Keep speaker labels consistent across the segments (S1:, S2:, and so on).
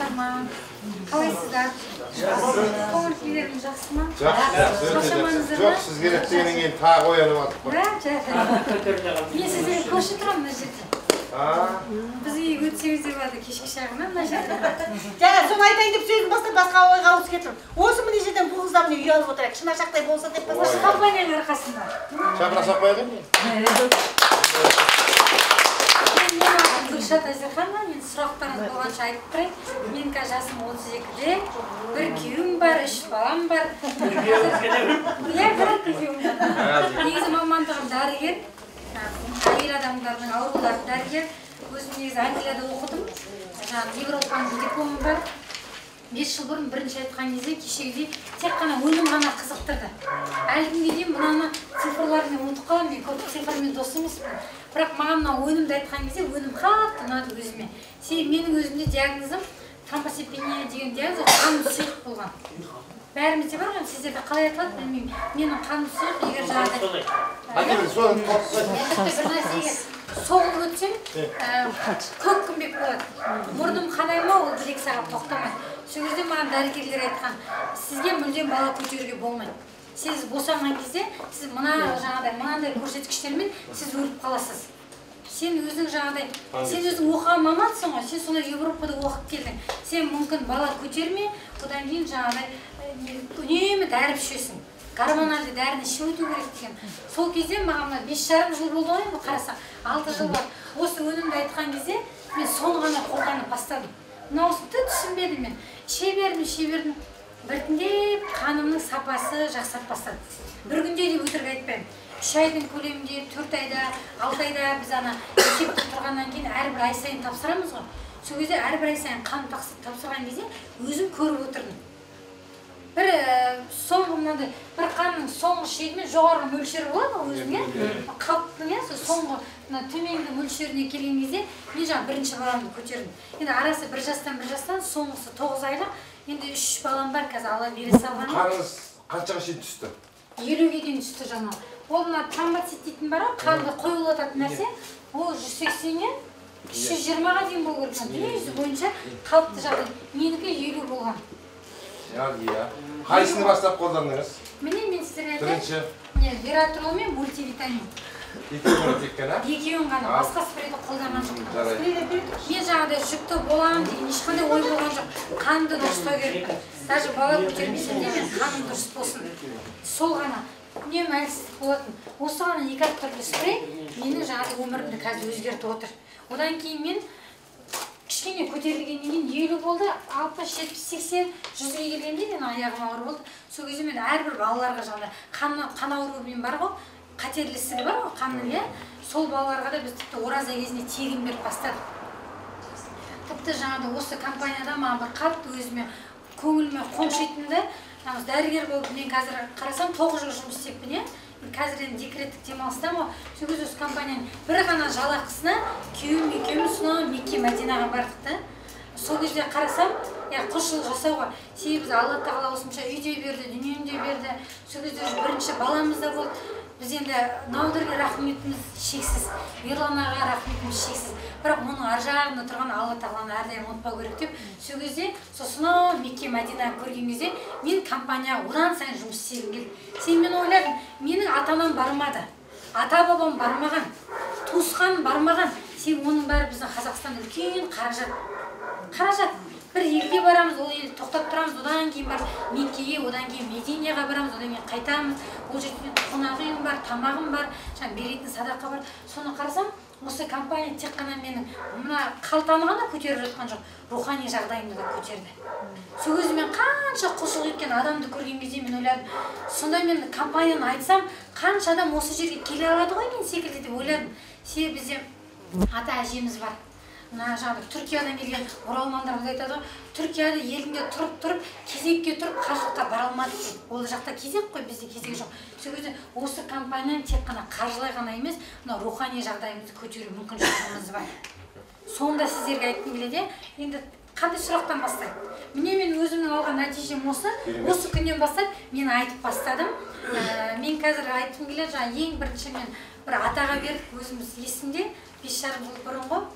S1: Армысыздар ма? Қалайсыздар? Көңіл-күйлеріңіз жақсы ма?
S2: Жоқ, сіз керек дегеннен кейін тағы оянып алдық қой.
S1: Мен сіздерге көрші тұрамын мына жерде. Бізге өтсеңіз деп еді кешкі шағына мына жерде.
S3: Жаңа соны айтайын деп сөзін бастап басқа ойға ауысып кеттім. Осы мына жерден бұл қыздар міне үй алып отырайық. Шынашақтай болса деп
S1: осы компанияның арқасында.
S2: Шақырасақ қояйық.
S1: Гүлшат Әзірханова, мен сұрақтарыңыз болғанша айтып тұрайын. Мен қазір жасым 32-де, бір күйеуім бар, 3 балам бар. Иә, бір күйеуім бар. Негізі мамандығым дәрігер, әйел адамдардың аурулары дәрігер. Өзім негізі Англияда оқыдым. Европаның дипломым бар. 5 жыл бұрын бірінші айтқан кезде кешегідей тек қана өнім ғана қызықтырды. Әлі күнге дейін мынаны цифрлармен ұмытып қаламын, мен көп цифрмен дос емеспін. Бірақ маған мына өнімді айтқан кезде өнім қатты ұнады өзіме. Себебі менің өзімде диагнозым тромбоцитопения деген диагноз, қаным сұйық болған. Бәрімізде бар ғой, сіздерде қалай айтылады білмеймін. Менің қаным сұйық, егер жаңағыдай бір нәрсеге соғылып өтсем, көк күмбек болады. Мұрным қанайма, ол 1-2 сағат тоқтамайды. Сол кезде маған дәрігерлер айтқан, сізге мүлдем бала көтеруге болмайды. Сіз босанған кезде, сіз мынандай көрсеткіштермен сіз өліп қаласыз. Сен өзің жаңағыдай, сен өзің оқыған мамансың ғой, сен сонда Европада оқып келдің. Сен мүмкін бала көтерме, одан кейін жаңағыдай үнемі дәрі ішесің. Гормоналды дәріні ішіп өту керек деген. Сол кезде маған 5,5 жыл болды ғой, қарасаң, 6 жыл бар. Осы өнімді айтқан кезде мен соны ғана қолданып бастадым. Мынауысты түсінбедім мен. Іше бердім. Біртіндеп қанымның сапасы жақсарып бастады. Бір күнде де өтірік айтпаймын. 3 айдың көлемінде, 4 айда, 6 айда біз есепті тұрғаннан кейін әрбір ай сайын тапсырамыз ғой. Сол кезде әрбір ай сайын қан тапсырған кезде өзім көріп отырдым. Бір соңғы мынандай, бір қанның соңғы шегімен жоғарғы мөлшері болады ғой өзіңе. Қалыптың соңғы төменгі мөлшеріне келген кезде мен жаңа бірінші баламды көтердім. Енді арасы 1 жастан соңғысы 9 айлық. Енді 3 балам бар, қазір Алла бере салған.
S2: Қаныңыз қаншаға шейін түсті?
S1: 50-ге дейін түсті жаңа. Ол мына тромбоцит дейтін бар, қанды қойылатын нәрсе. Ол 180-нен 320-ға дейін болу керек. Дүниежүзі бойынша қалыпты жағдай. Менікі 50 болған.
S2: Иә. Қайсыны бастап қолдандыңыз?
S1: Міне мен сіздерге айтайын.
S2: Бірінші.
S1: Виратрол мен мультивитамин. Екеуін ғана, басқа спрейді қолданған жоқ. Мен жаңағыдай жүкті боламын деген ешқандай ой болған жоқ. Қанымды дұрыстау керек. Даже бала көтермесем де мен қаным дұрыс болсын. Сол ғана. Үнемі әлсіздік болатын. Осы ғана 2 түрлі спрей менің жаңағы өмірімді қазір өзгертіп отыр. Одан кейін мен кішкене көтерілгеннен кейін 50 болды, 60, 70, 80, 100-ге келгенде мен аяғым ауыр болды. Сол кезде мен әрбір балаларға жаңағыдай қан ауруымен бар ғой, қатерлі ісігі бар ғой, қанның, сол балаларға да біз тіпті ораза кезінде тегін беріп бастадық. Тіпті жаңағыдай осы компанияда маған бір қатты өзіме көңіліме қоншитынды, дәрігер болып мен қазір қарасам 9 жыл жұмыс істеппін, қазір енді декреттік демалыстан ғой. Сол кезде осы компанияның бір ғана жалақысына күйеуім екеуміз Мекке Мәдинаға бардық та. Сол кезде қарасам, құлшылық жасауға, себебі біз Алла тағала осынша үйде берді, дүниемде берді. Сол кезде бірінші баламыз да болды. Біз енді Наудырға рахметіміз шексіз, Ерлан аға рахметіміз шексіз. Бірақ оның ар жағында тұрған Алла тағаланы әрдайым ұмытпау керек деп, сол кезде сосын Мекке Мәдина көрген кезде мен компанияға одан сайын жұмыс істегім келді. Сен мен ойладым, менің ата-анам бармады, ата-бабам бармаған, туысқаным бармаған. Сен оның бәрі біздің Қазақстанда үлкен қаражат. Бір елге барамыз, ол елді тоқтап тұрамыз, одан кейін бар Меккеге, одан кейін Мединеға барамыз, одан кейін қайтамыз. Ол жерде қонақ үйім бар, тамағым бар, беретін садақа бар. Соны қарасам, осы компания тек қана менің мына қалтаны ғана көтеріп жатқан жоқ, рухани жағдайымды да көтерді. Сол кезде мен қанша құлшылық еткен адамды көрген кезде мен ойладым, сонда мен компанияны айтсам, қанша адам осы жерге келе алады ғой мен секілді деп ойладым. Себебі бізде ата әжеміз бар. Түркиядан келген оралмандарымыз айтады ғой, Түркияда елінде тұрып, кезекке тұрып, қаржылыққа бара алмады дейді. Ол жақта кезек қой, бізде кезек жоқ. Сол кезде осы компанияның тек қана қаржылай ғана емес, рухани жағдайымызды көтеру мүмкіншілігіміз бар. Сонда сіздерге айтқым келеді, енді қандай сұрақтан бастайын? Міне мен өзімнің алған нәтижем осы күннен бастап мен айтып бастадым. Мен қазір айтқым келеді, ең бірінші мен бір атаға бердік, өзіміз есімде 5,5 жыл бұрын ғой.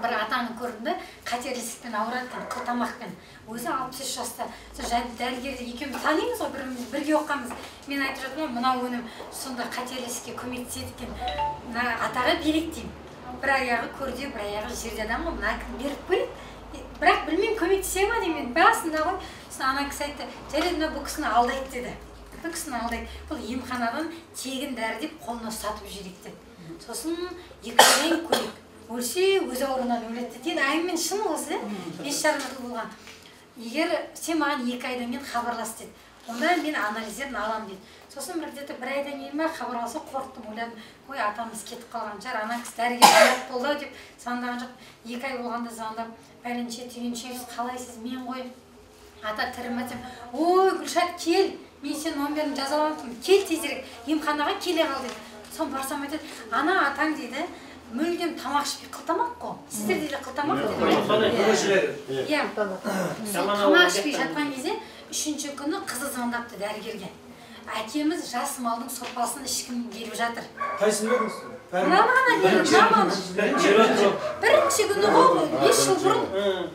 S1: бір атаны көрдім, қатерлісікпен ауыратын, қылтамақпен. Өзі 63 жаста. Дәрігерді екеуміз танимыз ғой, бірге оққанбыз. Мен айтып жатырмын, мынау өнім сонда қатерлісікке көмектеседі екен. Атаға берейік деймін. Бір аяғы көрде, бір аяғы жерде адам ғой, мына кім беріп көрейік. Бірақ білмеймін, көмектесе ма деймін. Басында ғой. Сосын ана кісі айтты, жарайды, бұл кісіні алдайды деді. Бұл кісіні алдайды. Бұл емханадан тегін дәрі деп қолына ұстатып жіберейік деді. Сосын 2 айдан көрейік. Өлсе, өз ауруынан өледі дейді. Әңгімен шын осы, 5,5 жыл болған. Егер сен маған 2 айдан кейін хабарлас деді. Онда мен анализдерін алам дейді. Сосын бір айдан кейін ма хабарласа қорықтым, ойладым. Ой, атамыз кетіп қалған шығар, ана кісі дәрігер болды деп звондаған жоқ. 2 ай болғанда звондап, бәленше түйгенше қалайсыз, мен ғой ата тірі ме десем, ой, Гүлшат, кел, мен сен номерін жаза аламын, кел тезірек, емханаға келе қал дейді. Соны барсам айтады, ана атаң дейді, мүлдем тамақ ішпей қылтамақ қой. Сіздер дейді қылтамақ дейді. Иә, тамақ ішпей жатқан кезде 3-ші күні қызы звондапты дәрігерге. Әкеміз жас малдың сорпасын ішкім келіп жатыр.
S4: Қайсын бердіңіз?
S1: Бірінші күні ғой, 5 жыл бұрын.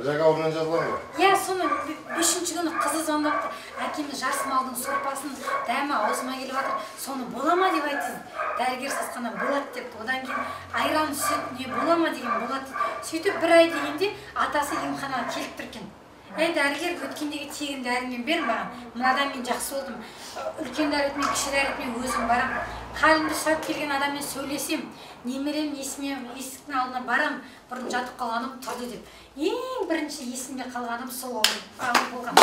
S2: Жаңа орнынан жазылған ғой.
S1: Иә, соны 3-ші күні қызы звондапты. Әкеміз жас малдың сорпасын дәмі аузыма келіп жатыр. Соны бола ма деп айтты. Дәрігер сасқаннан болады депті. Одан кейін айран сүт не бола ма деген болады. Сөйтіп 1 ай дегенде атасы емханаға келіп тұр екен. Дәрігер өткендегі тегін дәрімен бер маған. Мынадан мен жақсы болдым. Үлкен дәрітмен, кіші дәрітмен өзім барам. Қалымды сұрап келген адаммен сөйлесем, немерем есіктің алдына барам, бұрын жатып қалғаным тұрды деп. Ең бірінші есімде қалғаным сол болған.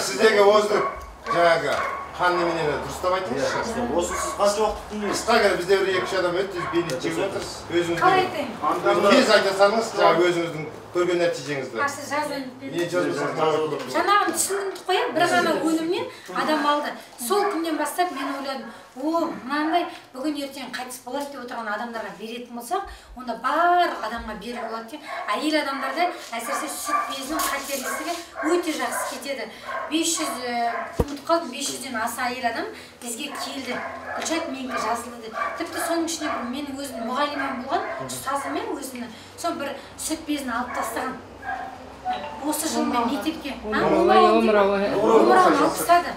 S2: Сіздегі оздырып, жаңағы қан неменені дұрыстап айтыңызшы.
S4: Осы сіз қанша уақыт күттіңіз?
S2: Қысқа келіп бізде бір 2-3 адам өтті, бейнет жегіп отырсыз.
S1: Қалай айтайын?
S2: Тез айта салыңыз, жаңағы өзіңіздің көрген нәтижеңізді.
S1: Қарсы жазып
S2: жазып.
S1: Жаңағын түсіндік қоя, бір ғана өнімнен адам алды. Сол күннен бастап мен ойладым, мынандай бүгін ертең қайтыс болады деп отырған адамдарға беретін болсақ, онда барлық адамға беріп болады екен. Әйел адамдарда әсіресе сүт безінің қатерлісігі өте жақсы кетеді. 500-ден аса әйел адам бізге келді. Гүлшат, менікі жазылды деді. Тіпті соның ішіне менің өзім мұғалимам болған, ұстазымен өзімнің. Сон бір сүт безін алып тастаған. Осы жыл мен мектепке омырауын алып тастады.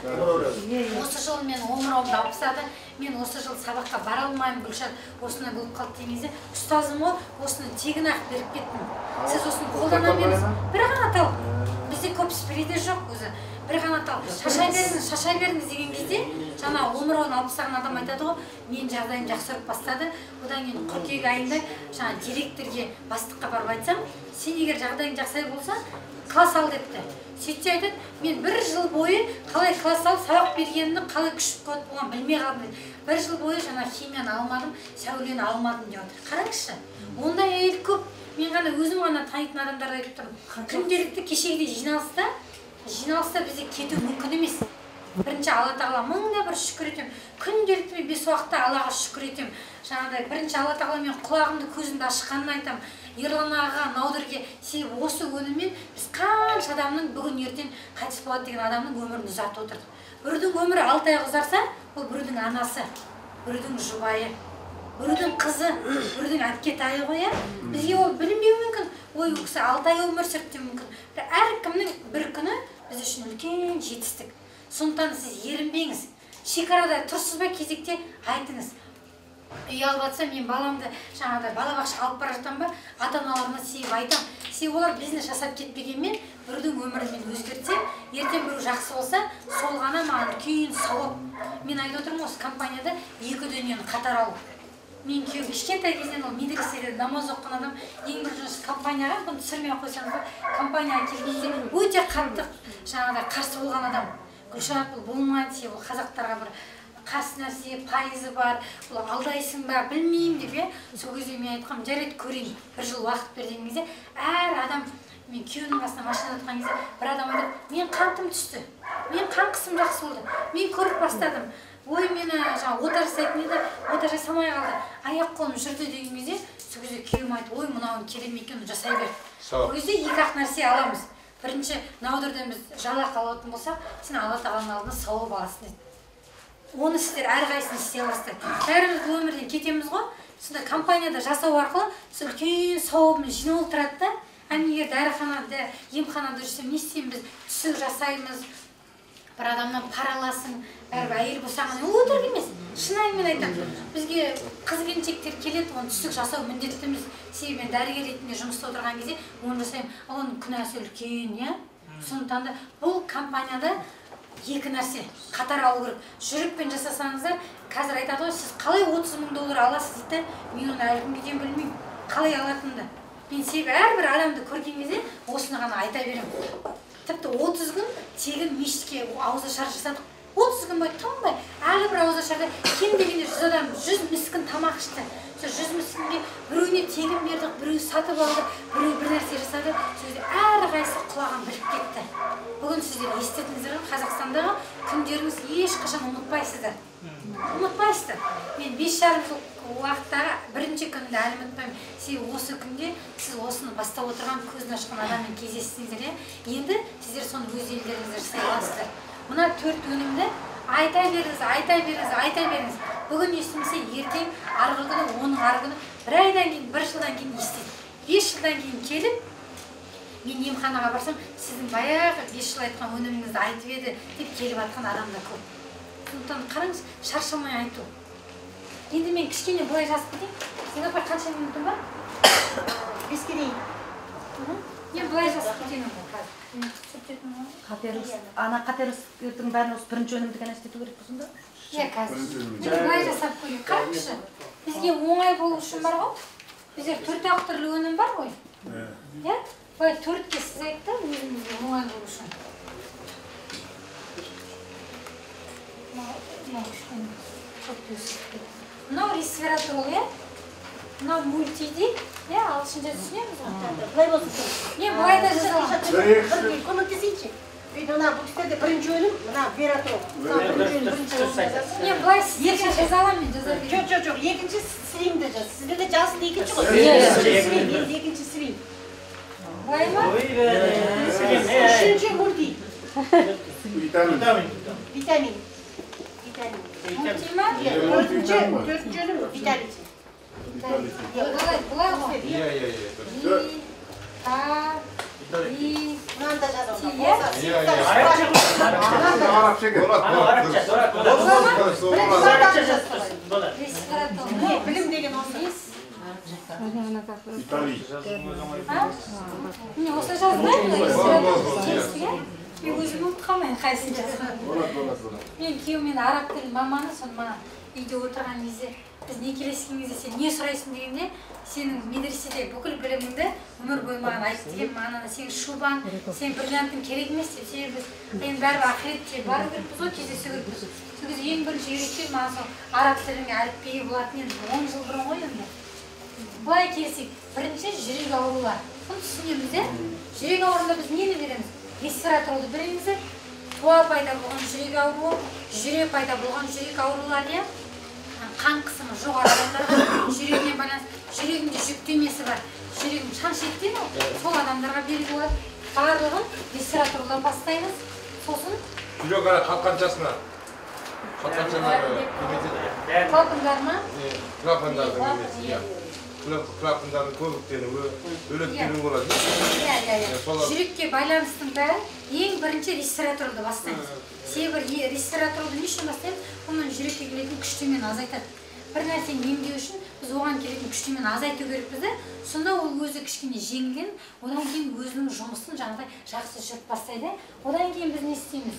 S1: Осы жыл мен омырауымды алып тастады. Мен осы жыл сабаққа бара алмаймын, Гүлшат, осыны болып қалды деген кезде, ұстазым ол осыны тегін ақ беріп кеттім. Сіз осыны қолдана беріңіз. Бір ғана тал. Бізде көп спирейді жоқ өзі. Бір ғана тал. Шашай беріңіз деген кезде, жаңа омырауын алып тастаған адам айтады ғой, мен жағдайым жақсарып бастады. Одан кейін қыркүйек айында жаңа директорге, бастыққа барып айтсам, сен егер жағдайың жақсай болса, класс ал депті. Сөйтсе айтады, мен 1 жыл бойы қалай класс алып, сабақ бергенімді қалай күшіп қуат болған білмей қалдым. 1 жыл бойы жаңа химияны алмадым, сәулені алмадым деп отыр. Қараңызшы, ондай әйел көп. Мен ғана өзім ғана танитын адамдарды айтып тұрмын. Күнделікті кешегідей жиналыста бізде кету мүмкін емес. Бірінші Алла тағала мыңда бір шүкір етем. Күнделікті 5 уақытта Аллаға шүкір етем. Жаңағыдай бірінші Алла тағала мен құлағымды көзімді ашқанын айтам. Ерлан аға, Наудырге, себебі осы өніммен біз қанша адамның бүгін ертең қайтыс болады деген адамның өмірін ұзартып отырдық. Біреудің өмірі 6 ай ұзарса, ол біреудің анасы, біреудің жұбайы, біреудің қызы, біреудің әпкетайы ғой. Бізге ол білінбеуі мүмкін. Ой, ол кісі 6 ай өмір сүрді мүмкін. Әркімнің бір күні біз үшін үлкен жетістік. Сондықтан сіз ерінбеңіз. Шекарада тұрсыз ба кезекте айтыңыз. Үй алып жатса, мен баламды жаңағыдай балабақшаға алып бара жатам ба, ата-аналарына себеп айтам. Себебі олар бизнес жасап кетпегенмен, біреудің өмірін мен өзгертсем, ертең біреу жақсы болса, сол ғана маған үлкен сауап. Мен айтып отырмын, осы компанияда 2 дүниені қатар алу. Мен күйеуім кішкентай кезден ол медреседе намаз оқыған адам, ең бірінші компанияға, бұны түсірмей қойсаңыз ба, компанияға келгенде өте қатты жаңағыдай қарсы болған адам. Гүлшат, бұл болмайды, себебі қазақтарға бір қарсы нәрсе, пайызы бар, бұл алдайсың ба, білмеймін деп, сол кезде мен айтқам, жарайды көрейін, 1 жыл уақыт берген кезде, әр адам, мен күйеуінің қасына машинада отырған кезде, бір адам айтады, мен қантым түсті, мен қан қысым жақсы болды, мен көріп бастадым, ой, мені ота жасайтын еді, ота жасамай қалды, аяқ қолым жүрді деген кезде, сол кезде күйеуім айтты, ой, мынауын керемет екен, жасай бер. Сол кезде 2 ақ нәрсе аламыз. Бірінші, Наудырдан біз жалақы алатын болсақ, сен Алла тағаланың алдында сауап аласың деді. оны сіздер әрқайсысын істей аласыздар. Бәріміз өмірден кетеміз ғой. Сонда компанияда жасау арқылы сіз үлкен сауабын жинап отырады да. Егер дәріханада, емханада жүрсем не істейміз? Түсік жасаймыз. Бір адамнан параласын, бәрібір әйел босаған, ол өтірік емес. Шынайы мен айтамын. Бізге қыз-келіншектер келеді, оны түсік жасау міндетті емес. Себебі мен дәрігер ретінде жұмыста отырған кезде оны жасаймын. Оның күнәсі үлкен, иә? Сондықтан да бұл компанияда екі нәрсе қатар алу керек. Жүріппен жасасаңыздар, қазір айтады ғой, сіз қалай 30 мың доллар аласыз дейді, мен оны әлі күнге дейін білмеймін. Қалай алатынымды. Мен себебі әрбір адамды көрген кезде осыны ғана айта беремін. Тіпті 30 күн тегін мешітке ауызашар жасадық. 30 күн бойы тынбай, әлі бір ауызашарда кем дегенде 100 адам 100 міскін тамақ ішті. 100 міскінге біреуіне тегін бердік, біреу сатып алды, біреу бір нәрсе жасады. Әрқайсысы құлаған біліп кетті. Бүгін сіздер естідіңіздер, Қазақстандағы күндеріңіз ешқашан ұмытпайсыздар. Ұмытпайсыздар. Мен 5,5 жыл уақыттағы бірінші күнді әлі ұмытпаймын. Себебі осы күнде сіз осыны бастап отырған көзін ашқан адаммен кездестіңіздер. Енді сіздер соны өз елдеріңізде жасай аласыздар. Мына 4 өнімді айта беріңіз. Бүгін естімесе ертең, арғы күні, оның арғы күні, бір айдан кейін, бір жылдан кейін естейді. 5 жылдан кейін келіп, мен емханаға барсам, сіздің баяғы 5 жыл айтқан өніміңізді айтып еді деп келіп атқан адамдар көп. Сондықтан қараңыз, шаршамай айту. Енді мен кішкене былай жазып кетейін. Сен апай қанша минутым бар?
S3: 5-ке дейін.
S1: Мен былай жазып кетейін.
S5: Ана қателіктердің бәрін осы бірінші өнімді ғана істету керек болсын да?
S1: Иә, қазір. Мен былай жасап көрейін. Қараңызшы. Бізге оңай болу үшін бар ғой. Біздер 4 түрлі өнім бар ғой. Иә? Былай 4-ке сіз айтты, өзімізге оңай болу үшін. Мынау ресвератрол, иә? Мынау мультиди, иә, ағылшынша түсінеміз ғой.
S3: Былай болсын.
S1: Мен былай да жазамын.
S3: Көмектесейінші. Өйді мына бұл кістерде бірінші өнім, мына вератрол.
S1: Мен былай сіздерге жаза аламын, мен жаза беремін.
S3: Жоқ, екінші сілимді жаз. Сіздерде жасыл екінші ғой. Екінші сілим.
S1: Былай ма?
S3: Үшінші мульти.
S2: Vitamin.
S3: Vitamin.
S1: Мульти ма?
S3: Төртінші өнім виталити.
S1: Былай ғой.
S3: Мынанда жазылған. Білім деген осы.
S1: Міне осы жазылған. Мен өзім ұмытқанмын қайсын жазған. Мен күйеумен араб тілі маманы, соны маған үйде отырған кезде біз некелескен кезде сен не сұрайсың дегенде сенің медреседе бүкіл біліміңді өмір бойы маған айтып деген мағынада сенің шубаң, сен бриллиантың керек емес деп. Себебі біз енді бәрібір ақиретке бару керекпіз ғой, кездесу керекпіз. Сол кезде ең бірінші үйреткен маған сол араб тіліне әліпбиге болатын енді 10 жыл бұрын ғой енді. Былай келсек, бірінші жүрек аурулар. Соны түсінеміз, иә? Жүрек ауруында біз нені береміз? Ресвератролды береміз, туа пайда болған жүрек ауруы, жүре пайда болған жүрек аурулар, иә? Қан қысымы жоғары адамдарға жүрегіне байланысты, жүрегінде жүктемесі бар, жүрегін шаншеттен сол адамдарға белгі болады. Барлығын ресвератролдан бастаймыз. Сосын
S2: жүрек ара қалқаншасына.
S1: Клапандар ма?
S2: Клапандардың емес, иә. Клапандардың көбіктенуі, өлектенуі болады.
S1: Жүрекке байланыстың бәрі ең бірінші ресвератролды бастаймыз. Себебі ресвератролды не үшін бастаймыз? Оның жүрекке келетін күштемені азайтады. Бір нәрсені емдеу үшін біз оған келетін күштемені азайту керекпіз де, сонда ол өзі кішкене жеңілген, одан кейін өзінің жұмысын жаңағыдай жақсы жүріп бастайды. Одан кейін біз не істейміз?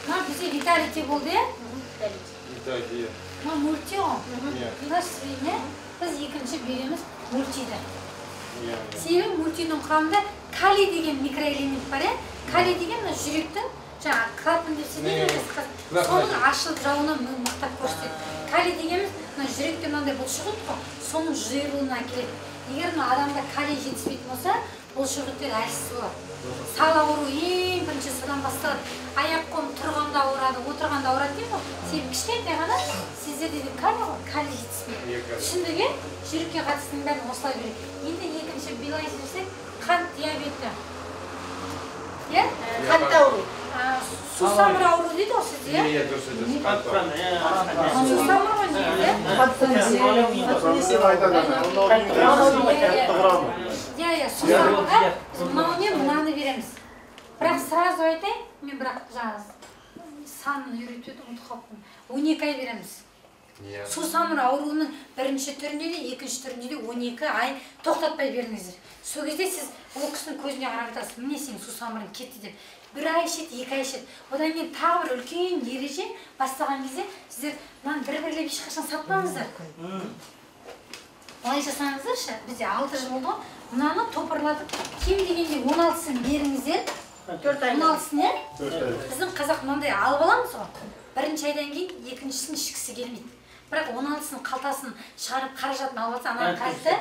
S1: Мына бізде виталити болды, иә?
S2: Виталити.
S1: Мына мульти ғой. Мына сізбейіне біз екінші береміз мультиді. Себебі мультидің құрамында калий деген микроэлемент бар, иә? Калий деген жүректің жаңа клапан деп сөйлейміз, соның ашылып жауына мықтап көрсетеді. Калий дегеніміз жүректе мынандай бұлшық ет қой, соның жиырылуына әкеледі. Егер адамда калий жетіспейтін болса, бұлшық еттер әлсіз болады. Сал ауруы ең бірінші содан басталады. Аяқ қолым тұрғанда ауырады, отырғанда ауырады деймін ғой. Себебі кішкентай ғана сіздерде де калий ғой, калий жетіспейді. Түсіндіге жүрекке қатыстының бәрін осылай береді. Енді екінші билай сөйлесек, қант диабеті. Қант
S3: ауру.
S1: Сусамыр ауру дейді ғой сізде?
S2: Иә, дұрыс айтасыз.
S1: Сусамыр ғой негізі? Иә, сусамырға мынау не мынаны береміз. Бірақ сразу айтайын, мен бірақ жаңағы санын үйретуді ұмытып қалыппын. 12 ай береміз. Сусамыр ауруының бірінші түрінде де, екінші түрінде де 12 ай тоқтатпай беріңіздер. Сол кезде сіз ол кісінің көзіне қарап айтасыз, міне сенің сусамырың кетті деп. 1 ай ішеді, 2 ай ішеді. Одан кейін тағы бір үлкен ереже бастаған кезде сіздер мынаны бір-бірлеп ешқашан сатпаңыздар. Былай жасаңыздаршы, бізде 6 жыл болды ғой. Мынаны топырлатып, кем дегенде 16-сын беріңіздер. 16-сын, е? Біздің қазақ мынандай алып аламыз ғой. Бірінші айдан кейін екіншісін ішкісі келмейді. Бірақ 16-сын қалтасын шығарып қаражатын алып алса, ананы қайтты,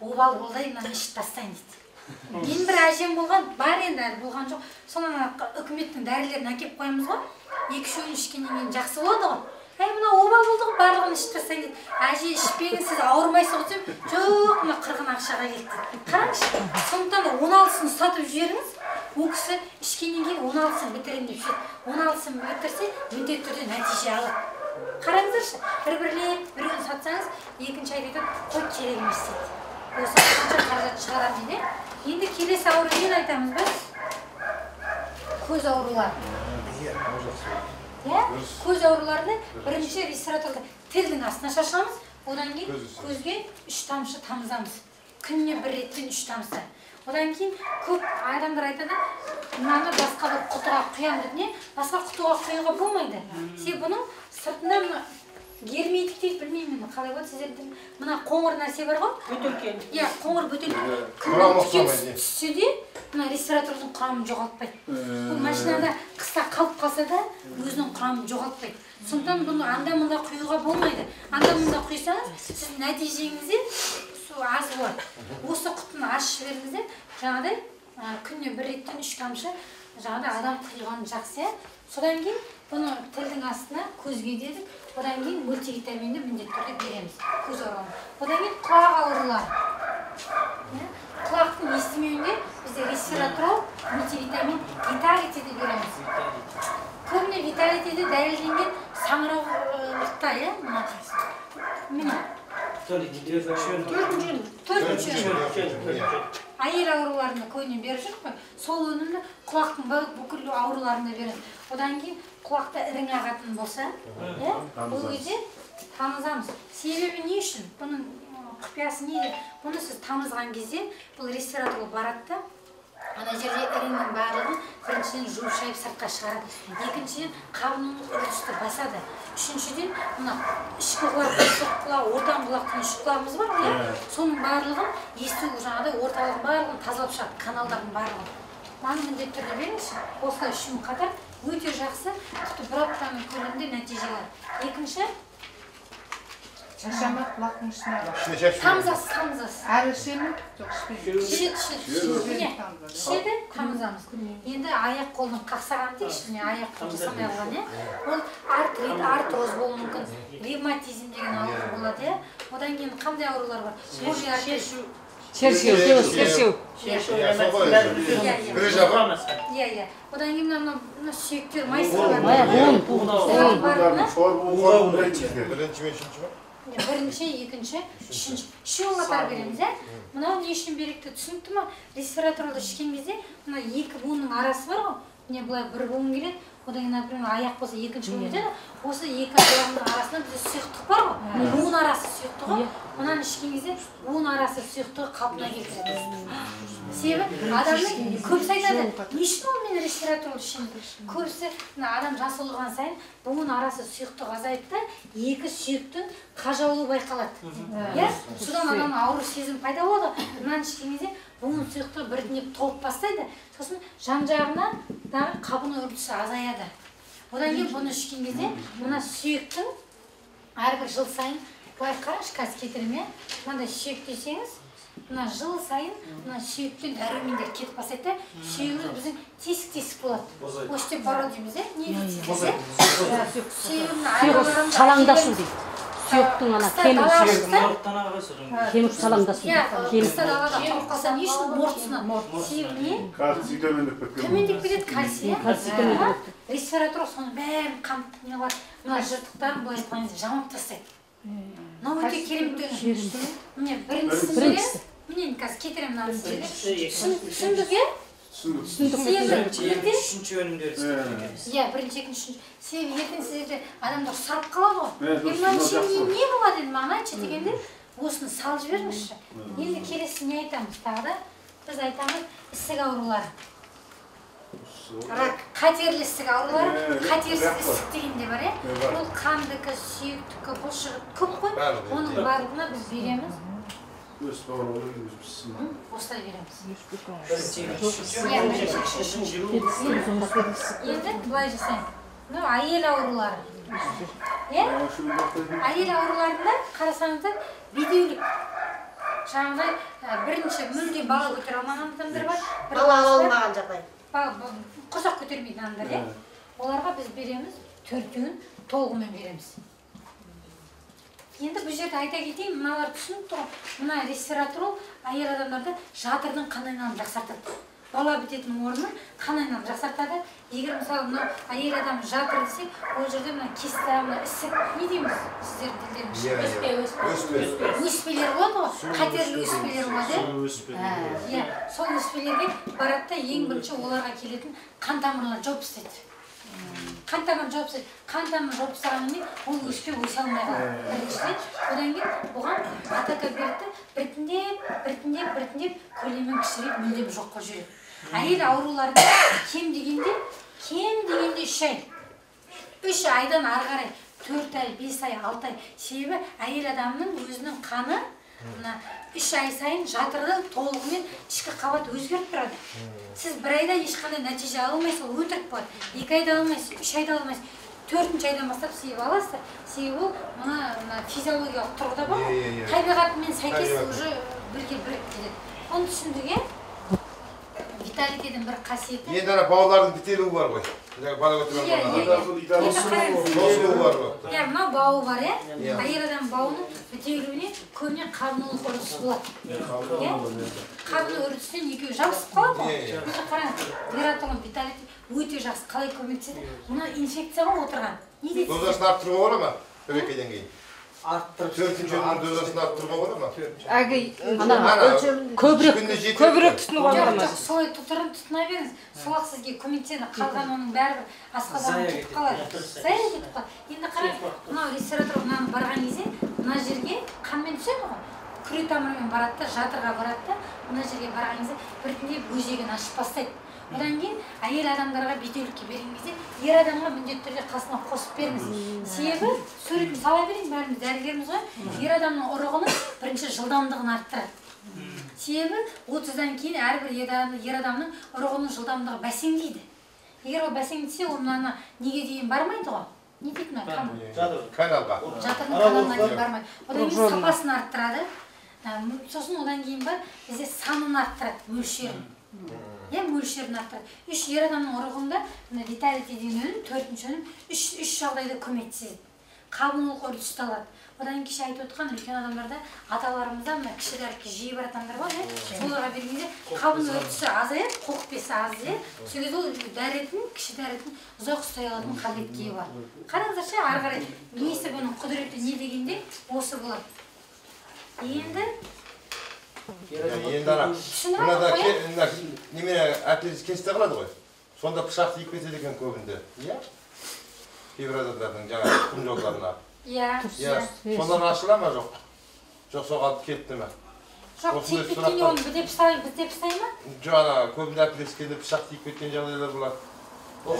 S1: обал болдай мынаны ішіп тастайын дейді. Мен бір әжем болған, бар енді әлі болған жоқ. Сонан үкіметтің дәрілерін әкеп қоямыз ғой. 2-3 ойын ішкеннен кейін жақсы болады ғой. Мына обал болды ғой, барлығын ішіп тастайын дейді. Әже ішпеңіз, сіз ауырмайсыз ғой десем, жоқ, мына 40 ақшаға келді. Қараңызшы, сондықтан 16-сын сатып жіберіңіз. Ол кісі ішкеннен кейін 16-сын бітірем деп жүреді. 16-сын бітірсе, міндетті түрде нәтиже алады. Қараңыздаршы, бір-бірлеп, біреуін сатсаңыз, екінші айда айтады, қой керек емес дейді. Осы қанша қаражат шығарам дейді. Енді келесі ауру нені айтамыз біз? Көз аурулары. Көз ауруларында бірінші респираторда тілдің астына шашамыз, одан кейін көзге 3 тамшы тамызамыз. Күніне 1 реттен 3 тамшы. Одан кейін көп адамдар айтады, мынаны басқа бір құтыға құям дейді. Басқа құтыға құюға болмайды. Себебі бұның сыртында герметик дейді, білмеймін, қалай болады сіздердің. Мына қоңыр нәрсе бар ғой? Бөтелке. Иә, қоңыр бөтелке. Күннен түссе де, мына респиратордың құрамын жоғалтпайды. Бұл машинада қыста қалып қалса да, өзінің құрамын жоғалтпайды. Сондықтан бұны анда-мында құюға болмайды. Анда-мында құйсаңыз, сіздің нәтижеңізде аз болады. Осы құтыны ашып жіберіңіздер, жаңағыдай күніне 1 реттен 3 тамшы жаңағыдай адам құйғаны жақсы. Содан кейін бұны тілдің астына көзге дедік. Одан кейін мультивитаминді міндетті түрде береміз. Көз ауруына. Одан кейін құлақ аурулары. Құлақтың естімеуінде бізде респираторол, мультивитамин, виталитиді береміз. Көбіне виталитиді дәлелденген саңырауқта, иә? Міне. Төртінші. Әйел ауруларында көбіне беріп жүріп қой. Сол өнімді құлақтың бүкіл ауруларында береміз. Одан кейін құлақта ірің ағатын болса, бұл кезде тамызамыз. Себебі не үшін? Бұның құпиясы неде? Бұны сіз тамызған кезде бұл респираторға барады. Ана жерде іріңнің барлығын біріншіден жуып шайып сыртқа шығарады. Екіншіден қабының үрдісті басады. Үшіншіден мына ішкі құлақ, сыртқы құлақ, ортан құлақтың ішкі құлағымыз бар ғой. Соның барлығын есту жаңағыдай орталығын барлығын тазалап шығады, каналдардың барлығын. Маны міндетті түрде беріңізші. Осылай үшеуін қатар өте жақсы, тіпті 1 аптаның көлемінде нәтиже алады. Екінші
S5: Шашама құлақтың ішіне бар.
S1: Тамызасыз.
S5: Әрі іше ме? Жоқ, ішпейді.
S1: Ішеді, тамызамыз. Енді аяқ қолдың қақсаған дейікші, аяқ қол жасамай алған, ол артрит, артроз болуы мүмкін, ревматизм деген ауру болады. Одан кейін қандай аурулар бар?
S5: Шершеу.
S1: Иә. Одан кейін мына сүйектер, майсалар. Бірінші, екінші, үшінші. Үшеуін қатар береміз, ә? Мынау не үшін беректі түсінікті ма? Респираторлы ішкен кезде, мына 2 буынның арасы бар ғой. Міне бұлай 1 буын келеді. Одан кейін, например, аяқ болса екінші буын келеді. Осы 2 аяғының арасында бізде сұйықтық бар ғой. Буын арасы сұйықтығы. Мынаны ішкен кезде буын арасы сұйықтығы қалпына келтіреді. Себебі адамның көбісі айтады, не үшін ол мен респираторлы ішемін? Көбісі адам жасы ұлғайған сайын буын арасы сұйықтық азайып та 2 сүйектің қажаулы байқалады. Содан адамның ауру сезім пайда болады. Мынаны ішкен кезде буын сұйықтығы біртіндеп толып бастайды. Сосын жан-жағына қабының үрдісі азаяды. Одан кейін бұны ішкен кезде мына сүйектің әрбір жыл сайын былай қарашы, қазір кетірме, мынандай сүйек десеңіз, мына жыл сайын мына сүйектен дәрумендер кетіп бастайды, сүйегіміз біздің тесік-тесік болады. Осы деп бару дейміз, не дейсіз?
S5: Сүйегі салаңдашу дейді. сүйектің ана кемір салаңдасың.
S1: Қыста далада тұрып қалса не үшін мортысына себебіне
S2: Кальций төмендеп кеткен.
S1: төмендеп кетеді кальций. Респиратор соның бәрін қамтып не бар. Мына жыртықтарын былай айтқан кезде жамап тастайды. Мынау өте керемет өнім. Міне біріншісі міне қазір кетіремін мынаны сіздерге. Түсіндік иә?
S4: Үшінші өнімдер
S1: Иә, бірінші, екінші, үшінші. Себебі ертең сіздерде адамдар сұрап қалады ғой. Мынаның ішінде не болады енді маған айтшы дегенде, осыны салып жіберіңізші. Енді келесі не айтамыз тағы да? Біз айтамыз ісік аурулары. Қатерлі ісік аурулары, қатерсіз ісік дегенде бар иә? Бұл қандікі, сүйектікі, бұлшығы көп қой. Оның барлығына біз береміз. Осылай береміз. Енді былай жасаймыз. Әйел аурулары. Әйел ауруларында қарасаңыздар бедеулік. Жаңағыдай бірінші мүлде бала көтере алмаған адамдар бар.
S3: Бала ала алмаған жағдай.
S1: Құрсақ көтермейтін адамдар, оларға біз береміз, 4-еуін толығымен береміз. Енді бұл жерде айта кетейін, мыналар түсініп тұр. Мына респираторол әйел адамдарды жатырдың қан айналымын жақсартады. Бала бітетін орнын қан айналымын жақсартады. Егер мысалы мына әйел адам жатыр десек, ол жерде мына кесті, мына ісік, не дейміз сіздердің тілдеріңізше? Өспелер болады ғой, қатерлі өспелер болады. Сол өспелерге барады да ең бірінші оларға келетін қан тамырлар жауып істейді. Қан тамыр жауып істейді. Қан тамыр жауып істегеннен ол өспе өсе алмай қалады. Одан кейін бұған атака берді, біртіндеп көлемін кішірейіп мүлдем жоқ қылып жүреді. Әйел ауруларында кем дегенде 3 ай. 3 айдан ары қарай 4 ай, 5 ай, 6 ай. Себебі әйел адамның өзінің қаны 3 ай сайын жатырды толығымен ішкі қабат өзгеріп тұрады. Сіз 1 айда ешқандай нәтиже алмайсыз, ол өтірік болады. 2 айда алмайсыз, 3 айда алмайсыз. 4-ші айдан бастап себеп аласыздар. Себебі ол мына физиологиялық тұрғыда бар ғой. Табиғатымен сәйкес уже бірге бірігіп кетеді. Оны түсіндік, иә? Виталитеттің бір қасиеті.
S2: Енді ана бауырлардың бітелуі бар ғой. Бала көтерген бар ғой.
S1: Мынау бауы бар, иә? Әйел адам бауының бітелуіне көбіне қабынулық үрдісі болады. Қабыну үрдісінен екеуі жабысып қалады ғой. Қараңыз, гератолон, виталитет өте жақсы. Қалай көмектеседі? Мына инфекцияға отырған. Не дейді?
S2: Дозасын арттыруға бола ма? Төбекеден кейін. Арттырып. 4-ші өнімнің дозасын арттыруға бола ма?
S5: Көбірек тұтынуға бола ма?
S1: Солай тұтына беріңіз. Солақ сізге көмектеседі. Қалған оның бәрібір асқазанын кетіп қалады. Зая кетіп қалады. Енді қараңыз, мынау респиратор мынаны барған кезде мына жерге қанмен түседі ғой. Күре тамырмен барады да, жатырға барады да, мына жерге барған кезде біртіндеп өзегін ашып бастайды. Одан кейін әйел адамдарға бедеулікке берген кезде ер адамға міндетті түрде қасына қосып беріңіз. Себебі суретін сала берейін, бәріміз дәрігеріміз ғой. Ер адамның ұрығының бірінші жылдамдығын арттырады. Себебі 30-дан кейін әрбір ер адамның ұрығының жылдамдығы бәсеңдейді. Егер ол бәсеңдесе, ол мынаны неге дейін бармайды ғой. Не дейді мына қан?
S2: Каналға.
S1: Жатырдың каналына дейін бармайды. Одан кейін сапасын арттырады. Сосын одан кейін бар, бізде санын арттырады, мөлшерін. Мөлшерін арттырады. 3 ер адамның ұрығында виталитет деген өнім, 4-ші өнім 3 жағдайда көмектеседі. Қабынулық үрдісті алады. Одан кеше айтып отқан үлкен адамдарда, аталарымызда кіші дәрікке жиі бар адамдар бар, соларға бергенде қабыну үрдісі азаяды, қоқпесі аз, сол кезде ол кіші дәретін ұзақ ұстай алатын қабілетке бар. Қараңыздаршы, ары қарай несі бұның құдіреті не дегенде осы болады. Енді
S2: мынада немене әперіс кесте қалады ғой. Сонда пышақ тиіп кетеді екен көбінде. Кейбір адамдардың жаңа құм жолдарына. Сондан ашыла ма жоқ? Жоқ, соған кетті ме?
S1: Жоқ, тиіп кеткенде оны бітеп ұстай ма?
S2: Жоқ, көбінде әперіс келді пышақ тиіп кеткен жағдайлар болады.
S1: Жоқ,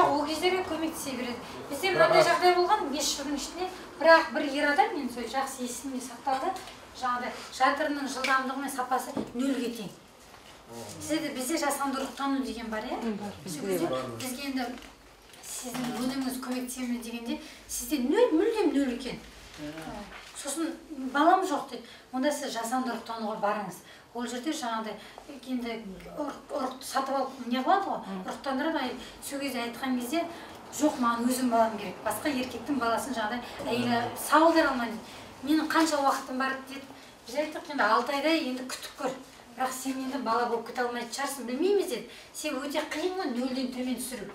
S1: ол кездерге көмектесе береді. Бізде мынандай жағдай болған 5 жылдың ішінде, бірақ бір ер адам, мен сол жақсы есімде сақталды, жаңағыдай жатырының жылдамдығы мен сапасы 0-ге тең. Бізде жасанды ұрықтану деген бар, иә? Бізге енді сіздің өніміңіз көмектесеміз дегенде, сізде мүлдем 0 екен. Сосын балам жоқ дейді, онда сіз жасанды ұрықтануға барыңыз. Ол жерде жаңағыдай енді ұрықты сатып алып не қылады ғой, ұрықтандырады. Сол кезде айтқан кезде жоқ, маған өзім балам керек. Басқа еркектің баласын жаңағыдай әйелі сауалдар алмайды. Менің қанша уақытым бар деді. Біз айттық, енді 6 айда енді күтіп көр. Бірақ сен енді бала болып кете алмайтын шығарсың, білмейміз деді. Сен өте қиын ғой 0-ден төмен түсіру.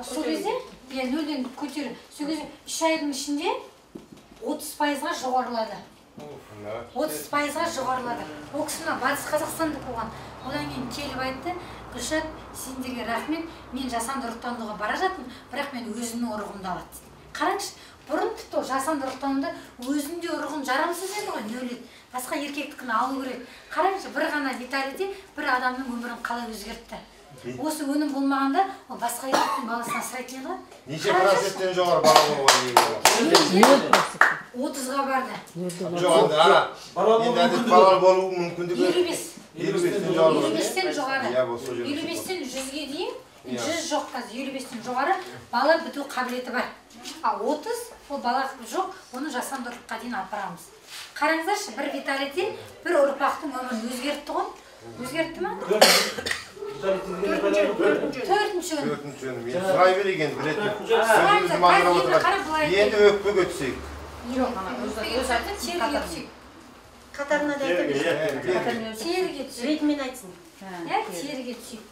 S1: Сол кезде, 0-ден көтеру. Сол кезде 3 айдың ішінде 30%-ға жоғарылады. 30%-ға жоғарылады. Ол кісі мына Батыс Қазақстандық болған. Одан кейін келіп айтты, Гүлшат, сендерге рахмет, мен жасанды ұрықтандыруға бара жатырмын, бірақ мен өзімнің ұрығымды алады. Қараңызшы, бұрын тіпті жасанды ұрықтануда өзінде ұрығын жарамсыз еді ғой, нөлет. Басқа еркектікін алу керек. Қараңызшы, бір ғана деталіде бір адамның өмірін қалай өзгертті. Осы өнім болмағанда, ол басқа еркектің баласын асырайтын еді ғой.
S2: Неше проценттен жоғары бала болуға
S1: 30-ға барды.
S2: Жоқ, енді әдет бала болу мүмкіндігі
S1: 55-тен жоғары. 55-тен 100-ге дейін, 100 жоқ қазір, 55-тен жоғары бала біту қабілеті бар. А 30 ол бала жоқ, оны жасанды ұрыққа дейін апарамыз. Қараңыздаршы, бір виталити бір ұрпақтың өмірін өзгертті ғой. Өзгертті ма? Төртінші өнім.
S2: Мен сұрай береген білетін. Енді өкпеге түсейік.
S1: Теріге түсейік.
S3: Қатарына да айтып
S1: теріге түсейік.
S3: ретімен айтсын.
S1: Теріге түсейік.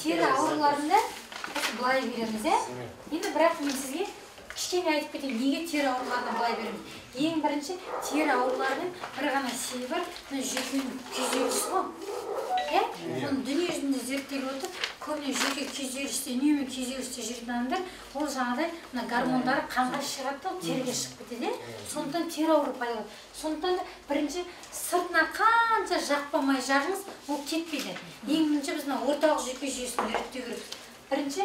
S1: Тері ауруларында былай береміз, енді бірақ мен сізге кішкене айтып кетейін, неге тері ауруларына былай береміз. Ең бірінші, тері ауруларының бір ғана себебі бар, жүйкенің күйзелісі ғой. Оның дүние жүзінде зерттеліп отыр, көбіне жүйке күйзелісте, үнемі күйзелісте жүрген адамдар, ол жаңағыдай гормондары қанға шығады, теріге шығып кетеді. Сондықтан тері ауру пайда болады. Сондықтан бірінші сыртына қанша жақпамай жағыңыз, ол кетпейді. Ең бірінші біз орталық жүйке жүйесін үйреттеу керек. Бірінші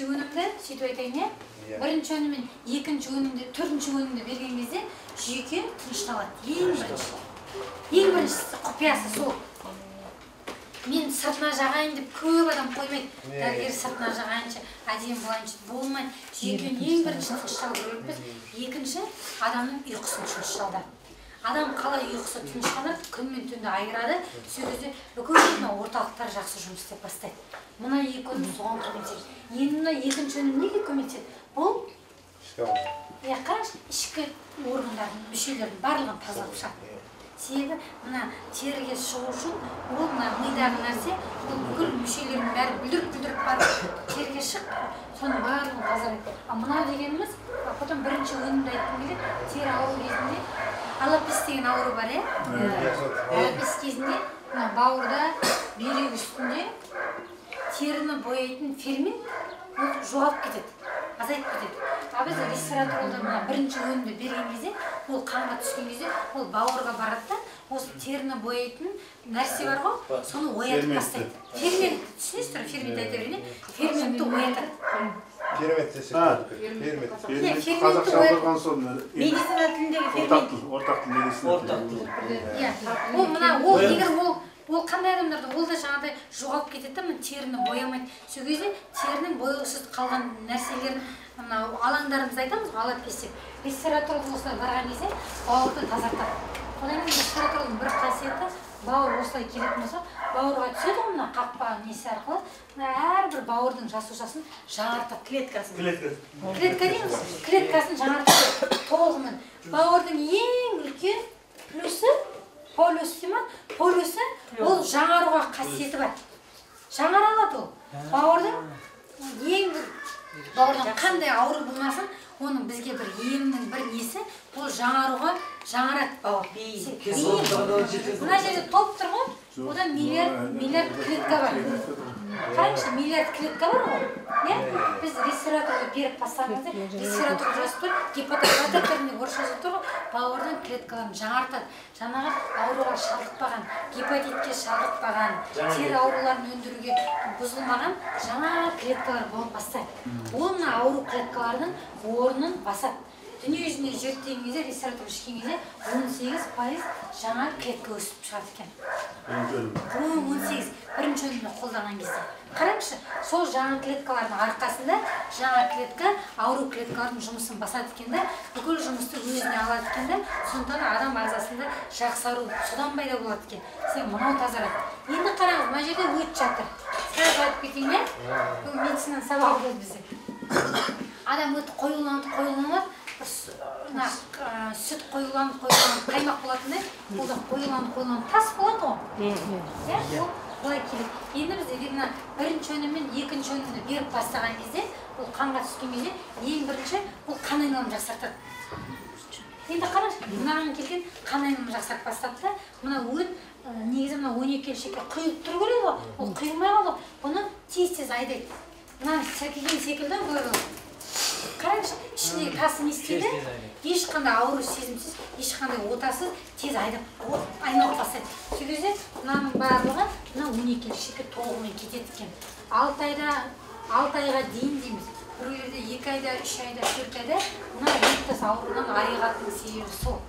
S1: өнімді, сөйтіп айтайын, бірінші өнім мен екінші өнімді, төртінші өнімді берген кезде жүйке тынышталады. Ең бірінші құпиясы сол. Мен сыртына жағайын деп көп адам қоймайды. Дәрігер сыртына жағайыншы, әдемі болайыншы болмайды. Жүйкені ең бірінші тынышталу керекпіз. Екінші, адамның ұйқысын тынышталды. Адам қалай ұйқысы тынышталып, күн мен түнді айырады, сол кезде бүкіл орталықтар жақсы жұмыс істеп бастайды. Мына екі өнім соған көмектеседі. Енді мына екінші өнім неге көмектеседі? Бұл қараңызшы, ішкі органдардың, мүшелердің барлығын тазалап шығады. Себебі мына теріге шығу үшін ол мидағы нәрсе, ол бүкіл мүшелердің бәрі бүлдіріп барып теріге шығып, соның барлығын тазалайды. Ал мынау дегеніміз, потом бірінші өнімді айтқым келеді, тері ауру кезінде алапис деген ауру бар, алапис кезінде бауырда, бүйрек үстінде теріні бояйтын фермент жоғалып кетеді, азайып кетеді. А біз ресвератролда бірінші өнімді берген кезде, ол қанға түскен кезде, ол бауырға барады да, осы теріні бояйтын нәрсе бар ғой, соны оятып бастайды. Фермент, түсінесіздер, фермент айта берген, ферментті оятады.
S2: Фермент десек,
S4: Қазақша аударған соң
S3: Медицина тіліндегі фермент.
S4: ортақ тіл медицина
S1: тілі. Ол қандай адамдарды, ол да жаңағыдай жоғалып кетеді, теріні боямайды. Сол кезде терінің бояусыз қалған нәрселерін, алаңдарымыз айтамыз, алапис деп. Ресвератрол осылай барған кезде бауырды тазартады. Одан кейін ресвератролдың бір қасиеті, бауыр осылай келетін болса, бауырға түседі ғой, қақпа несі арқылы, әрбір бауырдың жасушасын жаңартады. Клеткасын жаңартады толығымен. Бауырдың ең үлкен плюсы, полюсы, ол жаңаруға қасиеті бар. Жаңара алады ол. Бауырдың қандай ауру болмасын, оның бізге бір емінің бір несі, ол жаңарады бауыр. Мына жерде топ тұр ғой, одан миллиард клетка бар. Қараңызшы, миллиард клетка бар ғой. Біз ресвераторды беріп бастағанымызда, ресвератор жазып тұр, гепатоклетка түрінде орысша жазып тұр ғой, бауырдың клеткаларын жаңартады. Жаңағы ауруға шалдықпаған, гепатитке шалдықпаған, тері ауруларын өндіруге бұзылмаған жаңа клеткалар болып бастайды. Ол мына ауру клеткаларының орнын басады. Дүние жүзінде зерттеген кезде, ресвератор ішкен кезде 18% жаңа клетка өсіп шығады екен. 18 бірінші өнімді қолданған кезде. Қараңызшы, сол жаңа клеткалардың арқасында жаңа клетка ауру клеткалардың жұмысын басады екен де, бүкіл жұмысты өзіне алады екен де, сондықтан адам ағзасында жақсару содан пайда болады екен. Сен мынау тазарады. Енді қараңыз, мына жерде өт жатыр. Сразу айтып кетейін, бұл медицинаның сабағы болды бізде. адам өті қоюланады, сүт қоюланып қаймақ болатындай, бұл да қоюланып тас болады ғой. Былай келеді. Енді біз бірінші өнім мен екінші өнімді беріп бастаған кезде, бұл қанға түскен кезде, ең бірінші бұл қан айналымын жақсартады. Енді қарашы, мынаған келген қан айналымын жақсартып бастады да, мына өт негізі 12 келшекке құйылып тұру керек ғой, ол құйылмай қалды, бұны тез айдайды. Мына сіркеген секілді бұйырылды. Қараңызшы, ішіндегі тасы не істейді? Ешқандай ауру сезімсіз, ешқандай отасыз тез айналып бастайды. Сол кезде мынаның барлығы 12 келшекке толығымен кетеді екен. 6 айға дейін дейміз. Біреулерде 2 айда, 3 айда, 4 айда мына еттас ауруынан айығатын себебі сол.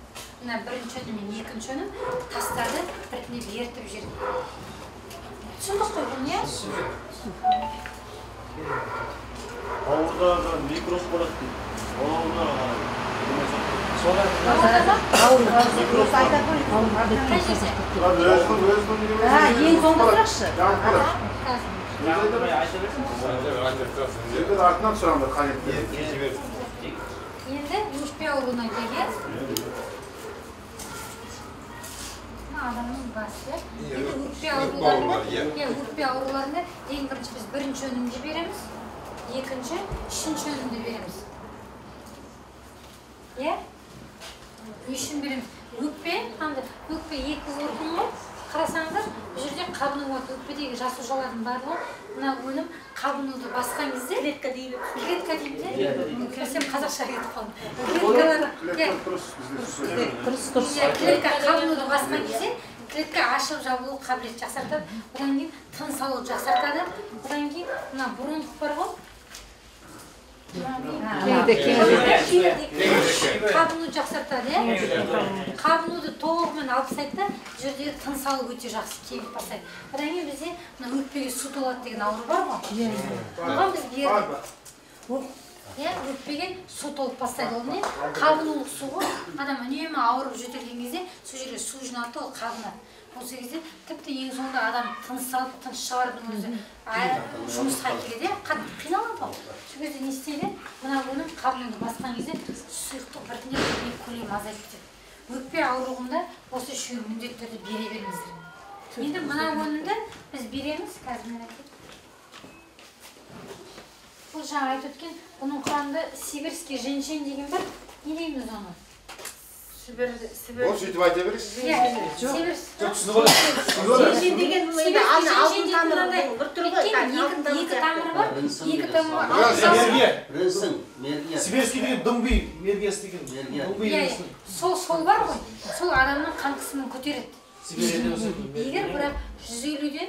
S1: Мына бірінші өнім мен екінші өнім тастарды біртіндеп ертіп жүрді. Түсіндік қой бұл не?
S4: Ауырда микроз болады дейді. Ауырда
S5: ең соңғы сұрақшы.
S4: Артынан сұрамдар қажет.
S1: Енді өкпе ауруына келген. Адамның басы. Енді өкпе ауруларында ең бірінші біз бірінші өнімді береміз, екінші, үшінші өнімді береміз. Үшін береміз. Өкпе екі орган ғой. Қарасаңыздар, бұл жерде қабыну болады. Өкпедегі жасушалардың барлығы, мына өнім қабынуды басқан кезде клетка дейді. Клетка дейді. Кірсем қазақша кетіп қалдым. Клетка қабынуды басқан кезде клетка ашылып жабылу қабілет жақсартады. Одан кейін тыныс алуды жақсартады. Одан кейін мына бронх бар ғой. Қабыну жақсартады, қабынуды толығымен алып тастайды да, жердегі тыныс алу өте жақсы кеңіп бастайды. Одан кейін бізде өкпеге су толады деген ауру бар ғой. Оған біз бердік. Өкпеге су толып бастайды. Ол не? Қабынулық су ғой. Адам үнемі ауырып жөтелген кезде сол жерге су жиналады, ол қабынады. Осы кезде тіпті ең соңында адам тыныс алып, тыныс шығарудың өзі жұмысқа келеді, қатты қиналады ғой. Сол кезде не істейді? Мына өнім қабынуды басқан кезде сұйықтық біртіндеп көлемі азайып кетеді. Өкпе ауруында осы үшеуін міндетті түрде бере беріңіздер. Енді мына өнімді біз береміз, қазір бұл жаңа айтып өткен, бұның құрамында сибирский женьшень деген бар. Не дейміз оны?
S2: Ол сөйтіп айта бересіз?
S3: Женьшень деген алтын тамыры бір түрі ғой.
S1: Екі тамыры бар. Екі тамыры.
S6: Сибирский деген дымби мергиясы деген.
S1: Сол бар ғой. Сол адамның қан қысымын көтереді. Егер бірақ 150-ден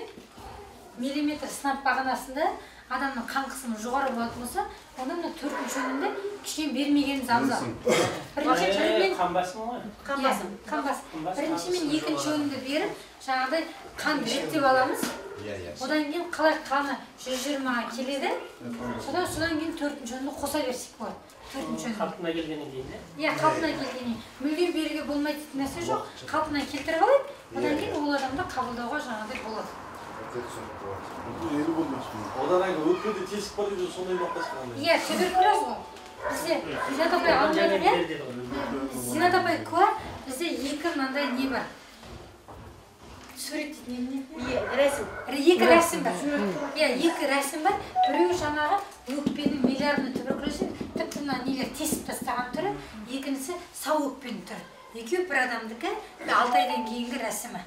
S1: миллиметр сынап бағанасында адамның қан қысымы жоғары болатын болса, онда мына төртінші өнімді кішкене бермегеніміз абзал. Қан басым. Бірінші мен екінші өнімді беріп, жаңағыдай қан реттеп аламыз. Одан кейін қалай қаны 120-ға келеді, содан кейін төртінші өнімді қоса берсек болады.
S7: Қалпына келгеннен кейін,
S1: қалпына келгеннен. Мүлдем беруге болмайды нәрсе жоқ, қалпына келтіріп алайық, одан кейін ол адамды қабылдауға жаңағыдай болады.
S6: Одан әңгі өкпеде тесік бар дейді, сондай мақтасы қандай?
S1: Туберкулез ғой. Бізде Зинат апай алмайды, Зинат апай куә, бізде екі мынандай не бар. Сурет дейді,
S3: Рәсім.
S1: Екі рәсім бар. Екі рәсім бар. Біреу жаңағы өкпенің миллиардны туберкулезі, тіпті мына нелер тесіп тастаған түрі, екіншісі сау өкпенің түрі. Екеу бір адамдікі 6 айдан кейінгі рәсімі.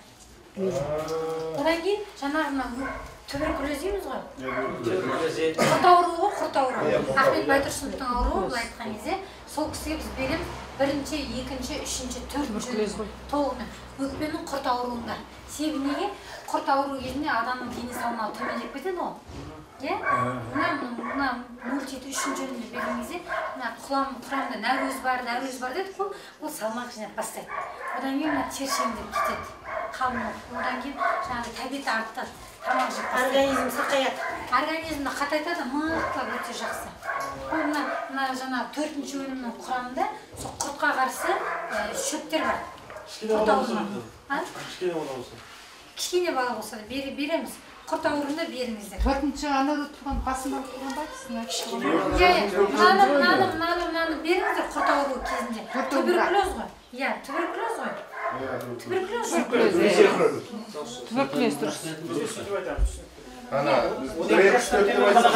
S1: Одан кейін жаңағы туберкулез дейміз ғой. Құрт ауруы ғой, құрт ауруы. Ахмет Байтұрсыновтың ауруы, бұл айтқан кезде, сол кісіге біз береміз бірінші, екінші, үшінші, төртінші толығымен өкпенің құрт ауруында. Себебі неге? Құрт ауру кезінде адамның дене салмағы төмендеп кетеді ғой. Мына мультиді үшінші өнімді берген кезде, құрамында нәрөз бар дедік қой, ол салмақ жинап бастайды. Одан кейін тершеңдеп кетеді. Одан кейін жаңағы тәбеті артады, тамақ жеп бастайды.
S3: Организм сақаяды.
S1: Организмді қатайтады, мықтылап өте жақсы. Бұл мына жаңағы төртінші өнімнің құрамында сол құртқа қарсы шөптер бар.
S6: Кішкене одан болсын.
S1: кішкене бала болса да береміз. Құрт ауруына беріңіздер.
S5: 4-ші анада тұрған басында тұрған
S1: Мынаны беріңіздер құрт ауруы кезінде. Туберкулез ғой. Иә, туберкулез ғой.
S5: Туберкулез дұрыс.
S2: Ана, 1-2-4 деп айтсақ,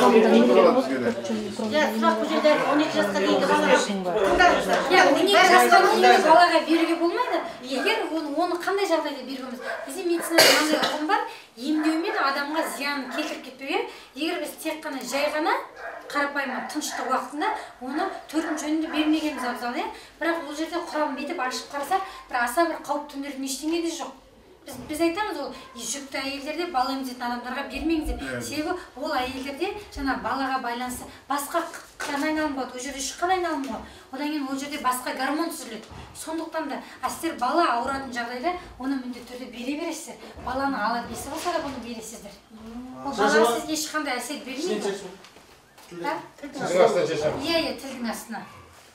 S3: сұрақ бұл жерде 12 жасқа дейінгі балаға тыңдаңыздар.
S1: 12 жасқа дейінгі балаға беруге болмайды. Егер оны қандай жағдайда береміз? Бізде медицинада мынандай ұғым бар, емдеумен адамға зиян келтіріп кетпеуге. Егер біз тек қана жай ғана қарапайым тыныштық уақытында оны 4-ші өнімді бермегеніміз абзал, иә? Бірақ ол жерде құрамын бетіп ашып қарасақ, бір аса бір қауіп төндіретін ештеңе де жоқ. Біз айтамыз, ол жүкті әйелдерде бала емізетін адамдарға бермеңіз деп. Себебі ол әйелдерде жаңа балаға байланысты басқа қан айналым болады, ол жерде шыққан айналым болады. Одан кейін ол жерде басқа гормон түзіледі. Сондықтан да сіздер бала ауыратын жағдайда оны міндетті түрде бере бересіздер. Баланы ала бесі болса да бұны бересіздер. Ол балаға сізге ешқандай әсер бермейді.
S2: Тілдің астына шешеміз.
S1: Иә, тілдің астына.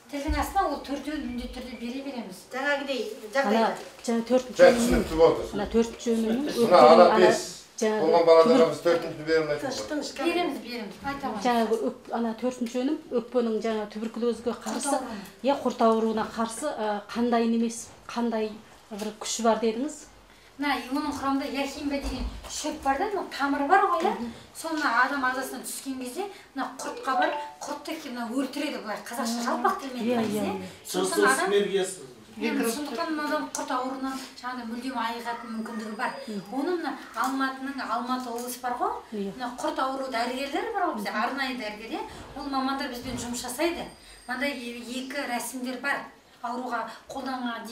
S1: Тілдің астына ол 4-ін міндетті түрде бере береміз.
S3: Жаңағыдай жағдайда.
S5: Жаңа 4-ші
S2: Түсінікті болды.
S5: 4-ші өнімнің
S2: Мына ана 5 болған баладарға біз 4-ші бермейміз.
S1: Береміз. Айта ғой.
S5: жаңағы ана 4-ші өнім өкпенің жаңа туберкулезге қарсы, құрт ауруына қарсы қандай немес, қандай бір күші бар дедіңіз?
S1: Оның құрамында яхимба деген шөп бар да, тамыры бар ғой, соны адам ағзасына түскен кезде құртқа бар, құртты өлтіреді бұлай, қазақша жалпақ тілмен айтамыз. Сондықтан адам құрт ауруынан жаңағыда мүлдем айығатын мүмкіндігі бар. Оның Алматы облысы бар ғой, құрт ауру дәрігерлері бар ғой, бізде арнайы дәрігер, ол мамандар бізбен жұмыс жасайды. Мынандай 2 рәсімдер бар. Ауруға қолданғаннан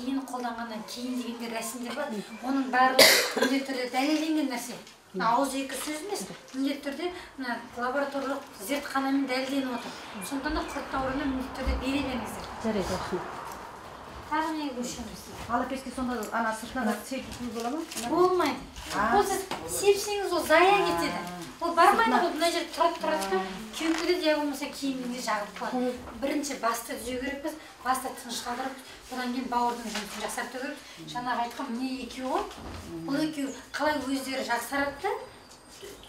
S1: кейін дегенде рәсімдер бар. Оның барлығы міндетті түрде дәлелденген нәрсе. Ауыз екі сөз емес, міндетті түрде лабораториялық зертханамен дәлелденіп отыр. Сондықтан да құрт ауруына міндетті түрде бере беріңіздер.
S5: Жарайды, рахмет.
S1: Тағы неге көшеміз?
S5: Алып еске сонда ана сыртынан сепіп бола ма?
S1: Болмайды. Ол сіз сепсеңіз ол зая кетеді. Ол бармайды ғой, мына жер тұрады, кеугеде де болмаса киіміңізге жағып қалады. Бірінші басты түзеу керекпіз, басты тыныштандырып, одан кейін бауырдың жұмысын жақсарту керек. Жаңағы айтқан міне екеуі ғой. Бұл екеуі қалай өздері жақсарады,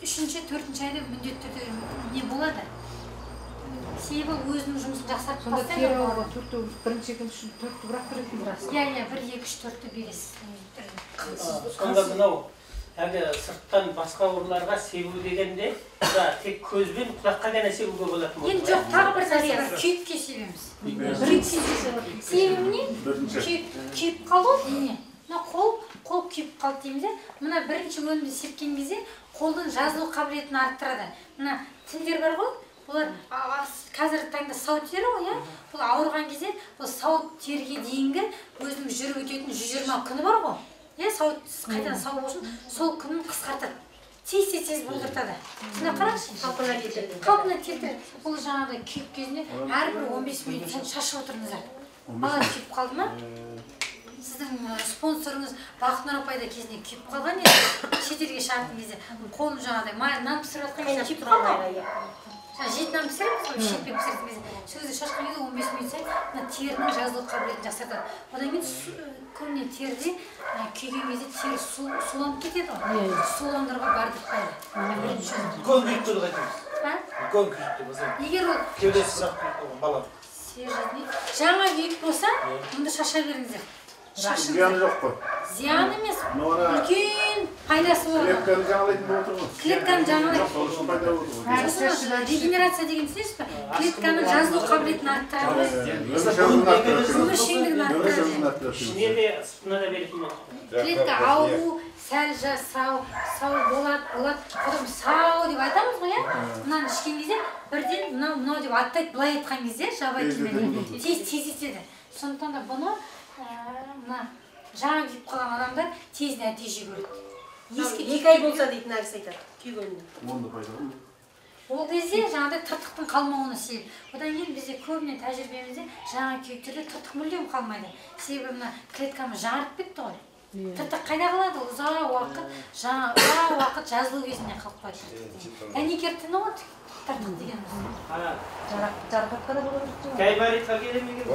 S1: 3-4 айда міндетті түрде не болады? Себебі өзінің жұмысын жақсартып
S5: сонда тері ауруға 1-2 күн үшін 4-ті бірақ беретін рас.
S1: Иә, 1-2-3-4-ті бересіз.
S7: Сонда мынау әлгі сырттан басқа ауруларға себу дегенде тек көзбен құлаққа ғана себуге болатын болды.
S1: Енді жоқ, тағы бір нәрсе бар, күйікке себеміз. Себебі не? Күйіп қалу дене. Қол күйіп қалды дейміз. Мына бірінші өнімді сепкен кезде қолдың жазылу қабілетін арттырады. Мына тіндер бар ғой, бұлар қазіргі таңда сау тері ғой, бұл ауырған кезде бұл сау теріге дейінгі өзінің жүріп өтетін 120 күні бар ғой. Қайтадан сау болсын, сол күнін қысқартады. Тез болдыртады. Сына қараңызшы, қалпына келтіреді. Бұл жаңағыдай күйіп кезінде әрбір 15 минут шашып отырыңыздар. Бала күйіп қалды ма? Сіздің спонсорыңыз Бақытнұр апайда кезінде күйіп қалған еді. Шетелге шығатын кезде қолын жаңағыдай нан пісіріп жатқан кезде күйіп қалған. Жет нан пісіреміз, шетпен пісіретін кезде. Сол кезде шашқан кезде 15 минут сайын терінің жазылу қабілетін жақсартады. Одан кейін көбіне теріде күйген кезде тері суланып кетеді ғой. Суландыруға бардыртпайды.
S6: Үлкен күйікті қайтамыз. Үлкен күйікті болса.
S1: Егер ол
S6: кеудесі бірақ күйік болған бала.
S1: жаңа күйік болса, мұнда шаша беріңіздер.
S4: Зияны жоқ қой.
S1: Зиян емес, үлкен пайдасы болады.
S4: Клетканы жаңалайтын болып тұр ғой.
S1: Клетканы жаңалайды.
S4: Сосын пайда болып тұр.
S1: Регенерация деген түсінесіз бе? Клетканың жазылу қабілетін арттырады. Өміршеңдігін арттырады.
S7: Ішіне де сыртына да беретін болады.
S1: Клетка ауру, сәл сау болады. Потом сау деп айтамыз ғой, мынаны ішкен кезде бірден мынау деп аттайды, былай айтқан кезде жабай тілмен тез етеді. Сондықтан да бұны жаңа күйіп қалған адамдар тез нәтиже көреді.
S3: 2 ай болса дейтін нәрсе айтады, күйгенде.
S4: Онда пайда ғой.
S1: Ол кезде жаңағыдай тыртықтың қалмауына себеп. Одан кейін бізде көбіне тәжірибемізде жаңа күйіктерде тыртық мүлдем қалмайды. Себебі мына клеткамыз жаңарып кетті ғой. Тыртық қайда қалады? Ұзақ уақыт жазылу кезінде қалып қойды. Дәнекертіні ғой тыртық дегеніміз.
S5: Жарақатқа да болады.
S7: Гайбаритқа келемеген.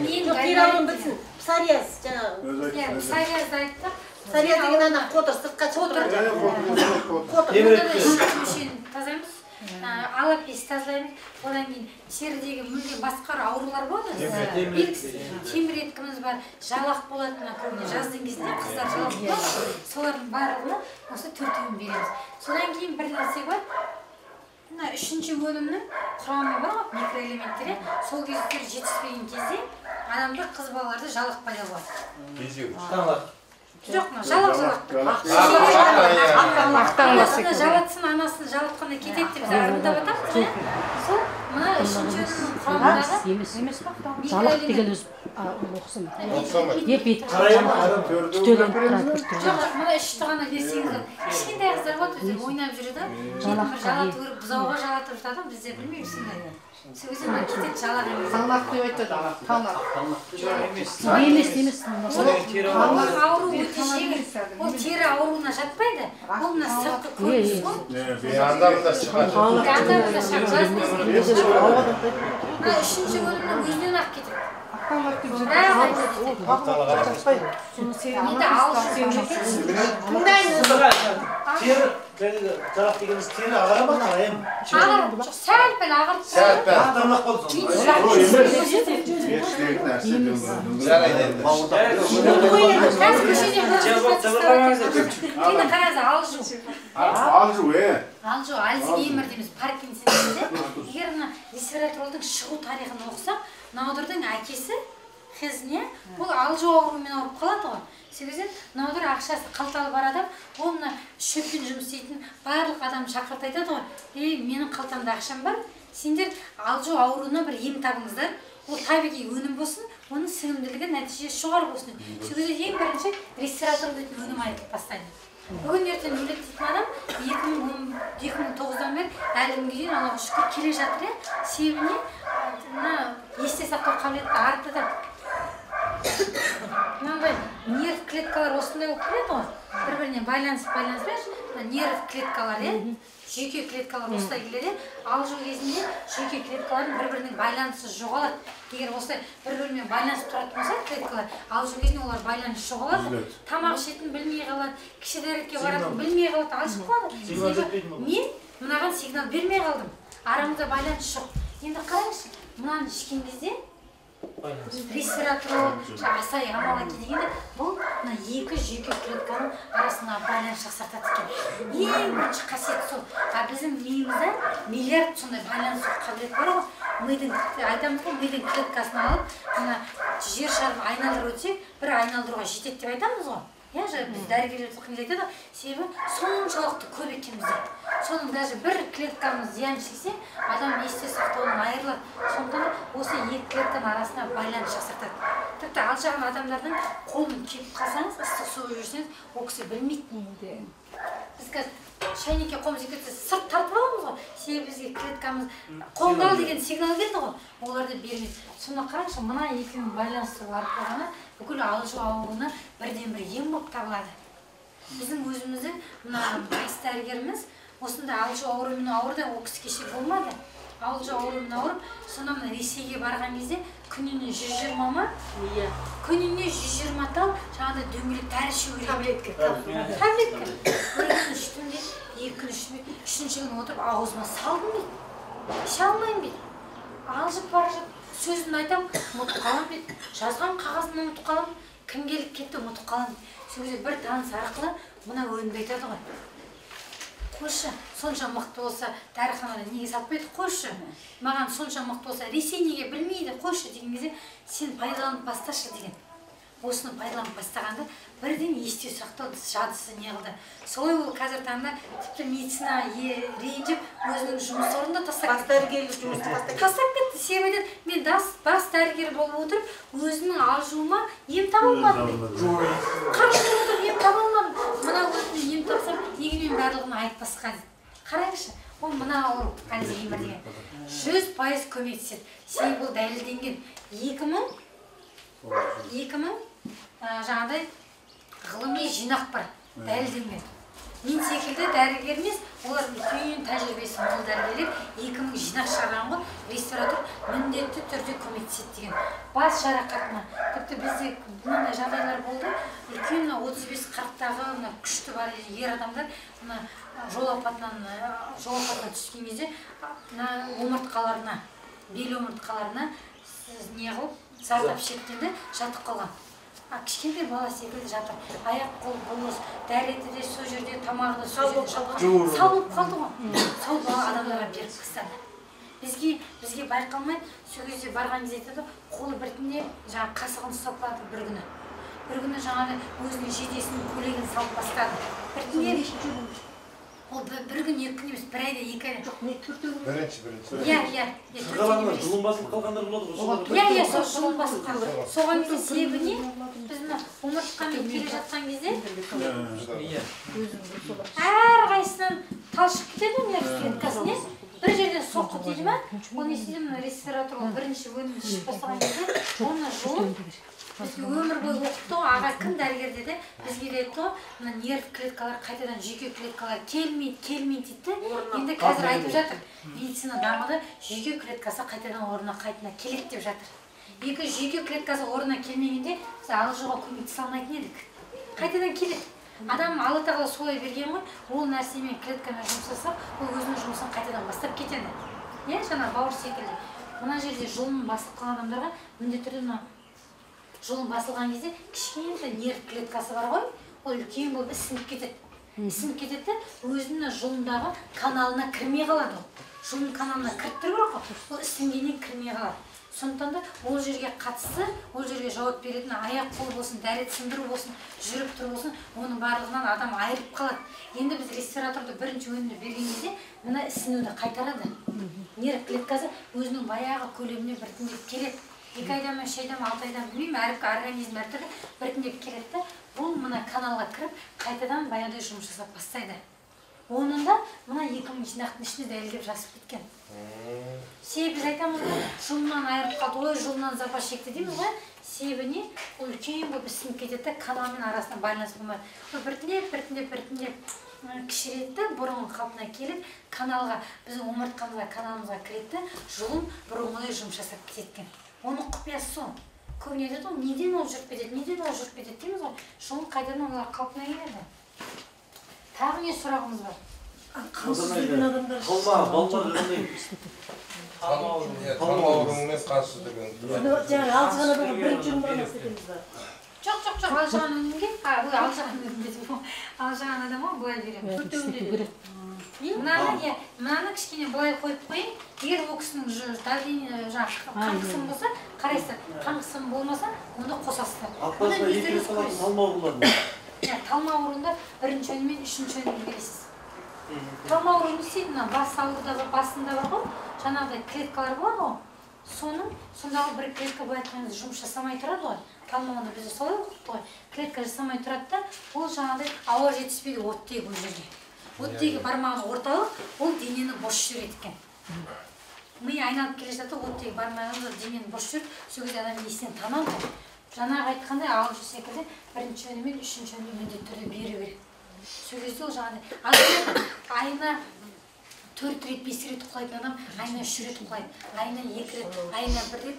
S1: Мен
S3: тері ауруын білсін. Псориаз жаңағы.
S1: Псориазды айттық.
S3: Сария деген ана қотыр сыртқа шығып тұрады.
S1: мүшені тазаймыз, алапес тазаймыз, одан кейін терідегі мүлде басқа аурулар болады. Темір еткіміз бар, жалақ болады, көбіне жаздың кезінде қыздар жалақ болады. Солардың барлығына осы 4-ін береміз. Содан кейін бір нәрсе бар. Үшінші өнімнің құрамы бар, микроэлементтері. Сол кездер жетіспеген кезде адамда қыз балаларды жалақ пайда болады. Жоқ, жалақ. Анасына жалатсын, анасын жалатқанда кетеді деп армында батамыз, ғой. Сол, мына үшінші өнімнің құрамындағы
S5: жалақ деген өз оқсын. Епет
S1: түтеленіп тұрады. Жоқ, мына үшті ғана берсеңіздер. Кішкентай қыздар болады, өздері ойнап жүреді. Жалат өріп, бұзауға жалатып жатады, біздер білмейміз сондай. Сөзім кетеді жалақ емес.
S3: Талмақ деп айтады, талмақ.
S5: Емес.
S1: Ауру өте жеңіл. Ол тері ауруына жатпайды. Ол мына сыртқы көрініс ғой.
S2: Анда-мында шығады.
S1: Үшінші өнімнің өзінен ақ кетеді. Енді
S6: Жалақ дегеніміз тері ағара ма қалай?
S1: сәл-пәл ағарып
S6: Ақтармақ болды
S1: алжу, альцгеймер дейміз, Паркинсон дейміз. Егер мына ресвератролдың шығу тарихын оқысақ, Наудырдың әкесі Хезне, ол алжу ауруымен ауырып қалады ғой. Себебі Наудыр ақшасы қалталы бар адам, ол мына шөппен жұмыс істейтін барлық адам шақырып айтады ғой. Менің қалтамда ақшам бар, сендер алжу ауруына бір ем табыңыздар. Ол табиғи өнім болсын, оның сіңімділігі нәтижесі жоғары болсын. Себебі ең бірінші ресвератор дейтін өнім айтылып бастайды. Бүгін ертең өледі дейтін адам 2009-дан бері әлі күнге дейін Аллаға шүкір келе жатыр. Себебіне есте сақтау қабілеті артты. Мынандай нерв клеткалар осындай болып келеді ғой. Бір-біріне байланысып, нерв клеткалар, жүйке клеткалар осылай келеді. Алжу кезінде жүйке клеткалардың бір-бірінің байланысы жоғалады. Егер осылай бір-бірімен байланысып тұратын болса, клеткалар, алжу кезінде олар байланыс жоғалады. Тамақ ішетін білмей қалады, кіші дәретке баратын білмей қалады, алжып қалады. Мен мынаған сигнал бермей қалдым. Арамызда байланыс жоқ. Енді қараңызшы, мынаны ішкен кезде ресвератрол, асай, амалаки дегенде бұл екі жүйке клетканың арасында байланыс жақсартады екен. Ең бірінші қасиет сол. Біздің миымызда миллиард сондай байланыс қабілет бар ғой. Айтамыз ғой, мидың клеткасын алып, жер шарын айналдырып өтсек, бір айналдыруға жетеді деп айтамыз ғой. Біз дәрігерлер айтады, себебі соншалықты көп екенбізде. Соның даже бір клеткамыз зиян шексе, адам есте сақтауынан айырылады. Сондықтан осы екі клетканың арасында байланыс жақсартады. Тіпті алжыған адамдардың қолын кепіп қалсаңыз, ыстық су жүрсеңіз, ол кісі білмейді. Біз қазір шайнекке қолымыз кетсе, сырт тартып аламыз ғой. Себебі бізге клеткамыз қолды ал деген сигнал келді ғой. Оларды бермейді. Сонда қараңызшы, мына екеуінің байланыстыру арқылы бүкіл алжу ауруына бірден-бір ем болып табылады. Біздің өзіміздің бас дәрігеріміз осында алжу ауруымен ауырды, ол кісі кеше болмады. Алжу ауруымен ауырып, сонда Ресейге барған кезде күніне 120 ма? Күніне 120 тал жаңағыдай дөңгелек дәрі ішу керек. Таблетка. Бір күн іштім дейді, 2 күн іштім дейді, 3-ші күн отырып аузыма салдым дейді. Іше алмайым дейді. Алжып бара жатып, сөзімді айтам, ұмытып қалам дейді. Жазған қағазын ұмытып қалам, кім келіп кетті ұмытып қалам дейді. Сөзі бір таныс арқылы мына өнімді айтады ғой. Қойшы, сонша мықты болса, дәріханада неге сатпайды, қойшы. Маған сонша мықты болса, Ресей неге білмейді, қойшы деген кезде, сен пайдаланып басташы деген. Осыны пайдаланып бастағанда, бірден есте сақтау жадысы не қылды. Солай ол қазір таңда тіпті медицина ренжіп, өзінің жұмыс орнында тастап кетті. Себебі мен бас дәрігер болып отырып, өзінің алжуыма ем таба алмадым. Қаржы отырып ем таба алмадым. Мына өзіне ем тапсам, неге мен барлығын айтпасқа дейді. Қараңызшы, ол мына ол альцгеймер деген 100% көмектеседі. Себебі бұл дәлелденген 2000 жаңағыдай ғылыми жинақ бар, дәлелденген. мен секілді дәрігер емес, олар үлкен тәжірибесі мол дәрігерлер 2000 жинақ шығарған ғой, ресторатор міндетті түрде көмектеседі деген. Бас жарақатына, тіпті бізде мынандай жағдайлар болды, үлкен 35-40-тағы күшті бар ер адамдар жол апатынан түскен кезде омыртқаларына, бел омыртқаларына не қылып, зардап шеккенде жатып қалған. Кішкентай бала секілді жатыр. Аяқ қол болыс, дәреті де сол жерде, тамағы да сол жерде жатқан. Сау болып қалды ғой. Сау бала адамдарға беріп тастады. Бізге байқалмайды. Сол кезде барған кезде айтады, қолы біртіндеп жаңа қасығын ұстап қалды бір күні. Бір күні жаңағы өзінің жейдесінің көйлегін салып бастады. Біртіндеп ол бір күн, екі күн емес, бір айда, екі айда. Жоқ, не төртеу күн? Бірінші. Иә.
S6: Сырғалаңнан жылын басылып қалғандар болады ғой.
S1: Иә, сол жылын басылып қалды. Соған кезде себебі не? Біз омыртқамен келе жатқан кезде әрқайсысынан талшық кетеді нерв клеткасына. Бір жерден соққы тиді ма? Ол не істейді? Ресторатор бірінші өнімді ішіп бастаған кезде оны жұлын бізге өмір бойы оқытты ғой, аға кім дәрігер деді, бізге де айтты ғой, мына нерв клеткалар қайтадан жүйке клеткалар келмейді дейді. Енді қазір айтып жатыр, медицина дамыды, жүйке клеткасы қайтадан орнына келеді деп жатыр. Екі жүйке клеткасы орнына келмегенде біз алжуға көмектесе алмайтын едік. Қайтадан келеді. Адам Алла тағала солай берген ғой, ол нәрсемен клеткамен жұмсаса, ол өзінің жұмысын қайтадан бастап кетеді. Иә, жаңа бауыр секілді. Мына жерде жолын басып қалған адамдарға міндетті түрде жолын басылған кезде кішкентай нерв клеткасы бар ғой, ол үлкен болып ісініп кетеді. Ісініп кетеді, өзінің жолындағы каналына кірмей қалады ол. Жолын каналына кіріп тұру керек қой, ол ісінгеннен кірмей қалады. Сондықтан да ол жерге қатысты, ол жерге жауап беретін аяқ қол болсын, дәрет сындыру болсын, жүріп тұру болсын, оның барлығынан адам айырып қалады. Енді біз рестораторды бірінші өнімді берген кезде мына ісінуді қайтарады. Нерв клеткасы өзінің баяғы көлеміне біртіндеп келеді. 2 айдан, 3 айдан, 6 айдан білмеймін, әрбір организм әртүрлі біртіндеп келеді. Бұл мына каналға кіріп, қайтадан баяғыдай жұмыс жасап бастайды. Оның да мына 2000 жинақтың ішінде дәлелдеп жазып кеткен. Себебі біз айтамыз ғой, жұлыннан айырып қалды, ой жұлыннан запас шекті дейміз ғой. Себебі не? Ол үлкен болып ісініп кетеді, каналмен арасында байланыс болмайды. Ол біртіндеп кішіреді, бұрынғы қалпына келіп, каналға, біздің омыртқамызға, каналымызға кіреді, жұлын бұрынғыдай жұмыс жасап кетеді. Оның құпиясы сол. Көбіне айтады ғой, неден ол жүріп кетеді дейміз ғой. Жұлын қайтадан олар қалпына келеді. Тағы не сұрағымыз бар?
S3: Қансыз деген адамдар.
S6: Балдар жөней.
S2: Талмауырыңмен қансыз деген.
S3: Жаңағы алжыған адамға бірінші өнім ғана істетеміз ба?
S1: Жоқ, алжыған өнімге, алжыған адамға былай беремін. Мынаны кішкене былай қойып қойын. Егер ол кісінің қан қысымы болса, қарайсыздар. Қан қысымы болмаса, онда қосасыздар.
S6: Аптасына 2 рет салатын талмау болады.
S1: Талмауырында бірінші өнім мен үшінші өнім бересіз. Талмауыр не істейді? Бас ауырдағы басында бар ғой, жаңағыдай клеткалар болады ғой. Сондағы бір клетка былай айтқанда жұмыс жасамай тұрады ғой. Талмауырда бізде солай оқытты ғой. Клетка жасамай тұрады да, ол жаңағыдай ауа жетіспейді оттегі бұл жерге. Оттегі бармаған орталық, ол денені бос жүреді екен. Ми айналып келе жатты, оттегі бармаған денені бос жүріп, сол кезде адам есінен танады ғой. Жаңағы айтқандай алып жүр секілді бірінші өнім мен үшінші өнім міндетті түрде беру керек. Сол кезде ол жаңағыдай айына 4 рет, 5 рет құлайтын адам айына 3 рет құлайды. Айына 2 рет, айына 1 рет,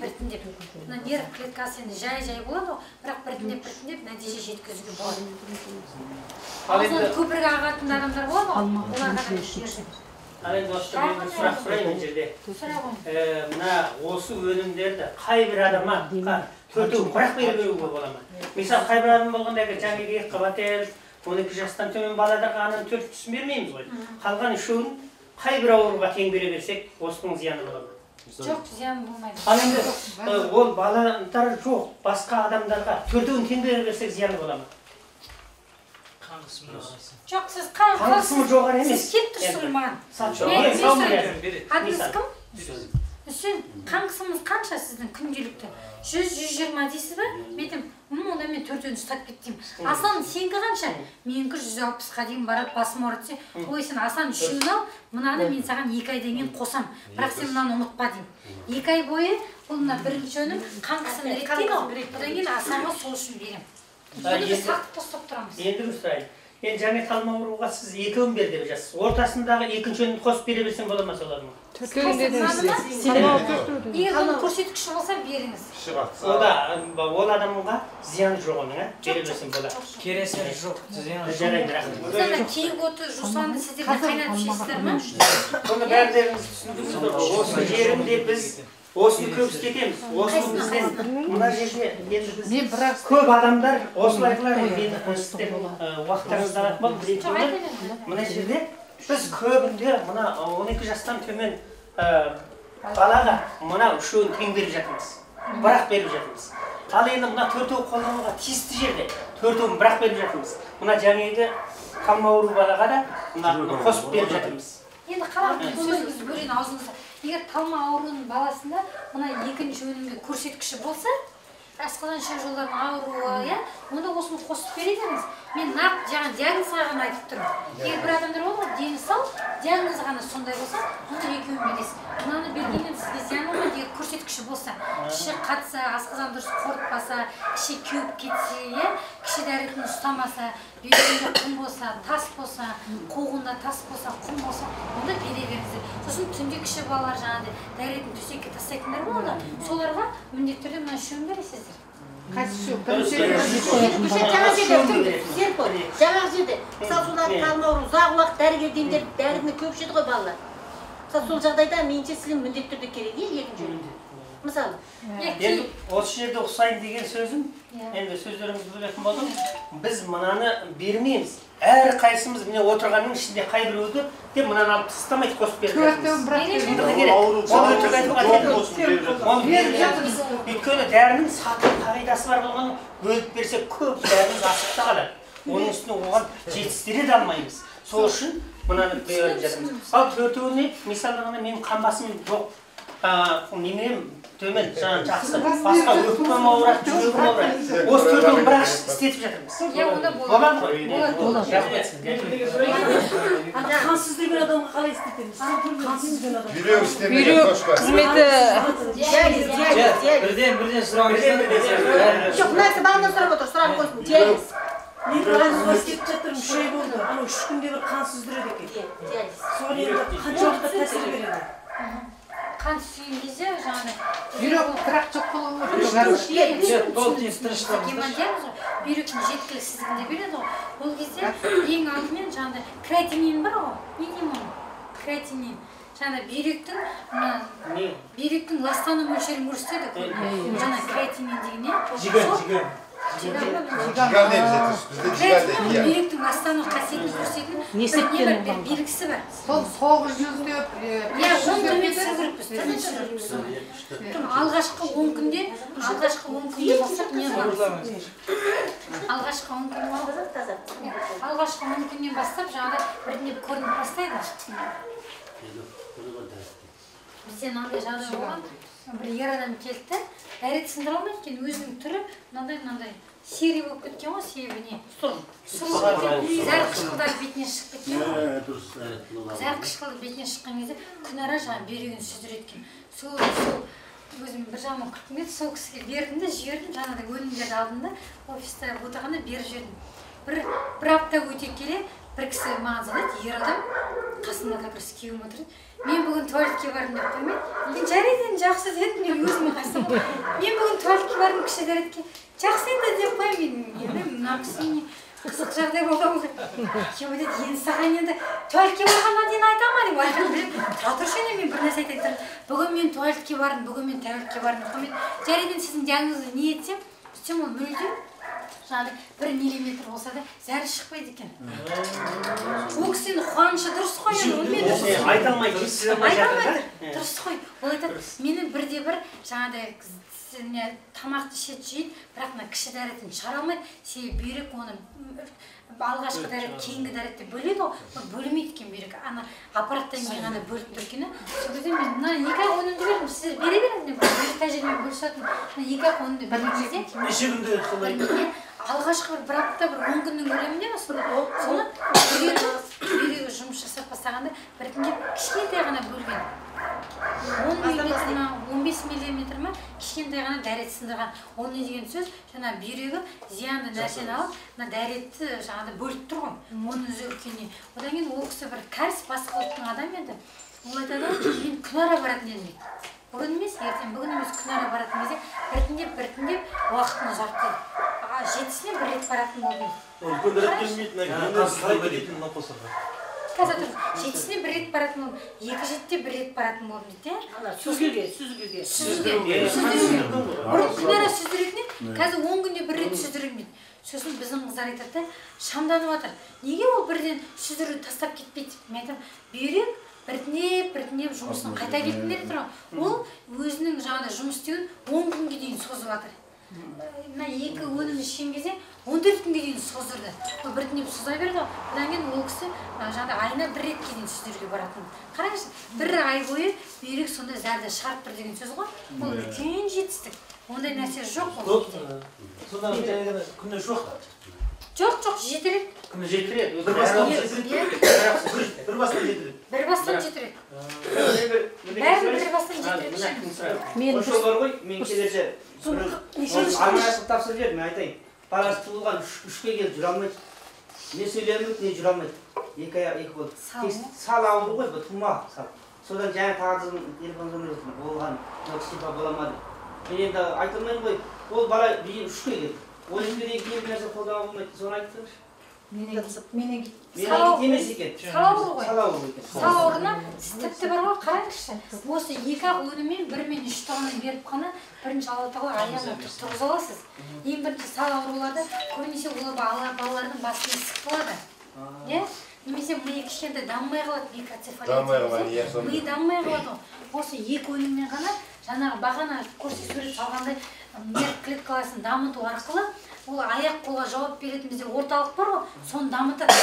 S1: біртіндеп. Мына нерв клеткасы енді жай болады, бірақ біртіндеп нәтиже жеткізуге болады. Аузынан көпірге ағатын адамдар болады ғой, оларға да жіберді.
S7: Ал енді мен сұрақ сұрайын мына жерде. Мына осы өнімдерді қай бір адамға төртеу құрақ беруге бола ма? Мысалы, қай бір адам болғанда жаңағы 2 қабат 12 жастан төмен балаларға анан 4-түсін бермейміз ғой. Қалған үшеуін қай бір ауруға тең бере берсек, осының зияны бола ма?
S1: Жоқ, зияны болмайды.
S7: Ал енді ол балалар жоқ, басқа адамдарға төртеуін тең бере берсек зияны бола ма?
S1: Жоқ, сіз
S7: қан қысымы жоғары емес.
S1: Сіз келіп тұрсыз маған. Атыңыз кім? Үсен, қан қысымыңыз қанша сіздің күнделікті? 100-120 дейсіз ба? Мен онда мен 4-ін ұстап кеттім. Асан, сенкі қанша? Менікі 160-қа дейін барады, басым ауыртсе. Ой, сен Асан үшеуін ал, мынаны мен саған 2 айдан кейін қосам. Бірақ сен мынаны ұмытпа деймін. 2 ай бойы бұл мына бірінші өнім қан қысымын реттейді. Одан кейін Асанға сол үшін беремін. Соны біз сақтықта ұстап тұрамыз.
S7: Енді сұрайын. Енді жаңа талма ауруға сіз екеуін бер деп жатсыз. Ортасындағы екінші өнімді қосып бере берсең бола ма солар ма?
S1: Егер оның көрсеткіші болса беріңіз.
S7: Ол адамға зияны жоқ оның, бере берсең болады.
S8: Кересері жоқ, зияны
S7: жарайды, рахмет.
S1: Мысалы, киік оты жусанды сіздер қайнатып ішесіздер ма?
S7: Соны бәрілеріңіз түсіндіңіздер. Осы жерінде біз осыны көп істетеміз. Осыны бізден мына жерде енді біз көп адамдар осылайғылар мені уақыттарыңызды алатын болды. Мына жерде біз көбінде мына 12 жастан төмен балаға мына үшеуін тең беріп жатырмыз. Бірақ беріп жатырмыз. Ал енді мына төртеу қолдануға тиісті жерде төртеуін бірақ беріп жатырмыз. Мына жаңағы талма ауру балаға да қосып беріп жатырмыз.
S1: Енді қалап сөзіңізді бөлейін аузыңызда. Егер талма ауруының баласында мына екінші өнімге көрсеткіші болса, асқазан ішек жолдарының ауруы, онда осыны қосып бередіңіз. Мен нақ жаңа диагнозға ғана айтып тұрмын. Егер бір адамдар olur, дені сау, диагнозы ғана сондай болса, онда екеуін бересіз. Мынаны бергеннен сізге зиян болмайды, егер көрсеткіші болса, іші қатса, асқазан дұрыс қорытпаса, іші кеуіп кетсе, кіші дәретін ұстамаса, бүйірінде құм болса, тас болса, қуғында тас болса, құм болса, онда бере беріңіздер. Сосын түнде кіші балалар жаңағыдай дәретін төсекке тастайтындар болады, соларға міндетті түрде мына үшеуін бересіздер.
S3: Жаңағы жерде, мысалы солардың талма ауру, ұзақ уақыт дәрігерді емдеп дәріні көп ішеді ғой балалар. Мысалы сол жағдайда меніңше сізге міндетті түрде керек екінші өнімді. Мысалы.
S7: Енді осы жерде ұқсайын деген сөзім, енді сөздеріңізді бөлетін болдым. Біз мынаны бермейміз. Әр қайсымыз міне отырғанның ішінде қай біреуді деп мынаны алып тастамайды қосып беріп жатырмыз. Өйткені дәрінің сату қағидасы бар болғаны бөліп берсек көп дәріміз асып та қалады. Оның үстіне оған жетістіре де алмаймыз. Сол үшін мынаны беріп жатырмыз. Ал төртеуіне мысалдағанда менің қамбасым жоқ. Немерем төмен, жақсы, басқа өкпем ауырады, жүрегім ауырады. Осы төртеуін бірақ істетіп жатырмыз. Болады ғой? Болады. Рахмет сізге.
S3: Қансыздырген адамға қалай істетеміз? Қансыздырген адам.
S2: Бүйрек істемеген қошқа.
S8: Қызметі
S6: Бірден сұраңыз.
S3: Жоқ, мынасы бағана сұрап отыр, сұрақ қойсын. Диализ.
S9: Мен қансыз істеп жатырмын, 3 ай болды. Анау 3 күнде бір қансыз жүреді екен.
S3: Диализ.
S9: Соған енді қанша уақытта тәсір береді?
S1: Қан сүйген кезде жаңағыдай
S8: бүйрек бірақ жоқ болуы
S1: бүйректің жеткіліксіздігінде береді ғой. Ол кезде ең алдымен жаңағыдай креатинин бар ғой. Не деймін оны? Креатинин. Жаңағыдай бүйректің ластану мөлшерін көрсетеді. Жаңа креатинин деген не? Бүйректің ластану қасиетін көрсететін белгісі бар.
S8: сол соғыз жүздеп
S1: Оны төмен түсіргіріппіз. Алғашқы 10 күнде бастап не бар? Алғашқы 10 күннен бастап жаңағыдай бірдеңе көрініп бастайды. Бізден андай жағдай болған. Бір ер адам келді, дәрет сындыра алмайды екен, өзінің түрі мынандай серий болып кеткен ғой, себебі не? Сұрып зәр қышқылдар бетіне шығып кеткен ғой. Зәр қышқылдар бетіне шыққан кезде күнара жаңа бүйрегін сүздіреді екен. Сол өзім бір жағынан күттім еді, сол кісіге бердім де жібердім, жаңағыдай өнімдерді алдым да, офиста отырғанда беріп жібердім. Бір апта өте келе бір кісі маған звондайды, ер адам, қасымда как раз күйеуім отырды. Мен бүгін туалетке бардым деп қоймайды. Мен жарайды, жақсы дедім, мен өзім қайсым. Мен бүгін туалетке бардым кіші дәретке. Жақсы енді деп қоймын. Енді мына кісі қызық жағдай болды ғой. Күйеуі деді, енді саған енді туалетке барғаннан дейін айтамын ма деп айтамын. Тұра тұршы енді мен бір нәрсе айтайын. Бүгін мен туалетке бардым, бүгін мен туалетке бардым деп қоймайды. Жарайды, сіздің диагнозды не етсем, сөйтсем ол мүлдем жаңағыдай 1 миллиметр болса да зәрі шықпайды екен. Ол кісінің қуанышы дұрыс қой, онымен дұрыс.
S7: Айта алмайды,
S1: дұрыс қой. Ол айтады, мені бірде-бір жаңағыдай тамақты жейді, бірақ мына кіші дәретін шығара алмайды, себебі бүйрек оны алғашқы дәрет, кейінгі дәретте бөледі ғой, бөлмейді екен бүйрек. Ана аппараттан кейін ғана бөліп тұр екен. Сол кезде мен мына 2 ай өнімді бердім, сіздер бере беріңіздер, бір тәжірибемен бөлісетін. Мына 2 ай өнімді берген кезде
S7: неше күнде солай?
S1: алғашқы бір апта, бір 10 күннің көлемінде ме соны бүйрегі жұмыс жасап бастағанда біртіндеп кішкентай ғана бөлген. 10 миллиметр ма, 15 миллиметр ма, кішкентай ғана дәрет сындырған. Ол не деген сөз? Жаңа бүйрегі зиянды нәрсені алып, мына дәретті жаңағыдай бөліп тұр ғой. Оның өзі үлкеніне. Одан кейін ол кісі бір кәріс басқа ұлттың адамы еді. Ол айтады, мен күнара баратын едім дейді. Бүгін емес, ертең бүгін емес күнара баратын кезде біртіндеп уақытын ұзартты. 7-сіне бір рет баратын болды.
S6: Үлкендіріп келмейтін, қалай кететін науқастарға.
S1: Қазір тұр, 7-сіне бір рет баратын болды, 2-7-те бір рет баратын болды дейді. Сүзгіге. Бұрын күнара сүздіретінен, қазір 10 күнде бір рет сүздірілмейді. Сосын біздің қыздар айтады, шамданып жатыр. Неге ол бірден сүздіруді тастап кетпейді? Мен айтамын, бүйрек біртіндеп жұмысын қайта кеткендер тұр. Ол өзінің жаңағыдай жұмыс істеуін 10 күнге дейін созып жатыр. Мына 2 өнім ішкен кезде 14 күнге дейін создырды. Ол біртіндеп соза берді. Одан кейін ол кісі жаңағыдай айына бір ретке дейін сүздіруге баратын. Қараңызшы, бір ай бойы бүйрек сондай зәрді шығарып тұр деген сөз ғой. Ол үлкен жетістік. Ондай нәрсе жоқ ол.
S6: Сонда күнде жоқ.
S1: Жоқ, жетірек.
S7: Күні жетірек.
S6: Бір бастан жетірек.
S1: Бір бастан жетірек. Бәрі бір бастан жетірек.
S10: Ошол бар ғой, мен келерде аманаттық тапсырып жібердім, мен айтайын. Баласы туылған 3-ке келіп жүре алмайды. Не сөйлемейді, не жүре алмайды. 2 аяқ 2 болды. Сал ауру ғой, бұл тума сал. Содан жаңа тағдырдың телефон звонок етіп болған, шипа бола ма деп. Мен енді айта алмаймын ғой, ол бала 3-ке келді. 12-ге дейін келіп нәрсе қолдана болмайды, соны айтыңызшы.
S1: Менің
S10: емес екен.
S1: Сал ауру ғой.
S10: Сал ауру екен.
S1: Сал ауруына тіпті бар ғой, қараңызшы. Осы 2-ақ өніммен 1 мен 3 тағынан беріп қана бірінші алатауға аяғына тұрғыза аласыз. Ең бірінші сал ауруларды көбінесе ол балалардың басына ісік болады. Немесе миы кішкентай дамымай қалады, микроцефалия. Миы дамымай қалады. Осы 2 өніммен ғана жаңағы бағана көрсек сурет салғандай нерв клеткаласын дамыту арқылы ол аяқ-қолға жауап беретін бізде орталық бар ғой, соны дамытады.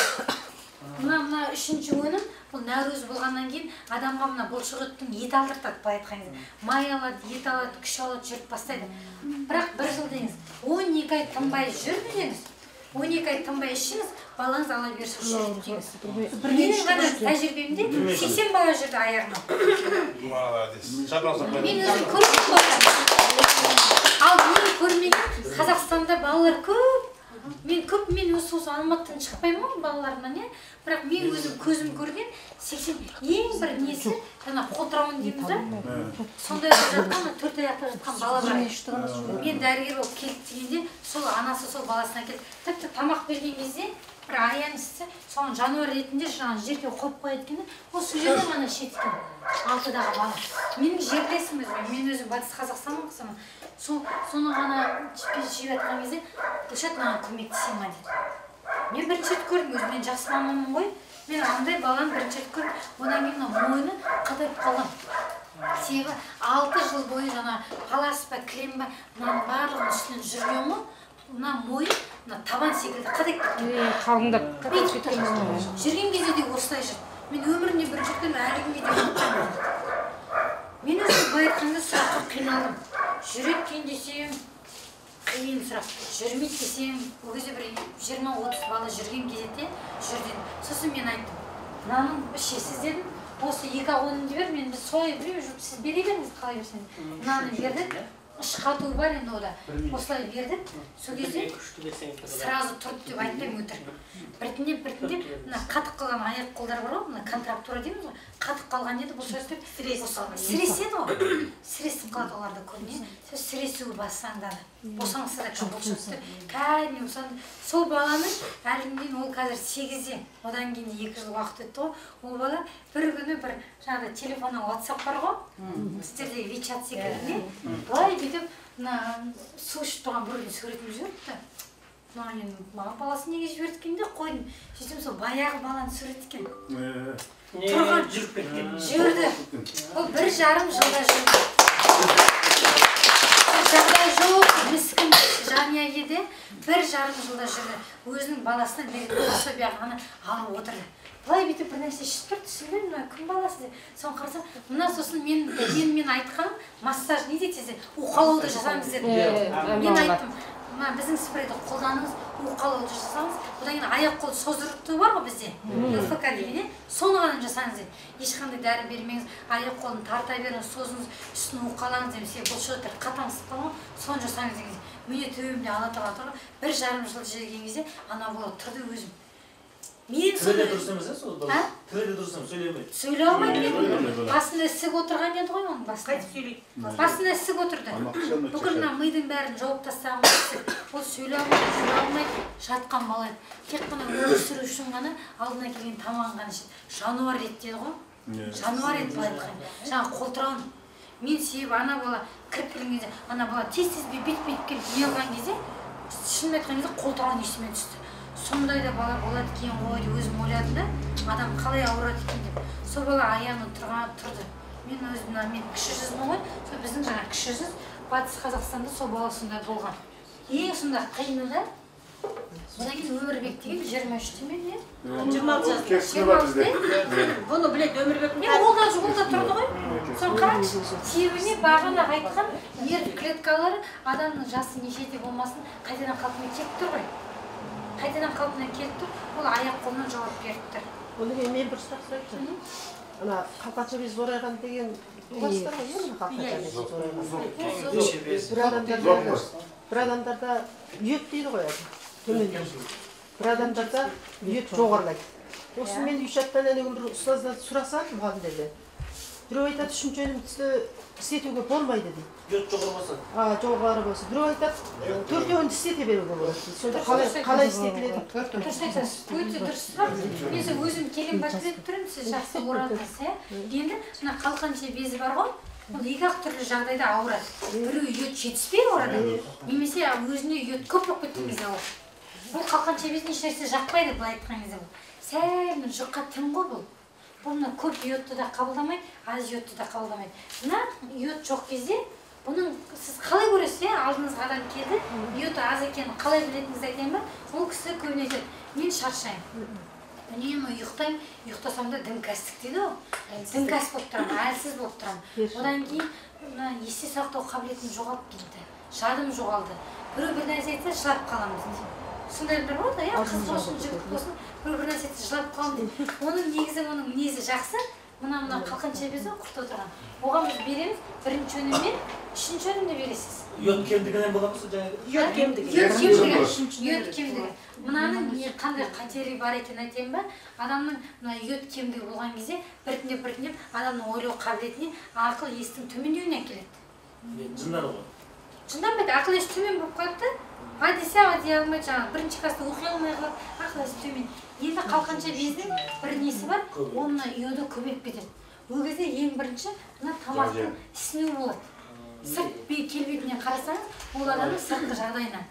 S1: Мына 3-ші өнім, бұл нәуріз болғаннан кейін адамға мына бұлшық еттің ет алдыртады, былай айтқан кезде. Май алады, ет алады, күш алады, жүріп бастайды. Бірақ 1 жыл деңіз, 12 ай тынбай жүрді деңіз. 12 ай тынбай ішіңіз, балаңыз ала берсін жүрді деңіз. Менің ғана тәжірибемде 80 бала жүрді аяғына. Мен өзім көрмеймін болған. Ал мен көрмеген Қазақстанда балалар көп. Мен осы Алматыдан шықпаймын балаларымнан, бірақ мен өзім көзім көрген 80 ең бір несі, жаңа қотырауын дейміз да. Сондай жатқан, 4 аяқта жатқан бала бар. Мен дәрігер болып келді дегенде, сол анасы сол баласына келді. Тіпті тамақ берген кезде бір аянысы, соған жануар ретінде жерге қойып қояды екен, ол сол жерде ғана ішеді екен. 6-дағы бала. Менің жерлесім өзім, мен өзім Батыс Қазақстанның қызымын. Соны ғана жеп жатқан кезде, Гүлшат маған көмектесе ма деді. Мен бірінші рет көрдім, өзім жақсы мамамын ғой. Мен андай баланы бірінші рет көрдім. Одан кейін мойны қатайып қалған. Себебі 6 жыл бойы жаңа палас па, кілем ба, мынаның барлығының үстінен жүрген ғой. Мына мойын, мына табан секілді қатайып кеткен.
S5: Қалыңдап.
S1: Жүрген кезде де осылай жүр. Мен өмірімде бірінші рет әлі күнге де ұмытпаймын. Мен өзім былай айтқанда сұраққа қиналдым. Жүреді десем, қиын сұрақ. Жүрмейді десем, ол кезде бір 20-30 бала жүрген кезетте жүрден. Сосын мен айттым, мынаның ішесіз дедім, осы 2 өнімді бер, мен солай біреу сіз бере беріңіз, қалай берсен. Мынаны бердік, іш қатуы бар енді ода. Осылай бердік, сол кезде сразу тұрды деп айтпаймын өтірік. Біртіндеп, мына қатық қалған аяқ қолдар бар ғой, мына контрактура дейміз ғой, қатық қалған еді, бұл сөздер сіреседі ғой. Сіресіп қалады оларда көбіне. Сөз сіресуі бассаңдады. Босаңсы да бұл сөздер. Кәдімгі босаңды. Сол баланың әлімден ол қазір 8-де, одан кейін 2 жыл уақыт өтті ғой. Ол бала бір күні бір жаңағыдай телефоннан WhatsApp бар ғой, сіздердегі WeChat секілді. Былай бүйтіп, су ішіп тұрған біреудің суретін жіберіпті. Маған баласы неге жіберткенде қойдым. Сөйтсем сол баяғы баланы сурет екен. Тұрған жүріп кеткен. Жүрді. Ол 1,5 жылда жүрді. Жағдай жоқ, міскін жания еді, 1,5 жылда жүрді. Өзінің баласына беретін пособие ғана алып отырды. Былай бүйтіп бір нәрсе ішіп тұр, түсінбей, мына кім баласы деп. Соны қарасам, мына сосын мен айтқаным, массаж не дейді, уқалауды жасаңыз деді. Мен айттым, мына біздің спрейді қолданыңыз, уқалауды жасаңыз, одан кейін аяқ қол созырту бар ғой бізде, ЛФК деген, соны ғана жасаңыз. Ешқандай дәрі бермеңіз, аяқ қолын тарта беріңіз, созыңыз, үстін уқалаңыз демесе, бұл шөттер қатаңсып қалған, соны жасаңыз деген кезде. Міне төбемде ана тұра тұрған, 1,5 жыл жүрген кезде ана бола тұрды өзім.
S6: Тілі дұрыс емес, сол дұрыс. Тілі дұрыс емес, сөйлемейді.
S1: Сөйлей алмайды. Басында ісік отырған еді ғой оның басында.
S3: Қайтып сөйлейді.
S1: Басында ісік отырды. Бүкіл мидың бәрін жауып тастаған ісік. Ол сөйлей алмайды, жүре алмайды, жатқан бала еді. Тек қана өмір сүру үшін ғана алдына келген тамағын ғана ішеді. Жануар ет деді ғой. Жануар ет былай айтқанда. Жаңағы қолтырауын. Мен себебі ана бала кіріп келген кезде, ана бала тез-тез бет-бет келіп не алған кезде, шынымен айтқан кезде қолтырауын есіме түсті. Сондай да бала болады екен ғой деп өзім ойладым да, адам қалай ауырады екен деп. Сол бала аяғынан тұрды. Мен өзім, мен кіші жүзмін ғой, сол біздің жаңа кіші жүз Батыс Қазақстанда сол бала сондай болған. Ең сонда қиыны да, одан кейін Өмірбек деген 23-те ме не? 26-те.
S3: Бұны біледі Өмірбек.
S1: Ол да тұрды ғой. Соны қараңызшы, себебіне бағана айтқан нерв клеткалары адамның жасы нешеде болмасын қайтадан қалпына келіп тұр ғой. Қайтадан қалпына келіп тұр, ол аяқ қолынан жауап беріп тұр.
S9: Оны мен бір сұрақ сұрайын. Ана қалқанша без зорайған деген боласыздар ғой, иә, қалқанша без зорайған. Бір адамдарда үйет дейді ғой, төменде. Бір адамдарда үйет жоғарлайды. Осы мен үй шаттан әне бір ұстаздан сұрасам, мұғалімдерден. Біреу айтады, үшінші өнімді істетуге болмайды дейді.
S6: Үйет жоғары болса?
S9: Жоғары болса. Біреу айтады, төртеуін істете беруге болады. Сонда қалай істетіледі?
S1: Дұрыс айтасыз, өте дұрыс сұрақ. Мен өзім келген бақылап тұрмын, сіз жақсы орадыңыз, иә? Енді мына қалқанша безі бар ғой, ол екі-ақ түрлі жағдайда ауырады. Біреу үйет жетіспей ауырады, немесе өзіне үйет көп болып кеткен кезде ауырады. Бұл қалқанша безін ешнәрсе жақпайды, былай айтқан кезде бұл. Сәл жұқа тым ғой бұл. Бұл мына көп йодты да қабылдамайды, аз йодты да қабылдамайды. Мына йод жоқ кезде, бұның сіз қалай көресіз, алдыңызға адам келді, йоды аз екенін қалай білетіңізді айтайын ба? Ол кісі көбіне айтады, мен шаршаймын. Үнемі ұйықтаймын, ұйықтасам да дімкәстік дейді ғой. Дімкәс болып тұрамын, әлсіз болып тұрамын. Одан кейін есте сақтау қабілетім жоғалып кетті, жадым жоғалды. Біреу бір нәрсе айтса жылап қаламын дейді. Сондай бір болады, қыз болсын, жігіт болсын, бір нәрсе айтса жылап қаламын дейді. Оның негізі, оның мінезі жақсы. Мына қалқанша безі құрт отырған. Оған біз береміз, бірінші өнім мен үшінші өнімді бересіз.
S6: Йод кемдігінен боламыз жаңағы?
S3: Йод кемдігі.
S1: Йод кемдігі. Мынаның қандай қатері бар екен айтайын ба? Адамның йод кемдігі болған кезде біртіндеп адамның ойлау қабілетіне ақыл естің төмендеуіне әкеледі.
S6: Жындар ғой?
S1: Жынданбайды, ақыл ес төмен болып қалды. Десе дей алмайды, жаңағы бірінші класста оқи алмай қалады, ақыл есі төмен. Енді қалқанша бездің бір несі бар, онына йоды көбейіп кетеді. Ол кезде ең бірінші мына тамақтың ісінуі болады. Сырт келбетіне қарасаңыз, ол адамның сыртқы жағдайынан.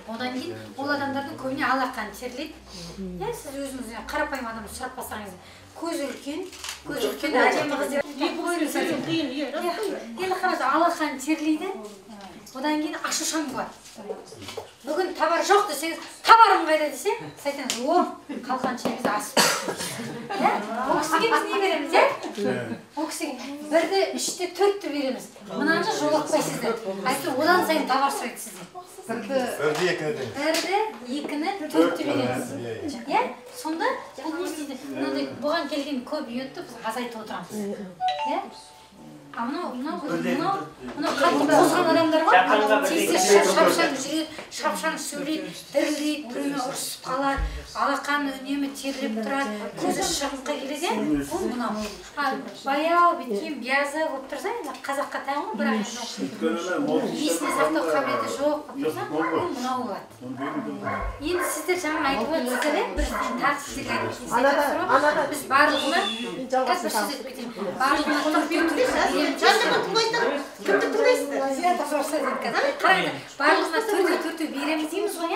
S1: Одан кейін ол адамдардың көбіне алақан терлейді. Сіз өзіңіз қарапайым адамды сұрап бассаңыз, көз үлкен әдемі қыз деп. Енді қараса алақан терлейді. Одан кейін ашушаң болады. Бүгін табар жоқ десеңіз, табарым қайда десе, сайтаңыз, қалқанша біз асып. Ол кісіге біз не береміз, Ол кісіге 1-ді, 3-ті, 4-ті береміз. Мынаны жолақпайсыздар. Айтыр, одан сайын табар сұрайды сізден.
S2: 1-ді,
S1: 2-ні, 4-ті береміз. Сонда, бұл не істейді? Бұған келген көп йодты біз азайтып отырамыз. Мынау қатты қозған адамдар ғой, тез шапшаң жүреді, шапшаң сөйлейді, дірілдейді, біреумен ұрысып қалады, алақаны үнемі терлеп тұрады, көзі шығыңқы келеді, ол мынау. Баяу біткен биязы болып тұрса, қазаққа тән ғой, бірақ есіне сақтау қабілеті жоқ болып тұрса, ол мынау болады. Енді сіздер жаңа айтып отырсыздар, бірден тағы сіздерге біз барлығына, барлығына төртеу береміз дейміз ғой,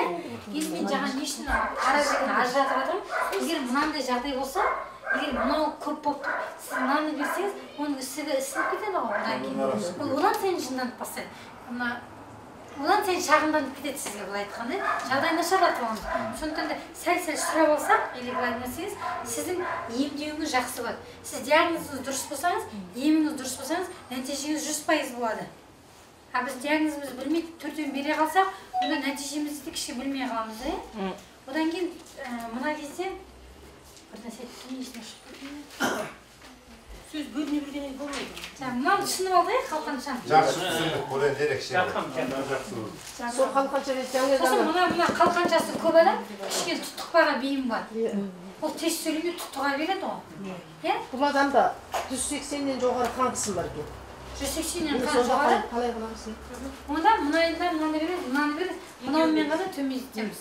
S1: енді мен жаңа не үшін ажыратып жатырмын, егер мынандай жағдай болса, егер мынау көп болып тұр, сіз мынаны берсеңіз, оның ісігі ісініп кетеді ғой, одан кейін. Одан сайын жынданып бастайды. Одан сайын шағымданып кетеді сізге былай айтқанда, жағдай нашарлатып алыңыз. Сондықтан да сәл-сәл сұрап алсақ, или былай демесеңіз, сіздің емдеуіңіз жақсы болады. Сіз диагнозыңыз дұрыс болсаңыз, еміңіз дұрыс болсаңыз, нәтижеңіз 100% болады. А біз диагнозымызды білмей төртеуін бере қалсақ, онда нәтижемізді де кіші білмей қаламыз, Одан кейін мына кезде бір нәрсе айтып есіне шығып
S3: сөз бөліне білгеннен болмайды.
S1: Мынаны түсініп алды, қалқаншаны.
S2: Жақсы түсіндік, бұл енді ерекше.
S9: Сол қалқанша жаңа
S1: сосын мына қалқаншасы көп адам кішкене тұттықпаға бейім бар. Ол тез сөйлемей тұттыға береді ғой.
S9: Бұл адамда 180-нен жоғары қан қысымы бар екен.
S1: 180-нен қан жоғары?
S9: Қалай қыламыз?
S1: Онда мынаны береді, мынаумен ғана төмендетеміз.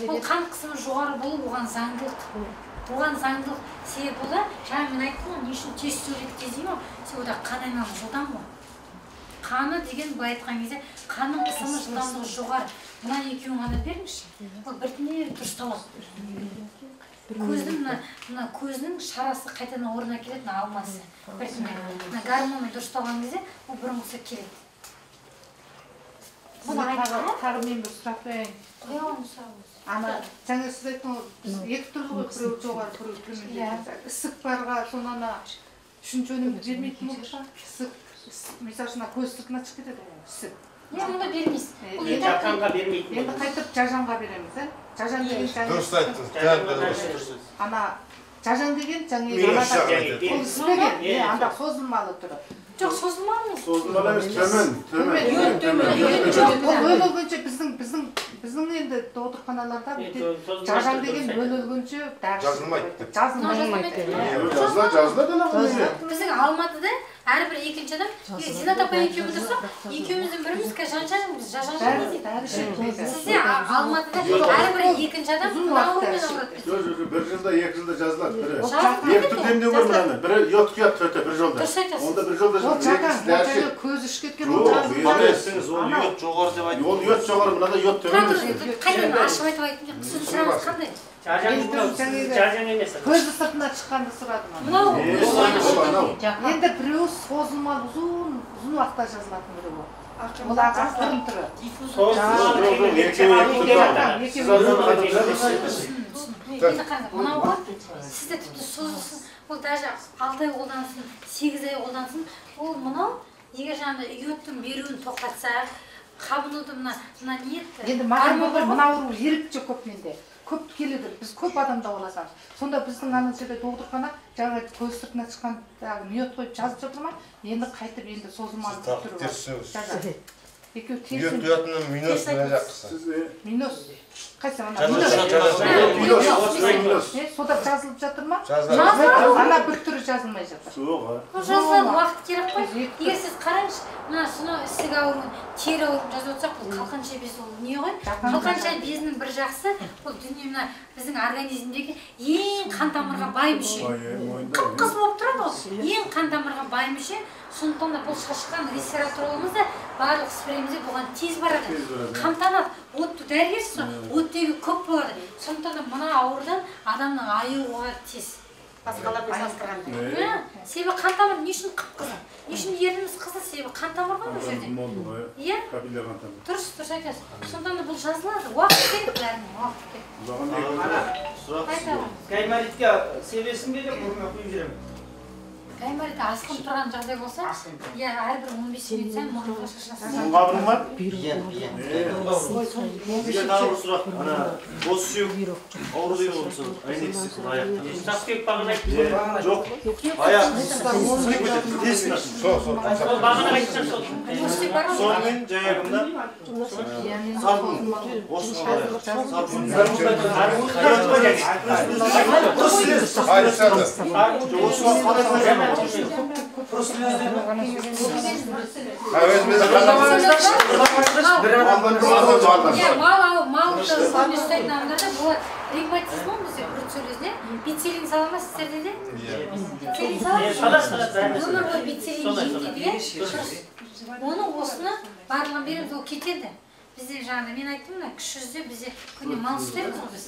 S1: Бұл қан қысымы жоғары болу оған заңдылық. Оған заңдылық себеп болды. Жаңа мен айттым ғой, не үшін тез сөйледі деймін ғой. Себебі қан айналымы жылдам ғой. Қаны деген былай айтқан кезде қанның қысымы жылдамдығы жоғары. Мына екеуін ғана беріңізші. Ол біртіндеп дұрысталады. Мына көздің шарасы қайтадан орнына келеді, мына алмасы. Мына гормоны дұрысталған кезде ол бұрынғысы келеді.
S8: Тағы мен бір сұрақ қояйын.
S1: Қояғын сұрағыз.
S8: Ана жаңа сіз айттыңыз, екі түрлі ғой, біреу жоғары, біреу төмен. Ісік барға сонана үшінші өнімді бермейтін болса, ісік, мысалы үшін көз сыртына шығып кетеді ғой, ісік.
S1: Мұнда бермейсіз.
S7: Жақанға бермейтін.
S8: Енді қайтып жажанға береміз, Жажан деген
S2: дұрыс айттыңыз, дұрыс.
S8: Ана жажан деген жаңа ол іспеген, анда созылмалы түрі.
S1: Жоқ, созылмалы емес.
S4: Созылмалы емес, төмен.
S8: Ол өлгенше біздің енді докторханаларда жажан деген өлгенше
S2: жазылмайды.
S1: Біздің Алматыда әрбір екінші адам, Зинат апа екеуміз тұрсақ, екеуміздің біріміз жажанбыз. Сізде Алматыда әрбір екінші адам аурумен ауырады.
S4: Bir жылда, 2 жылда жазылады. Екі түрден бар мынаны. Бірі йод күйіп төте бір жолда. Онда бір жолда
S8: көз ішіп кеткен
S6: ол йод жоғары деп айтты.
S4: Ол йод жоғары, мынада йод төмен.
S1: Қайдан ашып айтып айтып түсін сұраңыз қандай?
S7: Жажан емес.
S8: Көзі сыртына шыққанды сұрадым. Енді біреу созылмалы ұзын уақытта жазылатын біреу. Бұл ағастырым түрі.
S1: Енді қараңыз, мынауға сізде тіпті созылсын, ол даже 6 ай қолдансын, 8 ай қолдансын, ол мынау егер жаңағыдай йодтың беруін тоқтатсақ, қабынуды мына не етті?
S8: Енді маған мына ауру ерікті көп менде. Көп келеді, біз көп адамда оласамыз. Сонда біздің анансыда доғдырқана жаңа көз сыртына шыққан миот қойып жазып жатыр ма? Енді қайтып енді созылмалы түрі бар. Екеу терсін.
S2: Миот құятыны минос не жақсы?
S8: Минос. Қайсы ана? Сода жазылып жатыр ма? Ана бір түрі жазылмай жатыр.
S1: Жазылады, уақыт керек қой. Егер сіз қараңыз, мына сонау ісік ауруын, тері ауруын жазып отырсақ, бұл қалқанша без ол не ғой? Қалқанша безінің бір жақсы, бұл дүние мына біздің организмдегі ең қан тамырға бай мүше. Қып-қыз болып тұрады ғой. Ең қан тамырға бай мүше. Сондықтан да бұл шашқан респираторларымыз да барлық спрейімізде бұған тез барады. Қамтанады. Отты дәрігерсіз ғой, оттегі көп болады. Сондықтан да мына аурудан адамның айығуға тез.
S3: Басқалармен салыстырғанда.
S1: Себебі қан тамыр не үшін қып-қызыл? Не үшін ерніміз қызыл? Себебі қан тамыр ғой бұл жерде. Иә? Дұрыс айтасыз. сондықтан да бұл жазылады. Уақыт керек бәріне, уақыт керек.
S10: Гайморитке себесін бе деп ұрмай қойып жүремін.
S1: Гайморит асқын тұрған жағдай болса, иә, әрбір 15 минут сайын мұрынға шашасыз.
S4: Қабырың бар?
S6: Сізге тағы бір сұрақ. Ана бос сүйек ауру дейді ғой мысалы, айнексіз аяқтан.
S7: Сақ сүйек бағана айтты.
S6: Жоқ. Аяқ. Тесін ашын.
S7: Сол бағана айтқан сол.
S6: Сонымен жаңағында сабын. Осы
S1: малды ұстайтын адамдарда болады ревматизм ғой бізде бруцеллезде. Бицеллин сала ма сіздерде де? Бицеллин салады? Өмір бойы бицеллин жейді. Оны осыны барлығын береміз, ол кетеді. бізде жаңағыда мен айттым мына кіші жүзде бізде күнде мал ұстаймыз ғой біз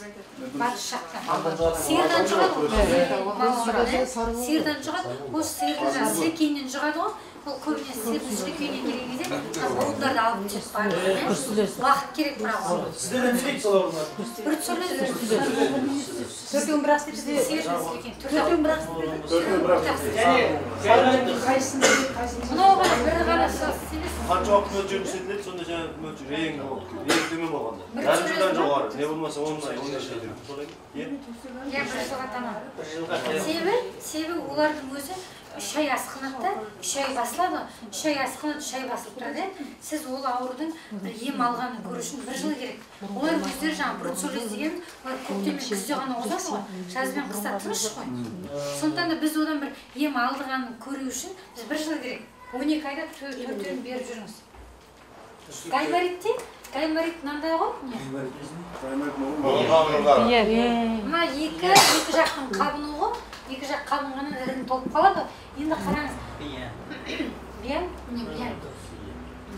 S1: батыс жақта сиырдан жұғады ғой сиырдан жұғады осы сиырды жаңағы сілекейінен жұғады ғой ол көбіне сиырдың сілекейінен келген кезде буындарды алып түсіп барып уақыт керек бірақ ол
S6: сіздер үнсілейді сол аурудан
S3: төртеуін бір ақ істеп
S1: сиырдың сілекейін төртеуін бір ақ
S6: мынау ғана бір ғана қанша уақыт мөлшерін істетіледі сонда жаңағы мөлшер ең төмен болғанда жарым жылдан жоғары не болмаса 10 ай 15 ай солай иә
S1: бір жылға тамам себебі олардың өзі 3 ай асқынады да 3 ай басылады 3 ай асқынады 3 ай басылып тұрады сіз ол аурудың бір ем алғанын көру үшін 1 жыл керек олар өздері жаңағы бруцеллез деген олар көктем мен күзде ғана озады ғой жаз бен қыста тыныш қой сондықтан да біз одан бір ем алдығанын көру үшін біз 1 жыл керек 12 айда төртеуін беріп жүріңіз гайморит мынандай ғой мына екі жақтың қабыну ғой екі жақ қабынғаннан ірің толып қалады енді қараңыз биян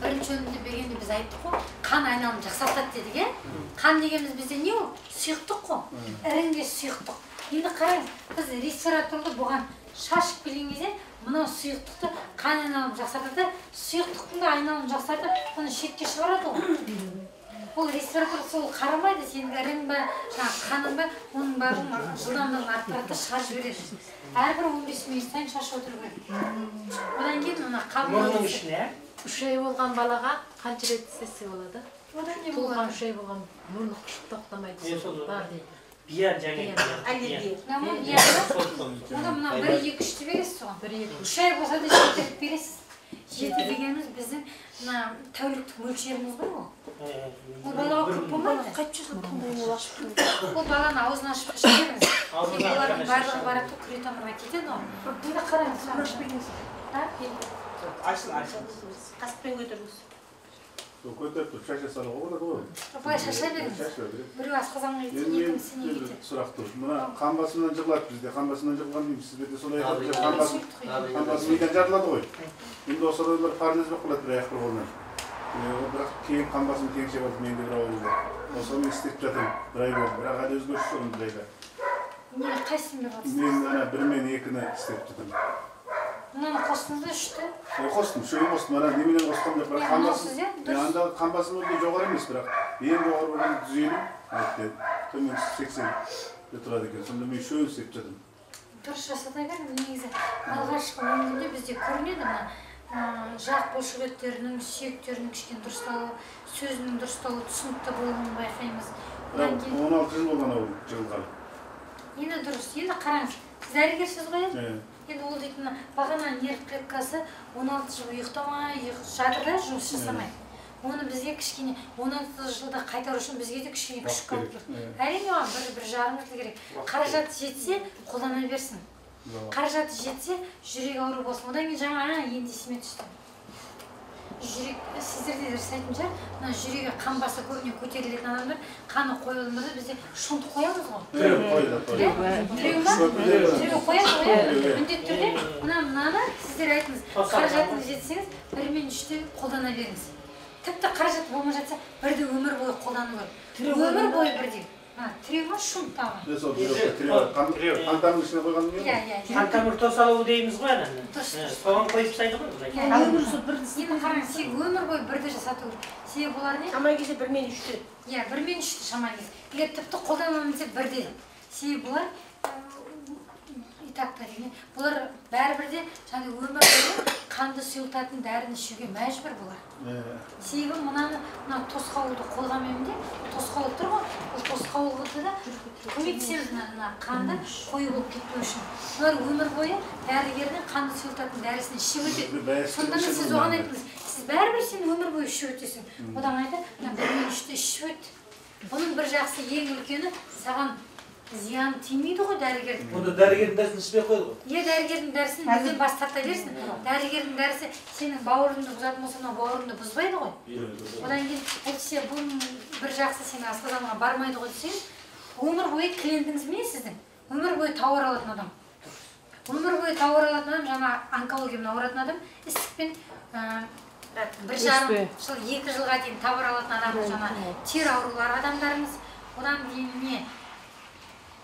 S1: бірінші өнімді бергенде біз айттық қой қан айналымын жақсартады дедік иә қан дегеніміз бізде не ол сұйықтық қой іріңге сұйықтық енді қараңыз біз респираторды бұған шашып келген кезде мынау сұйықтықты қан айналымын жақсартады сұйықтықтың да айналымын жақсартып оны шетке шығарады ғой ол респиратор сол қарамайды сенің ірің ба жаңағы қаның ба оның барлығын жылдамдығын арттырады шығарып жібереді әрбір 15 минут сайын шашып отыру керек одан кейін мына
S7: мұрынның ішіне
S9: 3 ай болған балаға қанша рет істесе болады
S1: одан не
S9: туылған
S1: болады
S9: 3 ай болған мұрны қышып тоқтамайды бар дейді
S7: биян және
S1: аллергия онда мына 1-2-3-ті бересіз соған 3 ай болса да 7 рет бересіз 7 дегеніміз біздің мына тәуліктік мөлшеріміз ғой ол балаға көп болмайды ол баланы аузын ашып іше беріңіз олардың барлығы барады күре тамырға кетеді ғой енді қараңыз
S3: қасықпен көтеріңіз
S4: көтеріп тұрып шаша салуға болады ғой
S1: былай шаша беріңіз біреу асқазанға кетсе екіншісіне кетеді
S4: сұрақ тұр мына қан басымнан жығылады бізде қан басымнан жығылған дейміз сіздерде солай қан басым мидан жарылады ғой енді осы адамдар парализ болып қалады бір аяқ бір қолынан бірақ кейін қан басым теңшеп алды менде бір ауылда осыны істеп жатырмын бір ай болды бірақ әлі өзгеріс жоқ бір айда
S1: қайсысын деп отырсыз
S4: мен ана 1 мен 2-ні істеп жатырмын
S1: мынаны қостыңыз ба 3-ті
S4: қостым үшеуін қостым ана неменен қостым деп бірақ қан басым анда қан басым ондай жоғары емес бірақ ең жоғары болғаны 150 төмен 80 тұрады екен сонда мен үшеуін істеп жатырмын
S1: дұрыс жасата бердім негізі алғашқы өнімде бізде көрінеді мына жақ бұлшықеттерінің сүйектерінің кішкене дұрысталуы сөзінің дұрысталуы түсінікті болуын байқаймыз одан кейін
S4: 16 жыл болған ау жығылғалы
S1: енді дұрыс енді қараңыз сіз дәрігерсіз ғой енді ол дейтін бағана нерв клеткасы 16 жыл ұйықтамай жатыр да жұмыс жасамайды оны бізге кішкене 16 жылда қайтару үшін бізге де кішкене күш қалып тұр әрине оған 1-1,5 жыл керек қаражаты жетсе қолдана берсін қаражаты жетсе жүрек ауру болсын одан кейін жаңа енді есіме түсті жүрек сіздерде дұрыс айтатын шығар мына жүрегі қан басы көбіне көтерілетін адамдар қаны қойылмаса бізде шунт қоямыз ғой тіреу қоямыз ғой міндетті түрде мынаны сіздер айтыңыз қаражатыңыз жетсеңіз 1 мен 3-те қолдана беріңіз тіпті қаражат болмай жатса бірде өмір бойы қолдану керек өмір бойы бірде тіреу ма шунт тағы
S4: қан тамыр ішіне қойған не
S7: қан тамыр тосалуы дейміз ғой ананы соған қойып тастайды ғой
S1: енді қараңыз сен өмір бойы бірді жасату керек себебі олар не
S3: шаман кезде 1 мен 3-те
S1: 1 мен 3-те шаман кезде егер тіпті қолданамын десе бірде себебі бұлар бұлар бәрібірде жаңағы өмір бойы қанды сұйылтатын дәріні ішуге мәжбүр бұлар себебі мына тосқауылды қойғанмен де тосқауыл тұр ғой бұл тосқауылды да көмектесеміз мына қанды қою болып кетпеу үшін бұлар өмір бойы дәрігердің қанды сұйылтатын дәрісін ішіп өтеді сонда сіз оған айттыңыз сіз бәрібір сен өмір бойы ішіп өтесің одан айтады 1 мен 3-те ішіп өт бұның бір жақсы ең үлкені саған зиян тимейді ғой дәрігердің.
S6: Онда дәрігердің дәрісін ішпей қойды ғой.
S1: Иә, дәрігердің дәрісін бізден бас тарта берсін. Дәрігердің дәрісі сенің бауырыңды бұзатын болса, бауырыңды бұзбайды ғой. Одан кейін әйтпесе бұл бір жақсы сен асқазанға бармайды ғой десеңіз, өмір бойы клиентіңіз міне сіздің. Өмір бойы тауар алатын адам. Өмір бойы тауар алатын адам, жаңа онкологиямен ауыратын адам ісікпен бір жарым жыл 2 жылға дейін тауар алатын адамымыз жаңа тер аурулар адамдарымыз, одан кейін не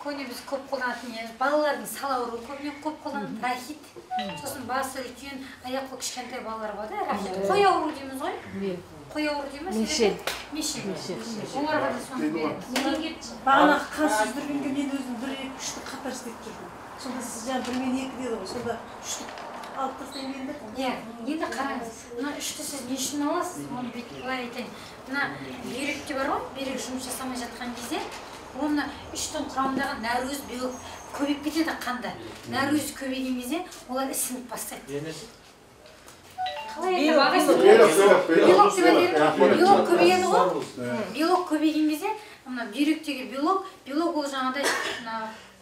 S1: көне біз көп қолданатын балалардың сал ауруы көбіне көп қолданады, рахит, сосын басы үлкен, аяқ кішкентай балалар болады, рахит, қой ауруы дейміз ғой? Қой ауруы дейміз? Мешел. Оларға да соны береді.
S9: Бағана қансыз жүргенде мен өзім 1-2-3-ті қатар істеп жүрдім. Сонда сіз жаңа 1 мен 2 деді ғой, сонда 3-ті алып тастайын дегенде?
S1: Иә, енді қараңыз, мына 3-ті сіз не үшін аласыз? Оны бүйтіп былай айтайын. Мына бүйректе бар ғой, бүйрек жұмыс жасамай жатқан кезде, оны 3-тің құрамындағы нәруыз белок көбейіп кетеді қанда. Нәруыз көбейген кезде олар ісініп бастайды. Қалай енді бағайсыз? Белок деп айтайын, белок көбейеді ғой. Белок көбейген кезде, мына бүйректегі белок ол жаңағыдай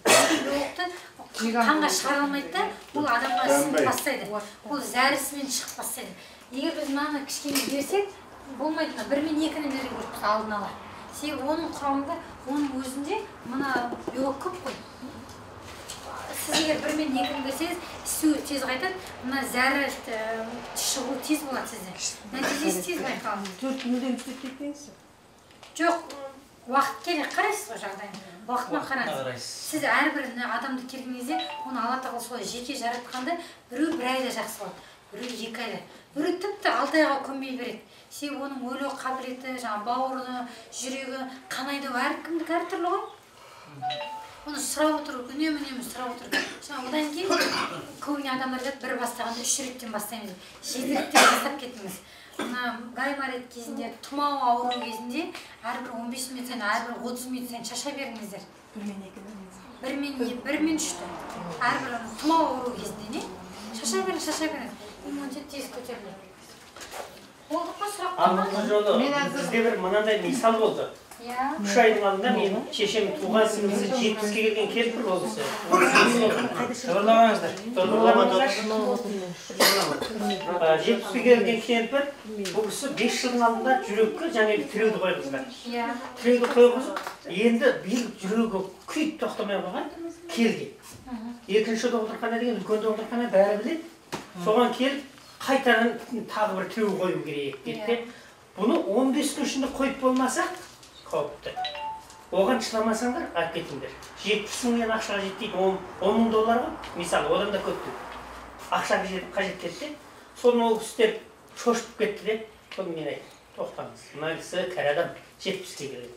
S1: белокты қанға шығара алмайды да, ол адамға ісініп бастайды. Ол зәрісімен шығып бастайды. Егер біз мынаны кішкене берсек, болмайды, 1 мен 2-ні бере көріп алдын ала. Себебі оның құрамында, оның өзінде мына белок көп қой. Сіз егер 1 мен 2-ні берсеңіз, ісуі тез қайтады, мына зәрі шығу тез болады сізде. Нәтижесі тез байқалады.
S9: 4 мүлдем істеп кетпеңіз?
S1: Жоқ, уақыт керек, қарайсыз ғой жағдайын. Уақытына қараңыз. Сіз әрбір адамды келген кезде, оны Алла тағала солай жеке жаратқанда, біреу 1 айда жақсы болады, біреу 2 айда, біреу тіпті 6 айға көнбей береді. Себебі оның ойлау қабілеті, бауыры, жүрегі, қан айдауы әркімдік әртүрлі ғой. Оны сұрап отыру, үнемі сұрап отыру. Одан кейін көбіне адамдар айтады, бір бастағанда 3 реттен бастаймыз. 7 реттен бастап кетіңіз. Гайморит кезінде, тұмау ауыру кезінде әрбір 15 минут сайын, әрбір 30 минут сайын шаша беріңіздер. 1 мен 3-ті. Әрбір тұмау ауыру кезінде не? Шаша беріңіз. Иммунитет тез көтеріледі. Болдық па сұрақ?
S7: Алдыңғы жолы бізде бір мынандай мисал болды. 3 айдың алдында мен шешем туған сіңлісі 70-ге келген кемпір ол кісі. Торлағаныздар. 70-ге келген кемпір, бұл кісі 5 жылдың алдында жүрекке жаңа тіреуді қойғызған. Тіреуді қойғызып, енді бір жүрегі күйіп тоқтамай қойған келген. Екінші докторхана деген үлкен докторхана бәрі біледі. Соған келіп, қайтадан тағы бір тіреу қою керек деді. Бұны 15 күн ішінде қойып болмасақ, қауіпті. Оған шыдамасаңдар, алып кетіңдер. 70 мыңнан ақшаға жетпейді, 10 мың доллар ғой, мысалы, одан да көпті. Ақша қажет кетті. Соны ол кісілер шошып кетті де, соны мен айттым, тоқтаңыз. Мына кісі кәрі адам 70-ге келеді.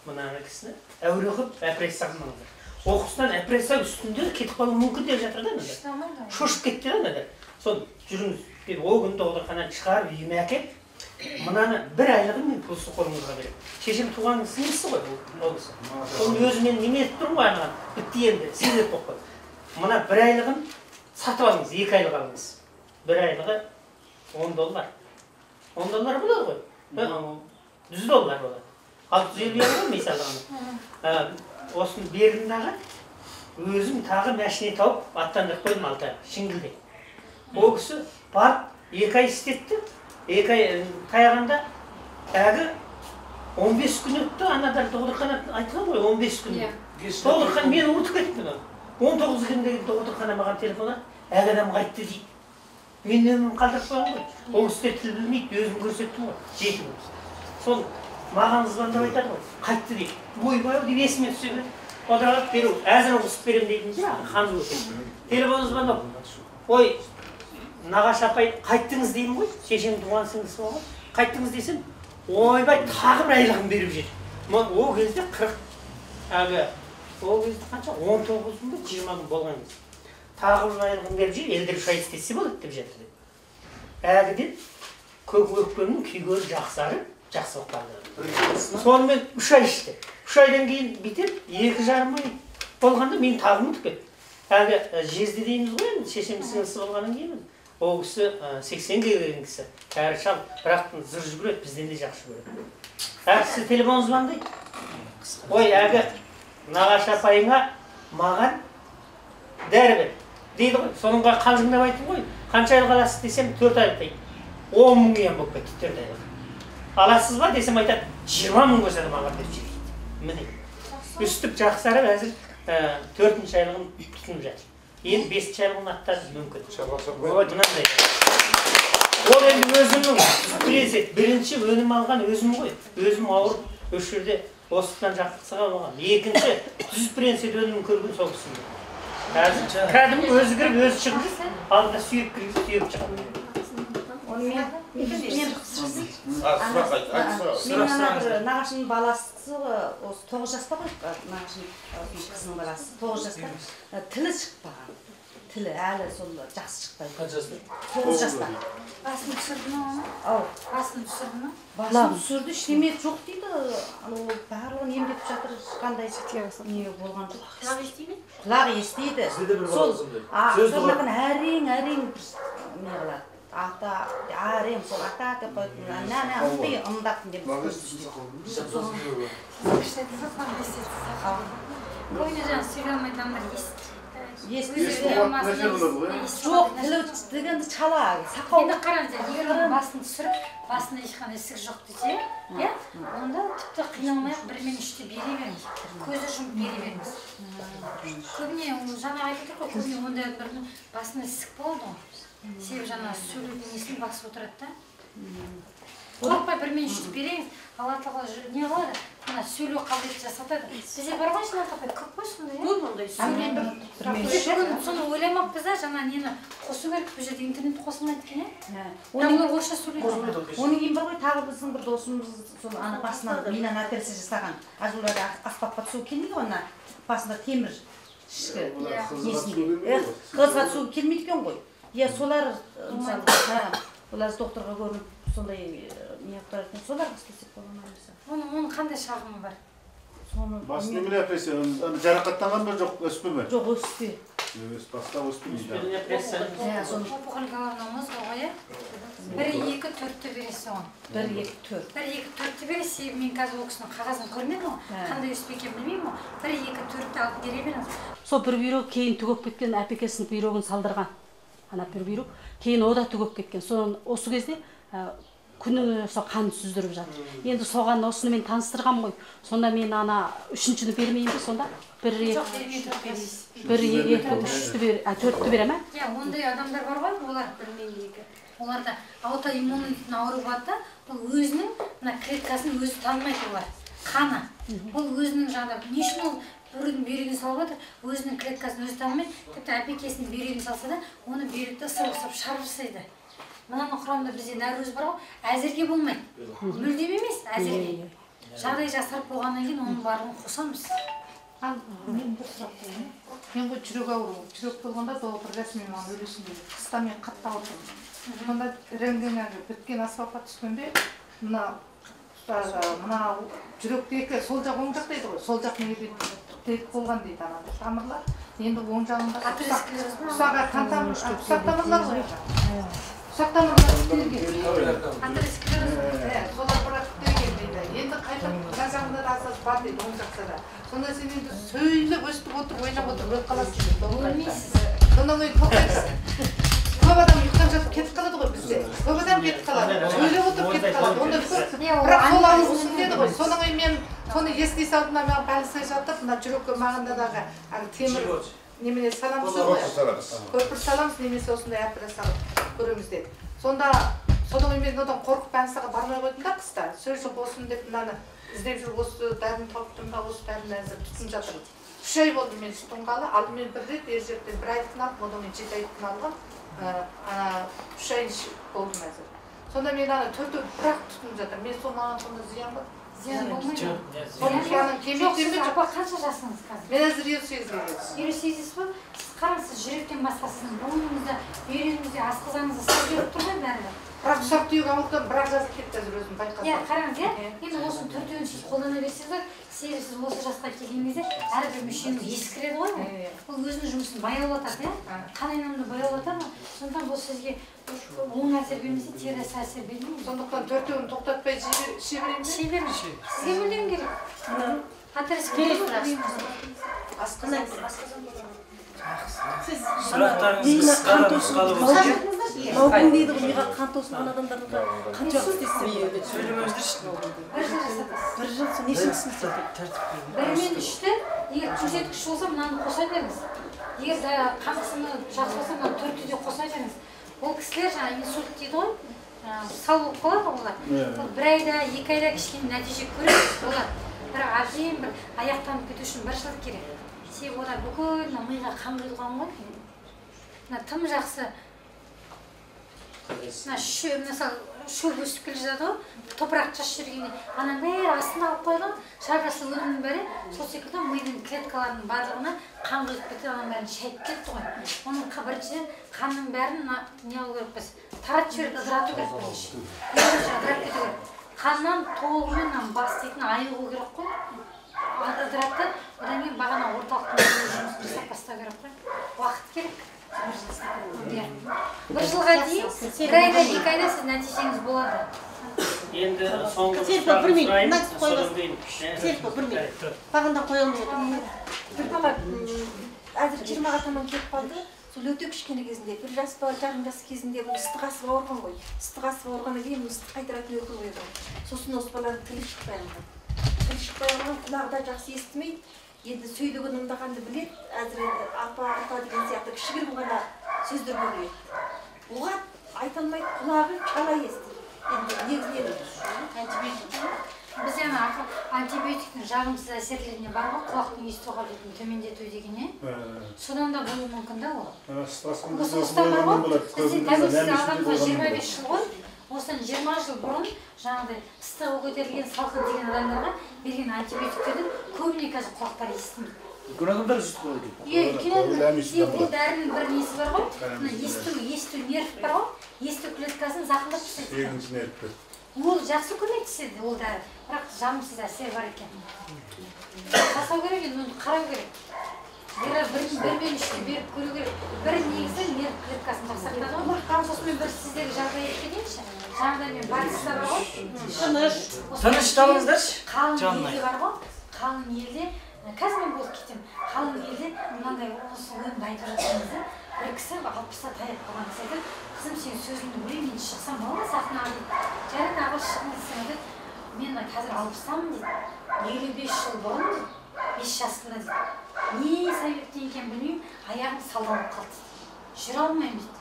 S7: Мына кісіні әуре қылып, операция қылмаңыздар. Оқыстан операция үстінде кетіп қалу мүмкін деп жатыр да, шошып кетті да, соны жүріңіз. Ол күн докторханадан шығарып, үйіме әкеп, мынаны 1 айлығын мен пұлсы қолыңызға беремін. Шешем туғанның сіңлісі ғой ол кісі. Соны өзімен неме етіп тұрмын ғой анаған, бітті енді, себеп болып қойды. Мына 1 айлығын сатып алыңыз, 2 айлық алыңыз. 1 айлығы 10 доллар. 10 доллар болады ғой, 100 доллар болады. 650 евро мысалы. Осыны бердім дағы, өзім тағы мәшіне тауып, аттандырып қойдым Алтайға, Шіңгілде. Ол кісі барып 2 ай істетті. 2 ай таяғанда әгі 15 күн өтті, анадар докторхана айтқан ғой, 15 күн. Докторхана мен ұмытып кеттім. 19 күндегі докторхана маған телефона, әгі адам қайтты дейді. Мен өмірім қалдырып қойған ғой. Ол кісілер тіл білмейді, өзім көрсеттім ғой, жетім. Сол маған звондап айтады ғой, қайтты дейді. Ойбай деп есіме түсе берді. Отырып беру, әзір қысып беремін дейтін қан өтеді. Телефон звондап, ой, нағашы апай, қайттыңыз деймін ғой, шешем туған сіңлісі болған. Қайттыңыз десем, ойбай, тағы 1 айлығын беріп жеді. Ол кезде 40, ол кезде қанша? 19 күн бе, 20 күн болған кез. Тағы 1 айлығын беріп жеді, елдер 3 ай істесе болады деп жатыр. Әгіден көк өкпемнің күйгені жақсарып, жақсы болып қалды. Сонымен 3 ай ішті. 3 айдан кейін бітеп, 2,5 ай болғанда мен тағы ұмытып кеттім. Әгі жезді дейміз ғой, шешем сіңлісі болғаннан кейін. Ол кісі 80-ге келген кісі, кәрі шал, бірақ зыр жүгіреді, бізден де жақсы көреді. Кісі телефон звондайды. Ой, әгі нағашы апайыңа маған дәрі бер. Дейді ғой, соныңға қалжыңдап айтып ғой, қанша айлық аласыз десем 4 айлық дейді. 10 мың ем болып кетті 4 айлық. Аласыз ба десем айтады, 20 мың көседі маған деп жейді. Міне, үстіп жақсарып әзір 4-ші айлығын тұтынып жатыр. Енді 5-ші айлығын аттады мүмкін. Мынандай. Ол енді өзімнің бірінші өнім алған өзім ғой. Өзім ауырып, осы жерде осыдан жақсыға болған. Екінші, түз принцип өнімін көрген сол кісінің. Кәдімгі өзі кіріп, өзі шығып, алдында сүйеп кіріп, сүйеп шығып.
S11: Мен нағашының баласы осы 9 жаста ғой, нағашының қызының баласы 9 жаста. Тілі шықпаған. Тілі әлі сол жақсы шықпайды.
S6: Қанша жаста?
S11: 9 жаста.
S1: Басын түсірді ма оны? Басын түсірді ма?
S11: Басын түсірді, ештеме жоқ дейді. Барлығын емдетіп жатыр, ешқандай не болған жоқ.
S3: Құлақ естиді ме?
S11: Құлақ естиді. Сол ақырын әрең не қылады. Әрең сол ата деп қойды. Ұмдай ұмдақтын деп
S1: Көбіне жаңа сөйлей алмайтын адамдар
S11: жоқ, тілі дегенді чала, сақау.
S1: Енді қараңыз, егер оның басын түсіріп, басында ешқандай ісік жоқ десе, онда тіпті қиналмай-ақ 1-3-те бере беріңіз. Көзі жұмып бере беріңіз. Көбіне, жаңа айтып тұр ғой, көбіне ондай адамдардың басында ісік болады ғой. Себебі жаңа сөйлеудің несін басып отырады да. Қорықпай 1-3-те береңіз, Алла тағала не қылады? Мына сөйлеу қабілеті жасатады. Бізде бар ғой жинақ таппай, көп қой сондай,
S3: көп ондай
S1: соны ойламаппыз да, жаңа нені қосу керек, бұл жерде интернет қосылмайды екен, олар орысша сөйлейді.
S11: Оның кейін бар ғой, тағы біздің бір досымыз сол ана басынан минан операция жасаған. Ажуларда аспапқа түсу келмейді ғой, ана басында темір ішкі несінде. Қызға түсу келмейді екен ғой. Иә, солар мысалы, олар докторға көрініп сондай не қылатын, солар істесек боламаймыз.
S1: Оның қандай шағымы бар?
S4: Басын немене опрессия? Жарақаттанған ба жоқ, өспе ме?
S11: Жоқ, өспе.
S4: Баста өспе дейді.
S1: Опухоль головного мозга ғой, 1-2-4-ті бересі оған.
S11: 1-2-4.
S1: 1-2-4-ті бересі, себебі мен қазір ол кісінің қағазын көрмедім ғой, қандай өспе екенін білмеймін ғой. 1-2-4-ті алып бере беріңіз.
S5: Сол бір бүйрек кейін түгіп кеткен, әпекесінің бүйрегін салдырған. Ана бір бүйрек, кейін ода түгіп кеткен. Соны осы кезде күні сол қан сүздіріп жатыр. Енді соған осыны мен таныстырғам ғой. Сонда мен ана үшіншіні бермеймін бе сонда? 1-2-3-ті бере ме?
S1: Ондай адамдар бар ғой, олар білмейді. Оларда аутоиммунитетін ауру бар да, бұл өзінің клеткасын өзі танымайды олар. Қаны. Ол өзінің жаңағы, не үшін ол бүйрегін бүйрегін салып жатыр, өзінің клеткасын өзі танымайды, тіпті әпекесінің бүйрегін салса да, оны бүйректі ысырып шарып жасайды. Мынаның құрамында бізде нәрөз бар ғой, әзірге болмайды. Мүлдем емес, әзірге. Жағдай жасарып болғаннан кейін оның барлығын қосамыз.
S8: Мен бір сұрақ қойайын. Мен ғой жүрек ауру, жүрек болғанда доғыр рәсімі маған өлесін дейді. Қыста мен қатты ауырдым. Сонда рентгенге біткен аспапқа түскенде мына жүректегі сол жақ оң жақ дейді ғой, сол жақ неге тек болған дейді ана тамырлар. Енді оң жағында ұсаға ұсақ тамырлар ғой. Ұсақ тамырлар түтелген. Солар бірақ түтелген дейді. Енді қайтып мына жағында да асас бар дейді оң жақта да. Сонда сен енді сөйлеп өстіп отыр, ойнап отыр, өліп қаласың дейді. Сондан кейін тоқтайсың. Көп адам ұйықтап жатып кетіп қалады ғой бізде. Көп адам кетіп қалады. Сөйлеп отырып кетіп қалады. Онда бірақ сол ауырғысын деді ғой. Содан кейін мен соны ести салдым, маған больницаға жатып, мына жүрекке мағындадағы темір немене саламыз ғой. Көпір саламыз, немесе осындай операциялық көреміз деді. Содан кейін мен одан қорқып больницаға бармай қойдым да қыста. Сөйлесіп болсын деп мынаны іздеп жүріп осы дәріні тауып тұрмын да осы дәріні әзір тұтынып жатырмын. 3 ай болды мен тұтынғалы, алдымен бір рет ержеттен 1 айлықтың алып, одан кейін 7 айлықтың алған. 3 ай болдым әзір. Сонда мен ана 4 бірақ тұтынып жатырмын. Мен сол маған сонда зиян ба?
S1: Зиян болмайды. Қанша жасыңыз қазір?
S8: Мен әзір 58-ге келдім.
S1: 58-сіз ба? Сіз қараңыз, жүректен басқа сіздің буыныңызда, бүйрегіңізде, асқазаныңызда сау жүріп тұр ғой бәрі.
S8: Бірақ ұсақ түйек ауырдан бірақ жазып кетті әзір өзім байқасам.
S1: Қараңыз, енді осының 4-еуін сіз қолдана берсеңіз ғой, себебі сіз осы жасқа келген кезде әрбір мүшеңіз ескіреді ғой. Ол өзінің жұмысын баяулатады, қан айналымды баяулатады. Сондықтан бұл сізге оң әсер бермесе, теріс әсер бермейді.
S8: Сондықтан 4-еуін тоқтатпай іше берейін бе?
S1: Іше беріңіз. Сізге мүлдем керек.
S6: Сұрақтарыңыз қысқадан нұсқалы болсын.
S9: Мауқын дейді ғой, миға қан тосылған адамдарға қанша уақыт істейсіз?
S6: Сөйлемеңіздерші.
S1: 1 жыл жасатасыз.
S9: 1 жыл нешіншісін істейсіз?
S1: 1-мен 3-ті, егер көрсеткіш болса, мынаны қоса беріңіз. Егер қан қысымы жақсы болса, мынаны 4-ті де қоса беріңіз. ол кісілер жаңағы инсульт дейді ғой, сау болып қалады олар. Бір айда, 2 айда кішкене нәтиже көреді олар. Бірақ әбден бір аяқтанып кету үшін 1 жыл керек. Себебі олар бүкіл миға қан құйылған ғой. Тым жақсы. Мысалы, шөп өсіп келе жатады ғой, топырақ шашып жүргенде, ана бәрі астына алып қойған, шарбасы өнімнің бәрі, сол секілді мидың клеткаларының барлығына қан құйып кетті, ананың бәрін шайып кетті ғой. Оның біріншіден қанның бәрін не алу керек біз, таратып жіберіп ыдырату керек бірінші. Ыдырап кету керек. Қаннан толығымен бас дейтін айығу керек қой. Ыдыратты, одан кейін бағана орталықтың жұмысын жасап бастау керек қой. Уақыт керек. 1 жылға дейін, 1 айда, 2 айда сіз нәтижеңіз болады.
S7: Енді соңғы сұрағын
S3: Бағында қойылмайды. Бір бала әзір 20-ға таман кетіп қалды. Сол өте кішкене кезінде, 1 жас бала, жарым жас кезінде бұл ыстық асып ауырған ғой. Ыстық асып ауырғаннан кейін ыстық қайтаратын өкіл қойған. Сосын осы баланың тілі шықпай алған. Тілі шықпай алған, құлағы да жақсы естімейді. Енді сөйлеген ымдағанды білет, әзір апа деген сияқты кішігірім ғана сөздер көреді. Оған айта алмайды, құлағы шала естіді. Енді негізінен антибиотик.
S1: Біз антибиотиктің жағымсыз әсерлеріне бар ғой, құлақтың есту қабілетін төмендету дегенне. Содан да болуы мүмкін да ол. Осы ұстан бар ғой, бізде тәуелсіздік алғанымызға 25 жыл ғой. Осыдан 20 жыл бұрын жаңағыдай ыстығы көтерілген салқын деген адамдарға берген антибиотиктердің көбіне қазір құлақтары естімейді.
S4: Үлкен адамдар естіп қойды.
S1: Бұл дәрінің бір несі бар ғой, есту нерв бар ғой, есту клеткасын зақымдап түседі.
S4: Екінші нервті.
S1: Ол жақсы көмектеседі ол дәрі, бірақ жағымсыз әсер бар екен. Жасау керек, оны қарау керек. Бірмен іште беріп көру керек. Бір негізі нерв клеткасын жақсартады ғой. Сосын бір сіздегі жағдай еткененші. Жаңағыдай мен больницада бар ғой.
S10: Тыныш табыңыздаршы.
S1: Қалың елде бар ғой. Қалың елде. Қазір мен болып кетем. Қалың елде мынандай осы ойымды айтып жатқаныңызда бір кісі 60-та таяп қалған кісі айтып, қызым сен сөзіңді бөлейін, мен шықсам бола ма сахнаға дейді. Жарайды аға шығыңыз деді. Мен қазір 60-тамын дейді. 55 жыл бұрын дейді. 5 жасымда дейді. Не себептен екенін білмеймін, аяғым салдалып қалды дейді. Жүре алмаймын дейді.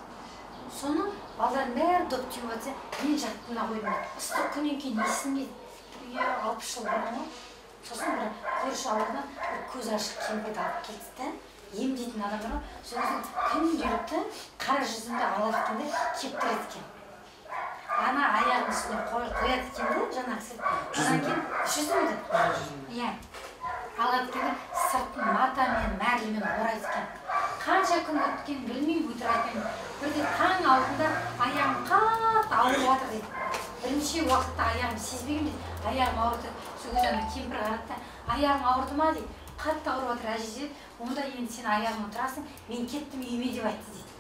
S1: Соны балдардың бәрі доп теуіп жатса, мен жатып мына қойдым дейді. Ыстық күннен кейін есімде 60 жыл бұрын ғой. Сосын бір көрші ауылдан көз ашық кемпірді алып келді да, емдейтін адамдар ғой. Сол кезде күнделікті қара жүзімді алатқанда кептіреді екен. Ана аяғының үстіне қояды екен да, жаңағы сіз. Одан кейін жүзімді. Иә. Алады екен, сыртын матамен, мәрлімен орайды екен. Қанша күн өткен білмеймін, өтірік айтпаймын. Бірде таң алдында аяғым қатты ауырып жатыр дейді. Бірнеше уақытта аяғым сезбеген дейді. Аяғым ауырды. Сол кезде кемпір қарады да, аяғым ауырды ма дейді. Қатты ауырып жатыр әже деді. Онда енді сен аяғыма тұрасың, мен кеттім үйіме деп айтты дейді.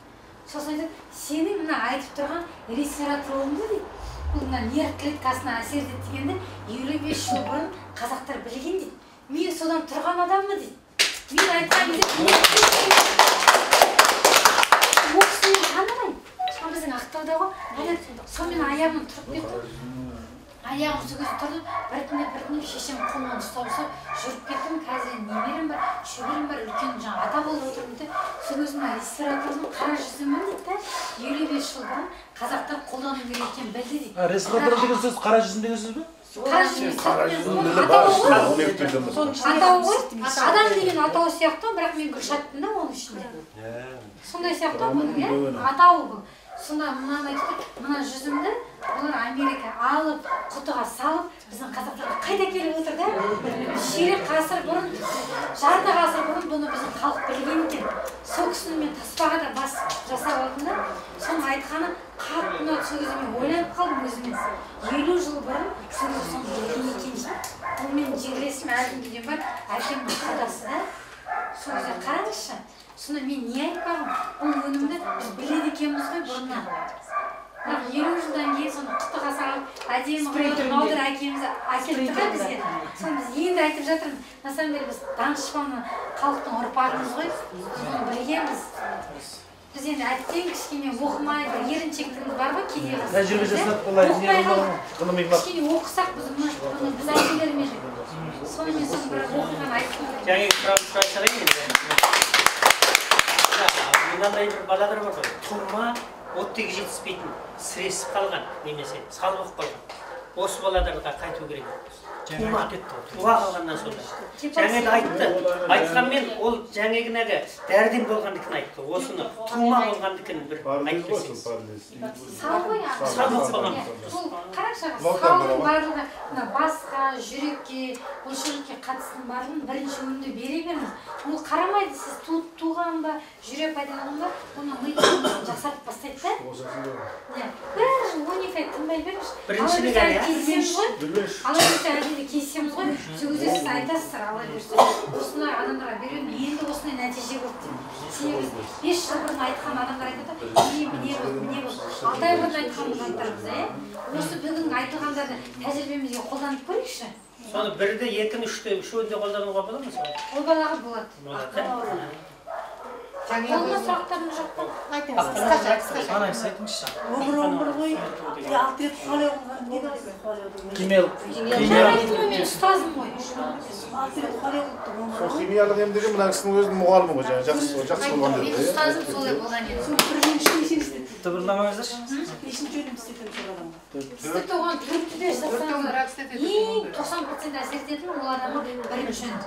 S1: Сосын айтады, сенің мына айтып тұрған ресвератролыңды дейді. Бұл мына нерв клеткасына әсер етеді дегенді 55 жыл бұрын қазақтар білген дейді. Мен содан тұрған адаммы дейді. Мен айтқан кезде ол кісіні танымаймын. Біздің Ақтауда ғой, сонымен аяғым тұрып кетті. Аяғым сол кезде тұрды, біртіндеп шешем қолынан ұстап жүріп кеттім. Қазір немерем бар, шөберем бар, үлкен жаңа ата болып отырмын дейді. Сол кезде респиратордың қара жүзімін дейді. 55 жыл бұрын қазақтар қолдану керек екенін білді дейді.
S6: Респиратор деген сөз қара жүзім деген сөз бе?
S1: Атауы ғой, адам деген атауы сияқты, бірақ мен Гүлшаттым да оның ішінде. Сондай сияқты бұның, атауы бұл. Сонда мынаны айтты, мына жүзімді олар Америка алып, құтыға салып, біздің қазақтарға қайда келіп отыр да? Ширек ғасыр бұрын, жарты ғасыр бұрын бұны біздің халық білген екен. Сол кісіні мен таспаға да бас жасап алдым да, соны айтқаны қатты ұнады. Сол кезде мен ойланып қалдым өзімен. 50 жыл бұрын сол кезде соны білген екен дейді. Ол менің жерлесім әлі күнге бар, әкемнің құрдасы да. Сол кезде қараңызшы. Сонда мен не айтпағым? Бұл өнімді біз біледі екенбіз ғой бұрыннан. 50 жылдан кейін соны құтыға салып, әдемі қылып маудыр әкеміз әкелді да бізге. Соны біз енді айтып жатырмыз. На самом деле біз данышпан халықтың ұрпағымыз ғой. Соны білгенбіз. Біз енді әттең кішкене оқымай, еріншектігіміз бар ғой кейде.
S6: Тәжірибе жасап олай
S1: кішкене оқысақ біз әкелермен. Сонымен соны бір оқиғаны айтқым келеді.
S7: Жаңағы сұрап шығайын енді. Мынандай бір баладар бар ғой, тұрма оттегі жетіспейтін сіресіп қалған немесе сал болып қалған осы балаларға қайту керек. Туға қалғаннан сонда. Жаңағы айтқанмен ол жаңағынағы дәрден болғандықын айтты. Осыны тума болғандықын бір айтып берсеңіз.
S1: Сал ғой.
S7: Сал болып қалған.
S1: Бұл қарашы, салдың барлығы басқа, жүрекке, бұлшықетке қатысының барлығын бірінші өнімде бере беріңіз. Ол қарамайды, сіз туған ба, жүрек пайдаланған ба, оны мидан жасарып бастайды да. Бір 12 ай тынбай беріңіз. Kesemiz ғой, сөзі сіз айтасыздар, ала берсіз. Осындай адамдарға беремін, енді осындай нәтиже болды деп. Себебі 5 жыл бұрын айтқан адамдар айтады, не болды. 6 ай бұрын айтқанымыз айтармыз, осы бүгінгі айтылғандарды тәжірибемізге қолданып көрейікші.
S7: Соны бірді, екіні, үшеуінде қолдануға болады ма?
S1: Ол балаға болады. Қолына сұрақтарың жоқ па?
S11: Айтыңыз,
S12: айтыңызшы.
S11: Өмір ғой, 6 рет қалай болған, не дайсыз қалай болған?
S1: Мен ұстазым ғой.
S11: 6 рет қалай болған?
S4: Сол химиялық ем деген мына кісінің өзінің мұғалімі ғой, жақсы болған деді.
S1: Мен ұстазым солай болған еді.
S11: Сол бірінші істедім.
S12: Дыбырламаңыздаршы.
S11: Нешінші өнім істедім сол адамға?
S1: Сізді оған 4-те жасасаңыз, ең 90% әсер ететін ол адамға бірінші өнім.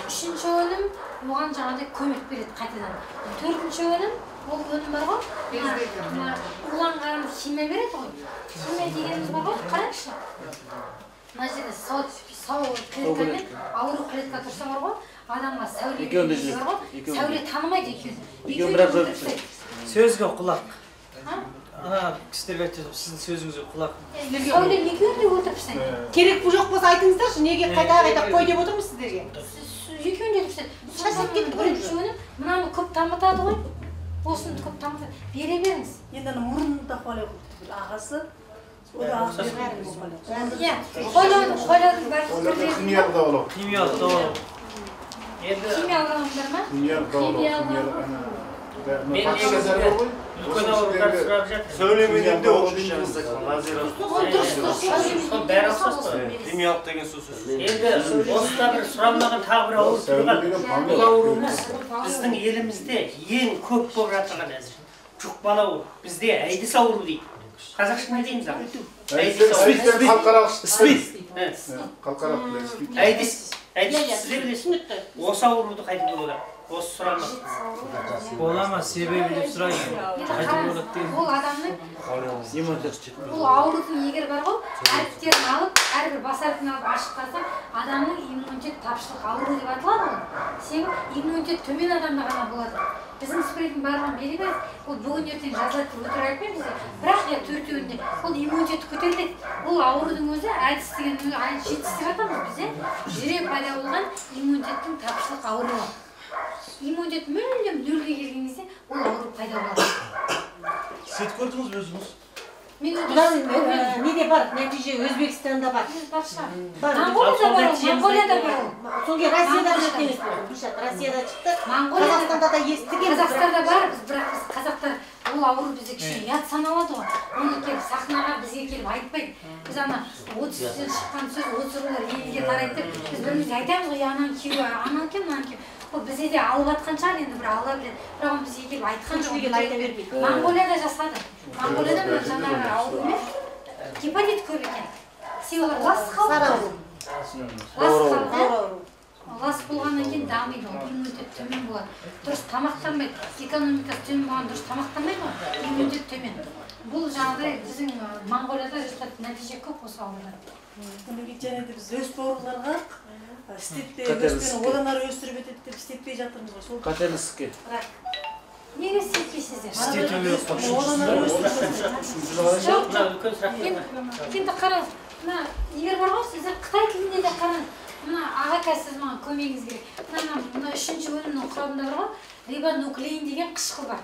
S1: Үшінші өнім оған жаңағыдай көмек береді қайтадан. Төртінші өнім, ол өнім бар ғой, уланған химия береді ғой. Химия дегеніміз бар ғой, қараңызшы. Мына жерде сау клеткамен ауру клетка тұрса бар ғой, адамға сәуле бар ғой, сәуле танымайды екеуін.
S12: Сөзге құлақ. Кісілерге айтып, сіздің сөзіңізге құлақ.
S1: Сәуле екеуін де өтіріпсің.
S11: Керек бұл жоқ болса айтыңыздаршы, неге қайта қой деп отырмыз сіздерге?
S1: Екеуін де өтіріпсің. Шашып кетті бірінші өнім, мынаны көп дамытады ғой. Осыны көп дамытады. Бере беріңіз.
S11: Енді мұрнында қалай болды ағасы.
S1: Қойлаудың бәрі
S4: химиялық дауалау.
S12: Химиялық дауалау.
S1: Химиялық адамдар ма?
S4: Химиялық дауалау.
S7: Мен негізінде үлкен аурулар сұрап жатыр.
S6: Сөйлеменен де ол жаңызда лазер
S7: сол бәрі ұқсас па?
S6: Химиялық деген сөз.
S7: Енді осыда бір сұрамаған тағы бір ауру тұрған. Бұл ауруымыз біздің елімізде ең көп болып жатырған әзір. Жұқпалы ауру. Бізде әйдіс ауру дейді. Қазақша не дейміз аға? Әйдіс сіздер білесіз. Осы ауруды қайтып болады. Осы сұрамақ.
S12: Бола ма, себебі деп сұрайын.
S1: Ол адамның бұл аурудың егер бар ғой, әріптерін алып, әрбір бас әрпін алып ашып қалсақ, адамның иммунитет тапшылық ауру деп аталады ғой. Себебі иммунитет төмен адамда ғана болады. Біздің спрейдің барлығын бере береді. Ол бүгін ертең жазылады деп өтірік айтпаймын бізде. Бірақ төртеуінде ол иммунитетті көтереді. Бұл аурудың өзі әдіс деген жетіс деп атамыз біз. Жүрек пайда болған иммунитеттің тапшылық ауруы. Иммунитет мүлдем нөлге келген кезде ол ауру пайда болады.
S6: Сіз көрдіңіз бе өзіңіз?
S11: Неде бар, нәтиже Өзбекстанда бар.
S1: Монғолияда бар.
S11: Сонге Россияда жеткеніз бе? Россияда шықты. Қазақстанда да естіген.
S1: Қазақстанда бар, бірақ біз қазақтар ол ауру бізде кішкене ұят саналады ғой. Оны келіп сахнаға бізге келіп айтпайды. Біз ана 30-тен шыққан сөз 30 рулар елге тарайды деп біз бірімізге айтамыз ғой, анан күйеуі, анан кем, мынан күйеуі. Ол бізде де алып атқан шығар, енді бір алла біледі. Бірақ оны бізге келіп айтқан жоқ. Монғолияда жасады. Монғолияда мына жаңағы аурумен гепатит көп екен. Себебі олар лас қалды. Лас болғаннан кейін дамиды, иммунитет төмен болады. Дұрыс тамақтанбайды. Экономикасы төмен болған дұрыс тамақтанбайды ғой, иммунитет төмен. Бұл жағдай біздің Монғолияда жасады нәтиже көп осы аурулар.
S11: Және де біз өз бауырларға істетпей, өспені одан ары өсіріп етеді деп істетпей жатырмыз ғой. Сол
S12: қатерліске.
S1: Неге істетпейсіздер?
S12: Істету керек қой.
S11: Одан ары өсіріп
S1: енді қараңыз, мына егер бар ғой, сіздер Қытай тілінде де қараңыз. Мына ағака сіз маған көмегіңіз керек. Мына үшінші өнімнің құрамында бар ғой, рибонуклеин деген қышқыл бар.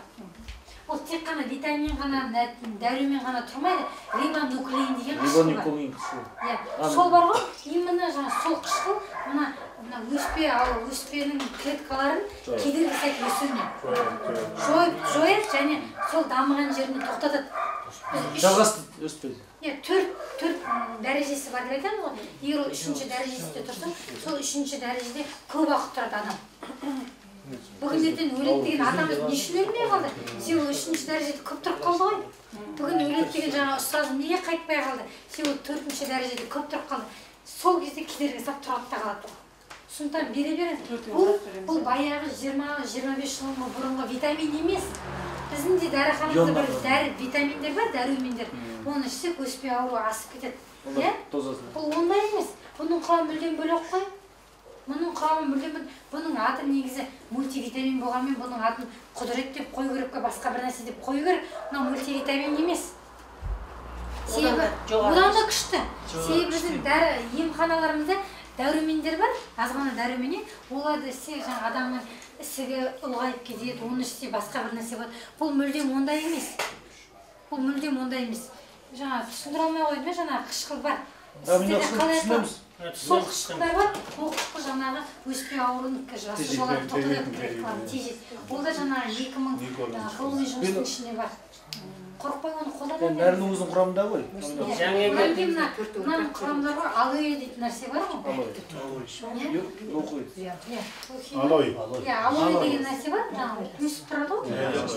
S1: Ол тек қана витамин ғана, дәрумен ғана тұрмайды, рибонуклеин деген қышқыл бар. Сол бар ғой, именно сол қышқыл мына өспенің клеткаларын кедергі сәйкес өсуіне жойып және сол дамыған жеріне тоқтатады.
S12: Жалғасты өспеді.
S1: 4 дәрежесі бар деп айтамыз ғой. Егер ол 3-ші дәрежесінде тұрса, сол 3-ші дәрежеде көп уақыт тұрады адам. Бүгін ертең өледі деген атамыз не үшін өлмей қалды? Себебі 3-ші дәрежеде көп тұрып қалды ғой. Бүгін өледі деген жаңа ұстазым неге қайтпай қалды? Себебі 4-ші дәрежеде көп тұрып қалды. Сол кезде кедергі жасап тұрады да қалады. Сондықтан бере беріңіз. Бұл баяғы 20-25 жыл бұрынғы витамин емес. Біздің де дәріханамызда бір дәрі витаминдер бар, дәрумендер. Оны ішсек өспей ауру асып кетеді. Бұл ондай емес. Бұның құрамы мүлдем бөлек қой. Бұның құрамы мүлдем бөлек. Бұның аты негізі мультивитамин болғанмен бұның атын құдірет деп қою керек, басқа бір нәрсе деп қою керек. Мына мультивитамин емес. Себебі одан да күшті. Себебі біздің емханаларымызда дәрумендер бар, аз ғана дәруменен. Оларды ішсе жаңа адамның ісігі ұлғайып кетеді, оны ішсе басқа бір нәрсе болады. Бұл мүлдем ондай емес. Бұл мүлдем ондай емес. Жаңа түсіндіре алмай қойдым, жаңа қышқыл бар. Сол қышқылдар бар, ол қышқыл жаңағы өспей ауруының жасы жолары тоқтататын тежет. Ол да жаңағы 2000 ғылыми жұмыстың ішінде бар. Қорықпай оны қолданады.
S6: Бәрінің өзінің құрамында ғой.
S1: Мынаның құрамында бар, алоэ дейтін нәрсе бар ғой.
S4: Алоэ.
S1: Алоэ деген нәрсе бар, жаңағы өсіп тұрады ғой.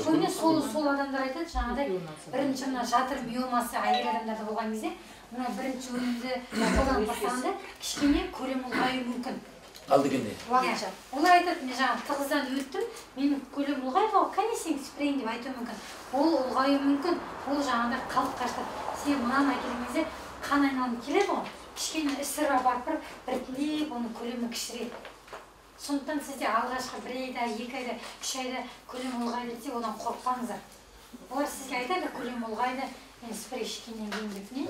S1: Көбіне сол адамдар айтады, жаңағыдай бірінші мына жатыр биомасы әйел адамдарда болған кезде, мына бірінші өнімді қолданып бастағанда кішкене көлем ұлғаюы мүмкін.
S6: Қалды кенде?
S1: Олар айтады, мен жаңағы тығыздан өттім, менің көлем ұлғайды ғой, кәне сен спрейн деп айтуы мүмкін. Ол ұлғаюы мүмкін, ол жаңағыда қалыпқа жатады. Сен мынаны әкелген кезде қан айналым келеді ғой, кішкене ісіра барып біртіндеп оның көлемі кішіреді. Сондықтан сізде алғашқы 1 айда, 2 айда, 3 айда көлем ұлғайды десе, одан қорықпаңыздар. Олар сізге айтады, көлем ұлғайды, мен спрей ішкеннен кейін деп не?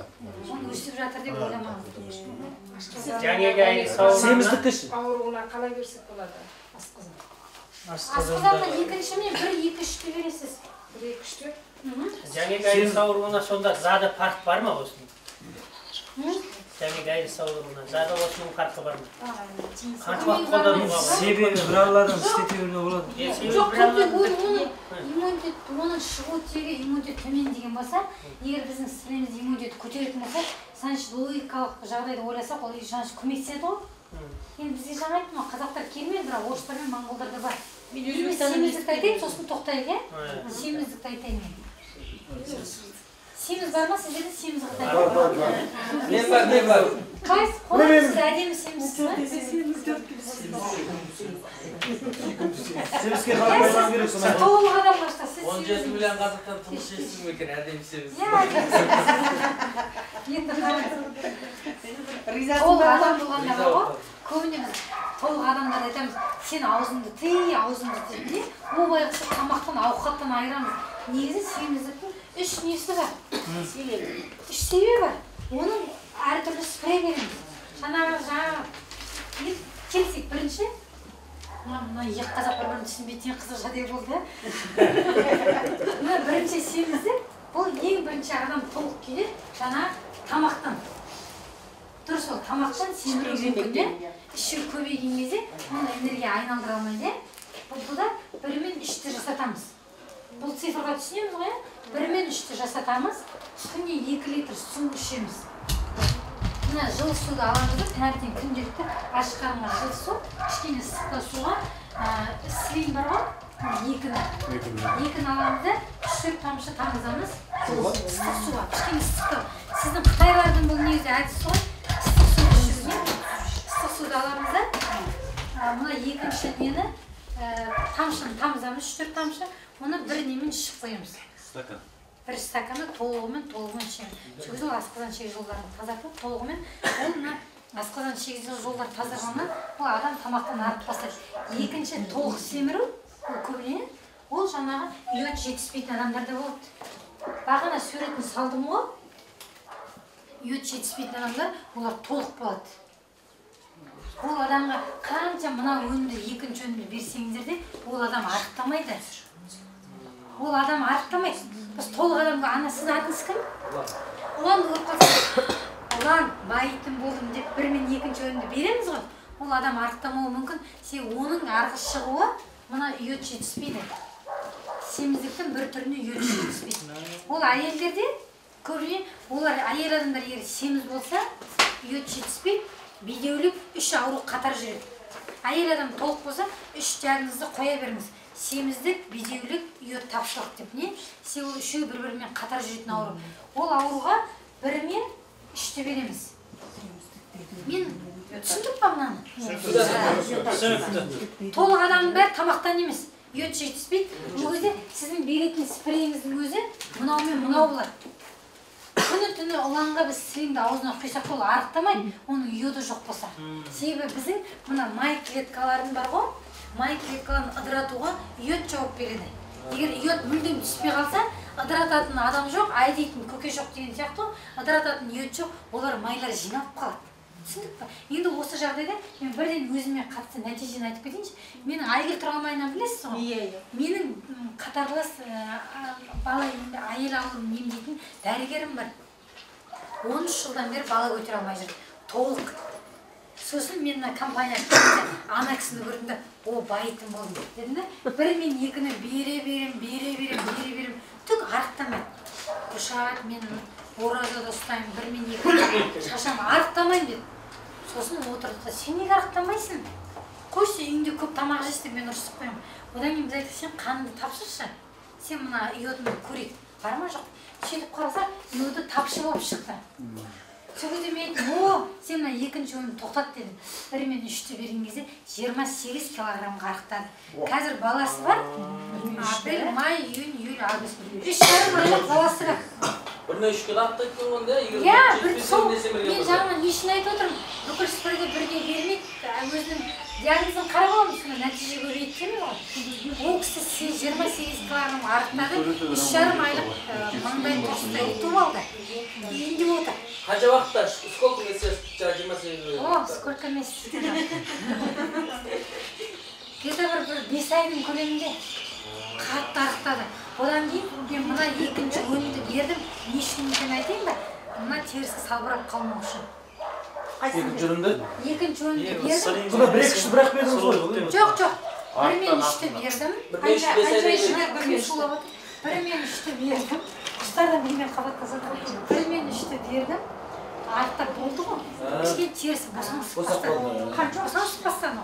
S1: Оны өсіп жатыр деп ойламаңыз.
S7: Жаңағы
S6: семіздікті ше?
S3: Ауруына қалай берсек болады?
S1: Асқазан. Асқазанға екінші мен 1-2-3-ті бересіз.
S3: 1-2-3-ті?
S7: Жаңағы ауруына сонда зады парк бар ма осының? Жаңағы ауруына зады осының парқы бар ма? Қанша уақыт қолдануға бар?
S12: Себебі бір алладан істете беруге болады.
S1: Жоқ, оның иммунитет, оның шығу тегі иммунитет төмен деген болса, егер біздің сіздеріміз иммунитет көтеретін болса, саншы логикалық жағдайды ойласақ, ол жаншы көмектеседі ғой. Енді бізге жаңа айттым ғой, қазақтар келмейді, бірақ орыстар мен монғолдарда бар. Семіздікті айтайын, сосын тоқтайық, иә? Семіздікті айтайын мен. Семіз бар ма? Сіздерде семіз қытайын.
S6: Мен бар.
S1: Қайсы? Қолы сіз әдемі семізсіз ба?
S6: Семізге қалай байлан керек соны?
S1: Толық адам қашта, сіз семіз.
S13: 17 миллион қазақтан тұлыс жесің ме екен, әдемі семіз.
S1: Енді толық адам болғанда ғой, көбіне біз толық адамдар айтамыз, сен аузыңды тый, аузыңды тый, не? Ол байғысы тамақтан, ауқаттан айырамыз. Негізі семіздіктің 3 несі бар. 3 себебі бар. Оның әртүрлі спрей береміз. Жаңағы келсек бірінші, мына екі қазақ бір-бірін түсінбейтін қызық жадек болды. Бірінші семіздік, бұл ең бірінші адам толық келеді, жаңа тамақтан. Дұрыс ол, тамақтан семірген күнде, іші көбейген кезде, оны энергия айналдыра алмайды. Бұл да 1 мен 3-ті жасатамыз. Бұл цифрға түсінеміз ғой, 1 мен 3-ті жасатамыз, күнде 2 литр су ішеміз. Мына жылы суды аламыз, таңертең күнделікті ашық қарынға жылы су, кішкене ыстықта суға, слим бар ғой, 2-ні аламыз да, 3-4 тамшы тамызамыз, ыстық суға, кішкене ыстықта. Сіздің қытайлардың бұл негізі әдісі ғой, ыстық суды ішуге, ыстық суды аламыз да, мына екінші нені тамшыны тамызамыз, 3-4 тамшы, оны бір немен ішіп қоямыз.
S6: Стакан.
S1: Бір стаканы толығымен ішеміз. Сөйтіп асқазан шегіз жолдарын тазартып, толығымен ол мына асқазан шегіз жолдар тазарғаннан ол адам тамақтан арып тастайды. Екінші толық семіру, ол көбіне, ол жаңағы йод жетіспейтін адамдарда болады. Бағана суретін салдым ғой, йод жетіспейтін адамдар, олар толық болады. Ол адамға қанша мына өнімді, екінші өнімді берсеңіздер де, ол адам арықтамайды. Ол адам арықтамайды. Біз толық адамға, ана сіз атыңыз кім? Ұлан көріп қалсаңыз, ұлан байытын болдым деп 1 мен 2-ші өнімді береміз ғой. Ол адам арықтамауы мүмкін. Оның арғы шығуы мына йод жетіспейді. Семіздіктің бір түріне йод жетіспейді. Ол әйелдерде көбіне, олар әйел адамдар егер семіз болса, йод жетіспейді, бедеулік 3 ауру қатар жүреді. әйел адам толық болса 3 диагнозды қоя беріңіз. Семіздік, бедеулік, йод тапшылық деп не? Үшеуі бір-бірімен қатар жүретін ауру. Ол ауруға 1 мен 3-ті береміз. Мен түсіндік па мынаны? Толық адамның бәрі тамақтан емес. Йод жетіспейді. Бұл кезде сіздің беретін спрейіңіздің өзі мынаумен мынау болады. Күні-түні ұланға біз сілеңді аузына құйсақ ол арықтамайды, оның йоды жоқ болса. Себебі біздің мына май клеткаларын бар ғой, май клеткаларын ыдыратуға йод жауап береді. Егер йод мүлдем түспей қалса, ыдырататын адам жоқ, ай дейтін көке жоқ деген сияқты, ыдырататын йод жоқ, олар майлар жиналып қалады. Түсіндік па? Енді осы жағдайда мен бірден өзіме қатысты нәтижені айтып кетейінші. Менің Айгүл Тұрғанбайынан білесіз ғой? Менің қатарлас бала әйел ауруын емдейтін дәрігерім бар. 13 жылдан бері бала көтере алмай жүр. Толық. Сосын мен компанияға ана кісіні көрдім де, о байытын болдым дедім де, 1 мен 2-ні бере берем, түк арықтамайды. Ұшат, мен оразада ұстаймын, 1 мен 2-ні шашам арықтамайын деді. Сосын отырды, сен неге арықтамайсың? Қойшы, үйіңде көп тамақ жейсің деп мен ұрсып қоямын. Одан кейін біз айтты, сен қаныңды тапсыршы. Сен мына йодыңды көрейік. Бар ма жоқ? Сөйтіп қараса, йоды тапшы болып шықты. Сол кезде мен айттым, о, сен мына 2-ші ойын тоқтат дедім. 1 мен 3-ті берген кезде 28 килограммға арықтады. Қазір баласы бар. Апрель, май, июнь, июль, август. 3,5 айлық баласы бар.
S13: Біріне 3-ке дақтайды көргенде, егер
S1: мен жаңа нешін айтып отырмын, бүкіл спорды бірге бермейді, өзінің диагнозын қарап аламын, сонда нәтиже көбейді демей ғой. Ол кісі 28 килограмм арықтады, 3,5 айлық маңдай тоқсыда етіп алды. Үйінде отыр.
S13: Қанша уақытта? Сколько месяц? 28
S1: О, сколько месяц? Где-то бір 5 айдың көлемінде қатты арықтады. Одан кейін мен мына 2-ші өнімді бердім. Не үшін екенін айтайын ба? Мына терісі салбырап қалмау үшін.
S6: 2-ші өнімді?
S1: 2-ші өнімді бердім.
S6: Бұда 1-2-ші бірақ бердіңіз ғой?
S1: Жоқ. 1 мен 3-ті бердім. 1 мен 3-ті бердім. Құстардан менімен қабаттасады. 1 мен 3-ті бердім. Артта болды ғой. Кішкен терісі босаңсып бастады. Қанша босаңсып бастады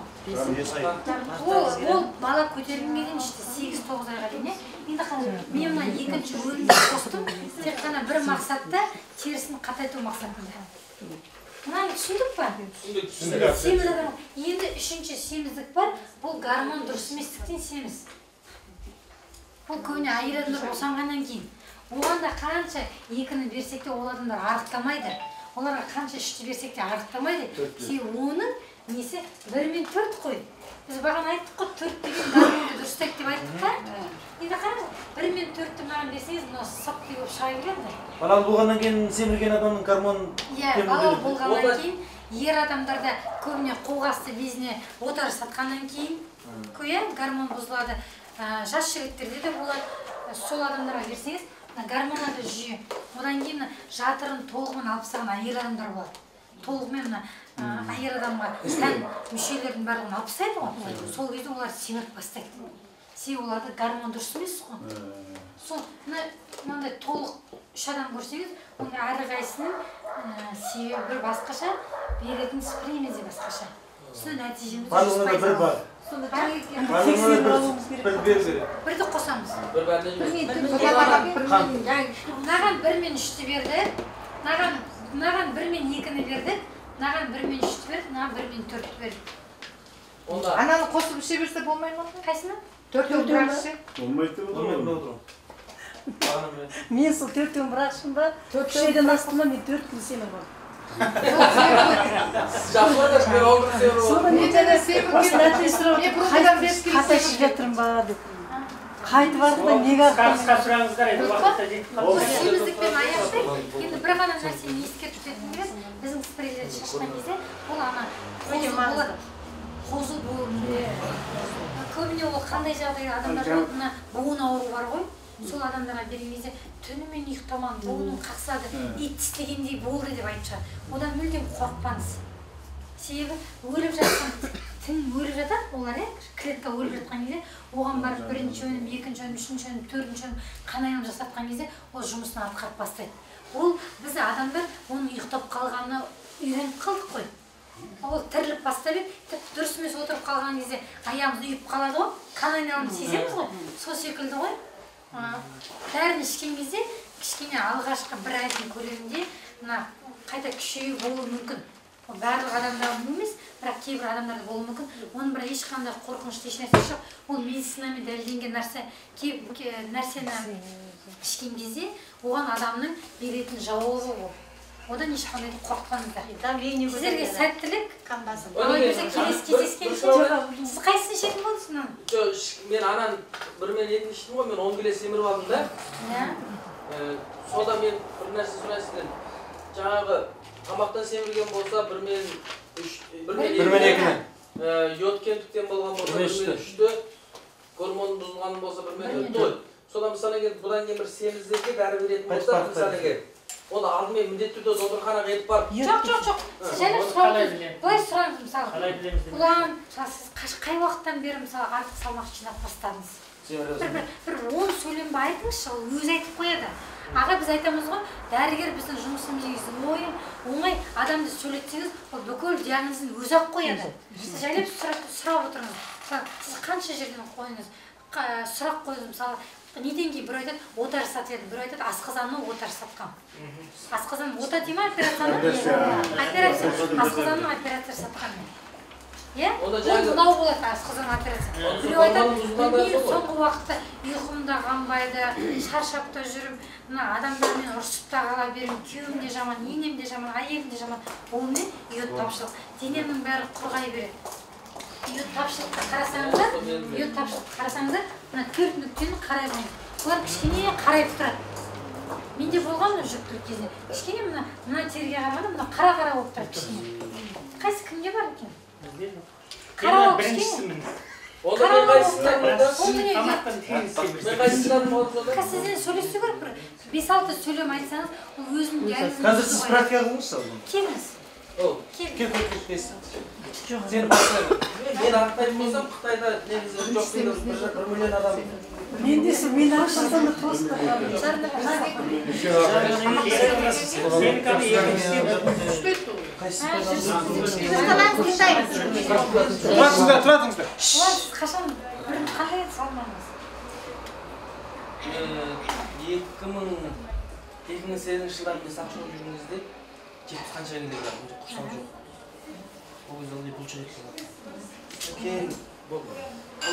S1: ол? Ол бала көтерілімге дейін ішті 8-9 айға дейін. Енді мен мына 2-ші өнімді қостым. Тек қана бір мақсатта терісін қатайту мақсатында. Мынаны түсіндік па? Түсіндік. Енді 3-ші семіздік бар. Бұл гормон дұрыс еместіктен семіз. Бұл көбіне әйел адамдар босанғаннан кейін. Оған да қанша 2-ні берсек те ол адамдар арықтамайды. Оларға қанша 3-ті берсек те арықтамайды. Оның несі 1 мен 4 қой. Біз бағана айттық қой, 4 деген гормонды дұрыстайды деп айттық па? Енді қараңыз, 1 мен 4-ті маған берсеңіз, мынау сапты болып шыға келеді.
S6: Балалы болғаннан кейін семірген адамның гормон...
S1: Балалы болғаннан кейін, ер адамдарда көбіне қолғасты безіне отар сатқаннан кейін, гормон бұзылады. Жас жігіттерде де болады. Сол адамдарға берсеңіз, гормоналды жүйе. Одан кейін жатырын толығымен алып тастаған әйел адамдар болады. Толығымен әйел адамға тән мүшелердің барлығын алып тастайды ғой. Сол кезде олар семіріп бастайды. Себебі оларда гормон дұрыс емес қой. Сол мынандай толық 3 адам көрсеңіз, оның әрқайсының себебі бір басқаша, беретін спрейіміз де басқаша. Сол нәтижеміз
S6: барлығында бір бар.
S1: Бірді қосамыз.
S6: Мынаған
S1: 1 мен 3-ті берді. Мынаған 1 мен 2-ні берді. Мынаған 1 мен 3-ті берді. Мынаған 1 мен 4-ті берді.
S8: Ананы қосып іше берсе болмай ма?
S1: Қайсыны?
S8: 4-ті бірақ іше?
S4: Болмайды деп
S6: отырмын.
S11: Мен сол 4-ті бірақ ішім ба? 3-ден астыма мен 4 күн семір бар.
S8: Соны нетеді семір қайдан беріп
S11: қата ішіп жатырым ба деп. Қайтып бардым да неге
S7: қысқа сұраңыздар еді уақытта жетіп қалды.
S1: Семіздікпен аяқтайды. Енді бір ғана нәрсені ескертіп кеткім келеді. Біздің спрейлерді шашқан кезде ол болады. Қозы болуы мүмкін. Көбіне ол қандай жағдайда адамдар мына буын ауруы бар ғой. Сол адамдарға берген кезде түнімен ұйықтаман, буыным қақсады, ит тістегендей болды деп айтып шығады. Одан мүлдем қорықпаңыз. Себебі өліп жатқан тің өліп жатады, олар клетка өліп жатқан кезде, оған барып 1-ші өнім, 2-ші өнім, 3-ші өнім, 4-ші өнім қанайын жасатқан кезде, ол жұмысын атқарып бастайды. Ол біз адамдар оның ұйықтап қалғанына үйреніп қалдық қой. Ол тіріліп бастап еді, дұрыс емес отырып қалған кезде аяғымыз үйіп қалады ғой, қан айналымын сеземіз ғой, сол секілді ғой. Бәрін ішкен кезде кішкене алғашқы бір айдың көлемінде қайта күшею болуы мүмкін. Барлық адамда емес, бірақ кейбір адамдарда болуы мүмкін. Оның бір ешқандай қорқынышты еш нәрсе жоқ. Ол медицинамен дәлелденген нәрсені ішкен кезде оған адамның беретін жауабы ол. Одан ешқандай қорықпаңыздар. Сіздерге сәттілік. Келесі кездескенше. Сіз қайсысын ішетін болдыңыз мынаны?
S13: Жоқ, мен анан бір мен етін іштім ғой, мен 10 келе семіріп алдым да. Сода мен бір нәрсе сұрайын сізден. Жаңағы тамақтан семірген болса, бір мен екінің. Йод кемдіктен болған болса, бір мен үшті. Гормон бұзылған болса, бір мен үтті ғой. Содан мысалы бұдан кейін бір семіздерге дәрі беретін болса, мысалы оны алдымен міндетті түрде докторханаға ертіп барып.
S1: Жоқ. Сіз жайлап сұраңыз. Былай сұраңыз мысалы. Ұлан, сіз қай уақыттан бері мысалы артық салмақ жинап бастадыңыз? Бір 10 сөйлемді айтыңызшы, ол өзі айтып қояды. Аға біз айтамыз ғой, дәрігер біздің жұмысымыз оңай адамды сөйлетсеңіз, ол бүкіл диагнозын өзі ақ қояды. Сіз жайлап сұрап отырыңыз. Сіз қанша жерден қойыңыз? Сұрақ қойыңыз мысалы. Неден кейін бір айтады, ота жасатып еді, бір айтады, асқазанның ота жасатқан. Асқазанның ота дей ма, операцияны? Операция. Асқазанның операция жасатқан. Мынау болады асқазан операция. Біреу айтады, мен соңғы уақытта ұйқымда қанбайды, шаршап та жүрім, адамдармен ұрсып та қала берем, күйеуім де жаман, енем де жаман, әйелім де жаман. Ол не? Йод тапшылық. Денемнің бәрі құрғай береді. Йод тапшылыққа қарасаңыздар, мына 4 нүктені қарай қойыңыз. Олар кішкене қарайып тұрады. Менде болған жүктілік кезде. Кішкене мына терге қарағанда, мына қара болып тұрады кішкене. Қайсы кімге бар екен? Қара болып кішкене. Сізден сөйлесу керек бір 5-6 сөйлем айтсаңыз, ол өзінің диагнозын.
S6: Қазір сіз практика қылыңызшы.
S1: Келіңіз.
S13: Сен басылайын. Мен ақтайтын болсам, Қытайда негізі жоқ дейді, 1 миллион адам.
S3: Мен ақшасаны тосып
S1: қашан қандай салмағыңыз?
S13: 2008 жылдан мен сақшы болып жүрген кезде 70 қанша килограмм, құрсау жоқ. Ол кезде ондай бұлшық ет болады. Кейін ол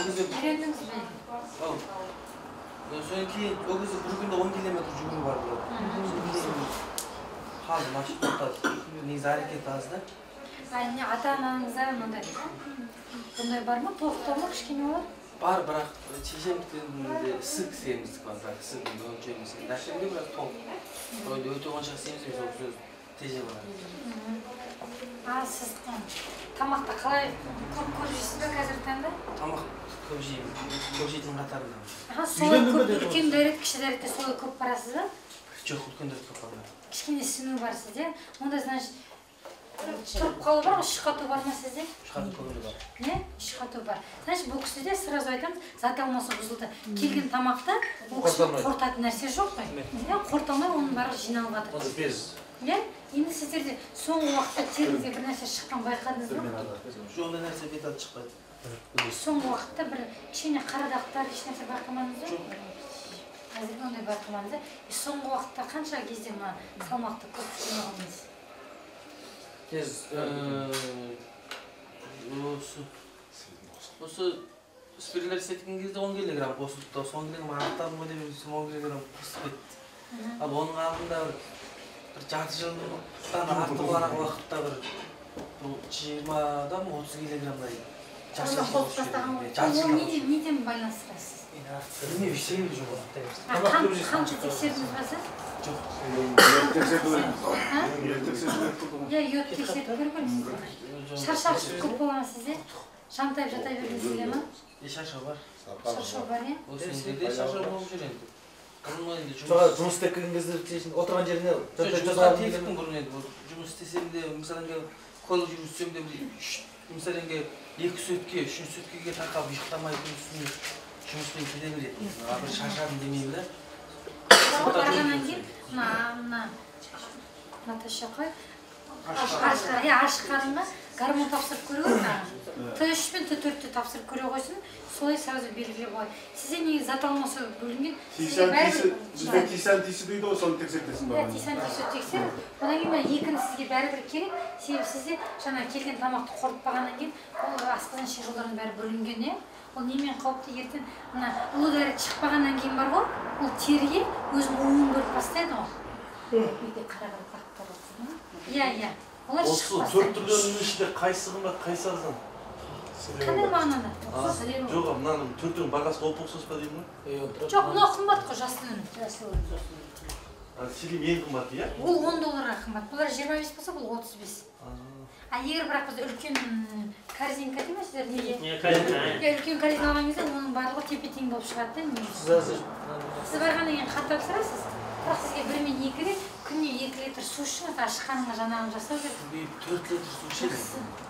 S13: кезде
S1: үйрендіңіз бе?
S13: Содан кейін ол кезде бір күнде 10 километр жүгіру бар болады. Хал машина тоқтады. Негізі әрекет аз да.
S1: Ата-анаңызда бұндай бар ма? Тоқтау ма кішкене олар?
S13: Бар, бірақ шешемдіктерінде ісік семіздік бар, бірақ ісік өңше емес. Дәшемде бірақ тоқ. Ойды өте қоншақ семіз емес, ол сөз теже бар.
S1: Сіз тамақта қалай көп жейсіз бе қазіргі таңда?
S13: Тамақ көп жеймін, көп жейтін қатарында.
S1: Солай көп үлкен дәрет, кіші дәретте солай көп барасыз ба?
S13: Жоқ, үлкен дәрет көп бармайды.
S1: Кішкене сыну бар сізде. Онда, значит, тұрып қалу бар ғой, шыққату бар ма сізде?
S13: Шыққату көңілі бар.
S1: Не? Шыққату бар. Значит, бұл кісіде сразу айтамыз, зат алмасы бұзылды. Келген тамақта бұл кісі қортатын нәрсе жоқ қой. Қорталмай оның барлығы жиналып жатыр.
S6: Онда без.
S1: Енді сіздерде соңғы уақытта теріңізге бір нәрсе шыққан байқадыңыз ба?
S13: Жоқ, ондай нәрсе беталды шықпайды.
S1: Соңғы уақытта бір кішкене қара дақтар еш нәрсе байқамадыңыз ба? Жоқ. Қазіргі ондай байқамадыңыз. Соңғы уақытта қанша кезде салмақты көп жинағаныңыз?
S13: Осы спиралер істеткен кезде 10 килограмм қосылды да, 10 килограмм ақтадым ғой деп 10 килограмм қосып кетті. Ал оның алдында бір жарты жылдан артық болған уақытта бір 20-дан 30 килограммдай
S1: неден байланыстырасыз?
S13: Білмеймін, ештеңе жоқ.
S1: Қанша тексердіңіз ба сіз?
S13: Жоқ.
S1: Йод тексеріп көрмедіңіз? Шаршау көп болған сізде? Жантайып жата бердіңіз бе ма?
S13: Шаршау бар.
S1: Шаршау бар, е?
S13: Осы жерде шаршау болып жүр енді.
S6: Жұмыс істеп келген кезде отырған жеріне
S13: жұмысқа тектің бұрын енді. Жұмыс істесем де, мысалы көлік жүргізсем де, мысалы 2 сөтке, 3 сөткеге тақап ұйықтамайтын үстіне жұмыспен кете береді. Бір шаршадым демеймін да.
S1: Барғаннан кейін, Наташа қой, ашық қарынға гормон тапсырып көре қойсын. Т3 пен Т4-ті тапсырып көре қойсын, солай сразу белгілі болады. Сізде неге зат алмасы бөлінген?
S4: Бізде тисан тисі дейді ғой, соны тексертесің ба?
S1: Тисан тисі тексеріп, одан кейін екіні сізге бәрібір керек. Себебі сізде жаңа келген тамақты қорытпағаннан кейін, ол асқазан ішек жолдарының бәрі бөлінген, ол немен қауіпті ертең мына ұлы дәрі шықпағаннан кейін бар ғой, ол теріге өзінің уын бөліп бастайды ғой. Үйде қара-қара қақтар отырсын. Иә. Олар шығып бастайды.
S6: Осы төрт түрлерінің ішінде қайсы қымбат, қайсы арзан?
S1: Қандай мағынада?
S6: Жоқ, мынаның төртінің бағасы опық ұқсас па деймін ғой?
S1: Жоқ, мынау қымбат қой, жасыл өнім.
S6: Селим ең қымбат, иә?
S1: Ол $10 қымбат. Бұлар 25 болса, бұл 35. Егер бірақ біз үлкен корзинка деймін сіздер неге? Үлкен корзин алған кезде оның барлығы тепе-тең болып шығады. Сіз барғаннан кейін хат тапсырасыз. Бірақ сізге 1 мен 2 рет күніне 2 литр су ішіңіз, ашқаныңа жанағын жасау керек.
S6: 4 литр су ішесіз?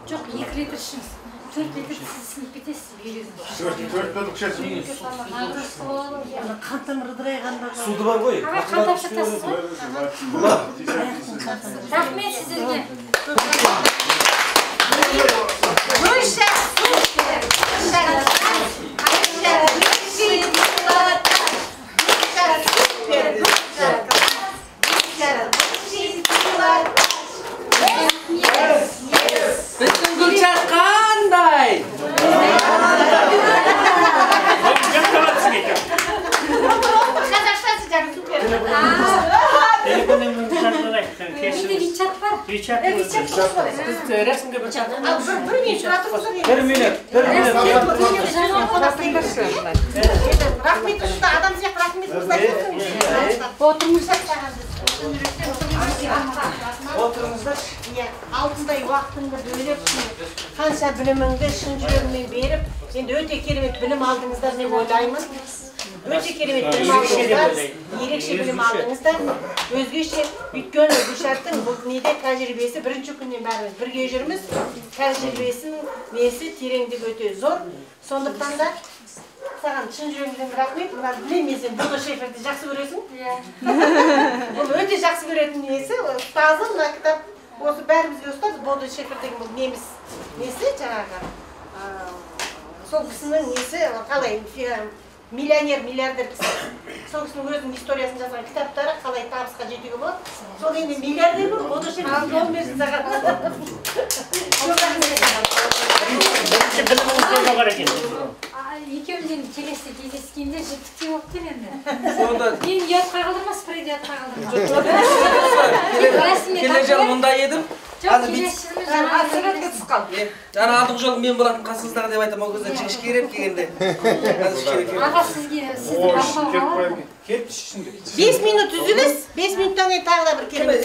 S1: Жоқ, 2 литр ішіңіз. 4 литр сіз сынып кетесіз бүйрегіңіз.
S4: 4 литр ішесіз.
S9: Қантым рыдырайғанда.
S6: Суды бар ғой.
S1: Қан тапсыртасыз ғой. Рахмет сіздерге.
S13: Біздің Гүлшат қандай?
S7: Рәсімге бір чат.
S11: Рахмет ұшта, адам сияқты рахмет
S10: Отырыңыздар.
S11: алтындай уақытыңды бөліп, қанша біліміңді шын жүрегіңмен беріп, енді өте керемет білім алдыңыздар деп ойлаймын. Өте керемет білім алдыңыздар, ерекше білім алдыңыздар. Өзгеше, өйткені Гүлшаттың бұл неде тәжірибесі бірінші күннен бәріміз бірге жүрміз. Тәжірибесінің несі тереңдігі өте зор. Сондықтан да саған шын жүрегімден рахмет. Бұлар білемін, сен Бодо Шеферді жақсы көресің. Бұл өте жақсы көретін несі, ұстазы, мына кітап осы бәрімізге ұстаз. Бодо Шефер деген бұл неміс несі жаңағы. Сол кісінің несі қалай миллионер, миллиардер кісі. Сол кісінің өзінің историясын жазған кітаптары қалай табысқа жетуге болады. Сол енді миллиардер бұл, Бодо Шефер жол берсін саған.
S1: Екеуміз енді келесі кездескенде жіптіктей болып кел енді. Мен ұятқа қалдырма, спрейді ұятқа қалдырма.
S13: Келер жыл мұнда едім.
S1: Жаңа
S13: алдық жол мен болатын қасыңыздағы деп айтам, ол кезде жіңіш кереп келгенде.
S1: Аға сізге, сізді бақылауға алады.
S11: 5 минут үзіліс, 5 минуттан кейін тағы да бір керемет.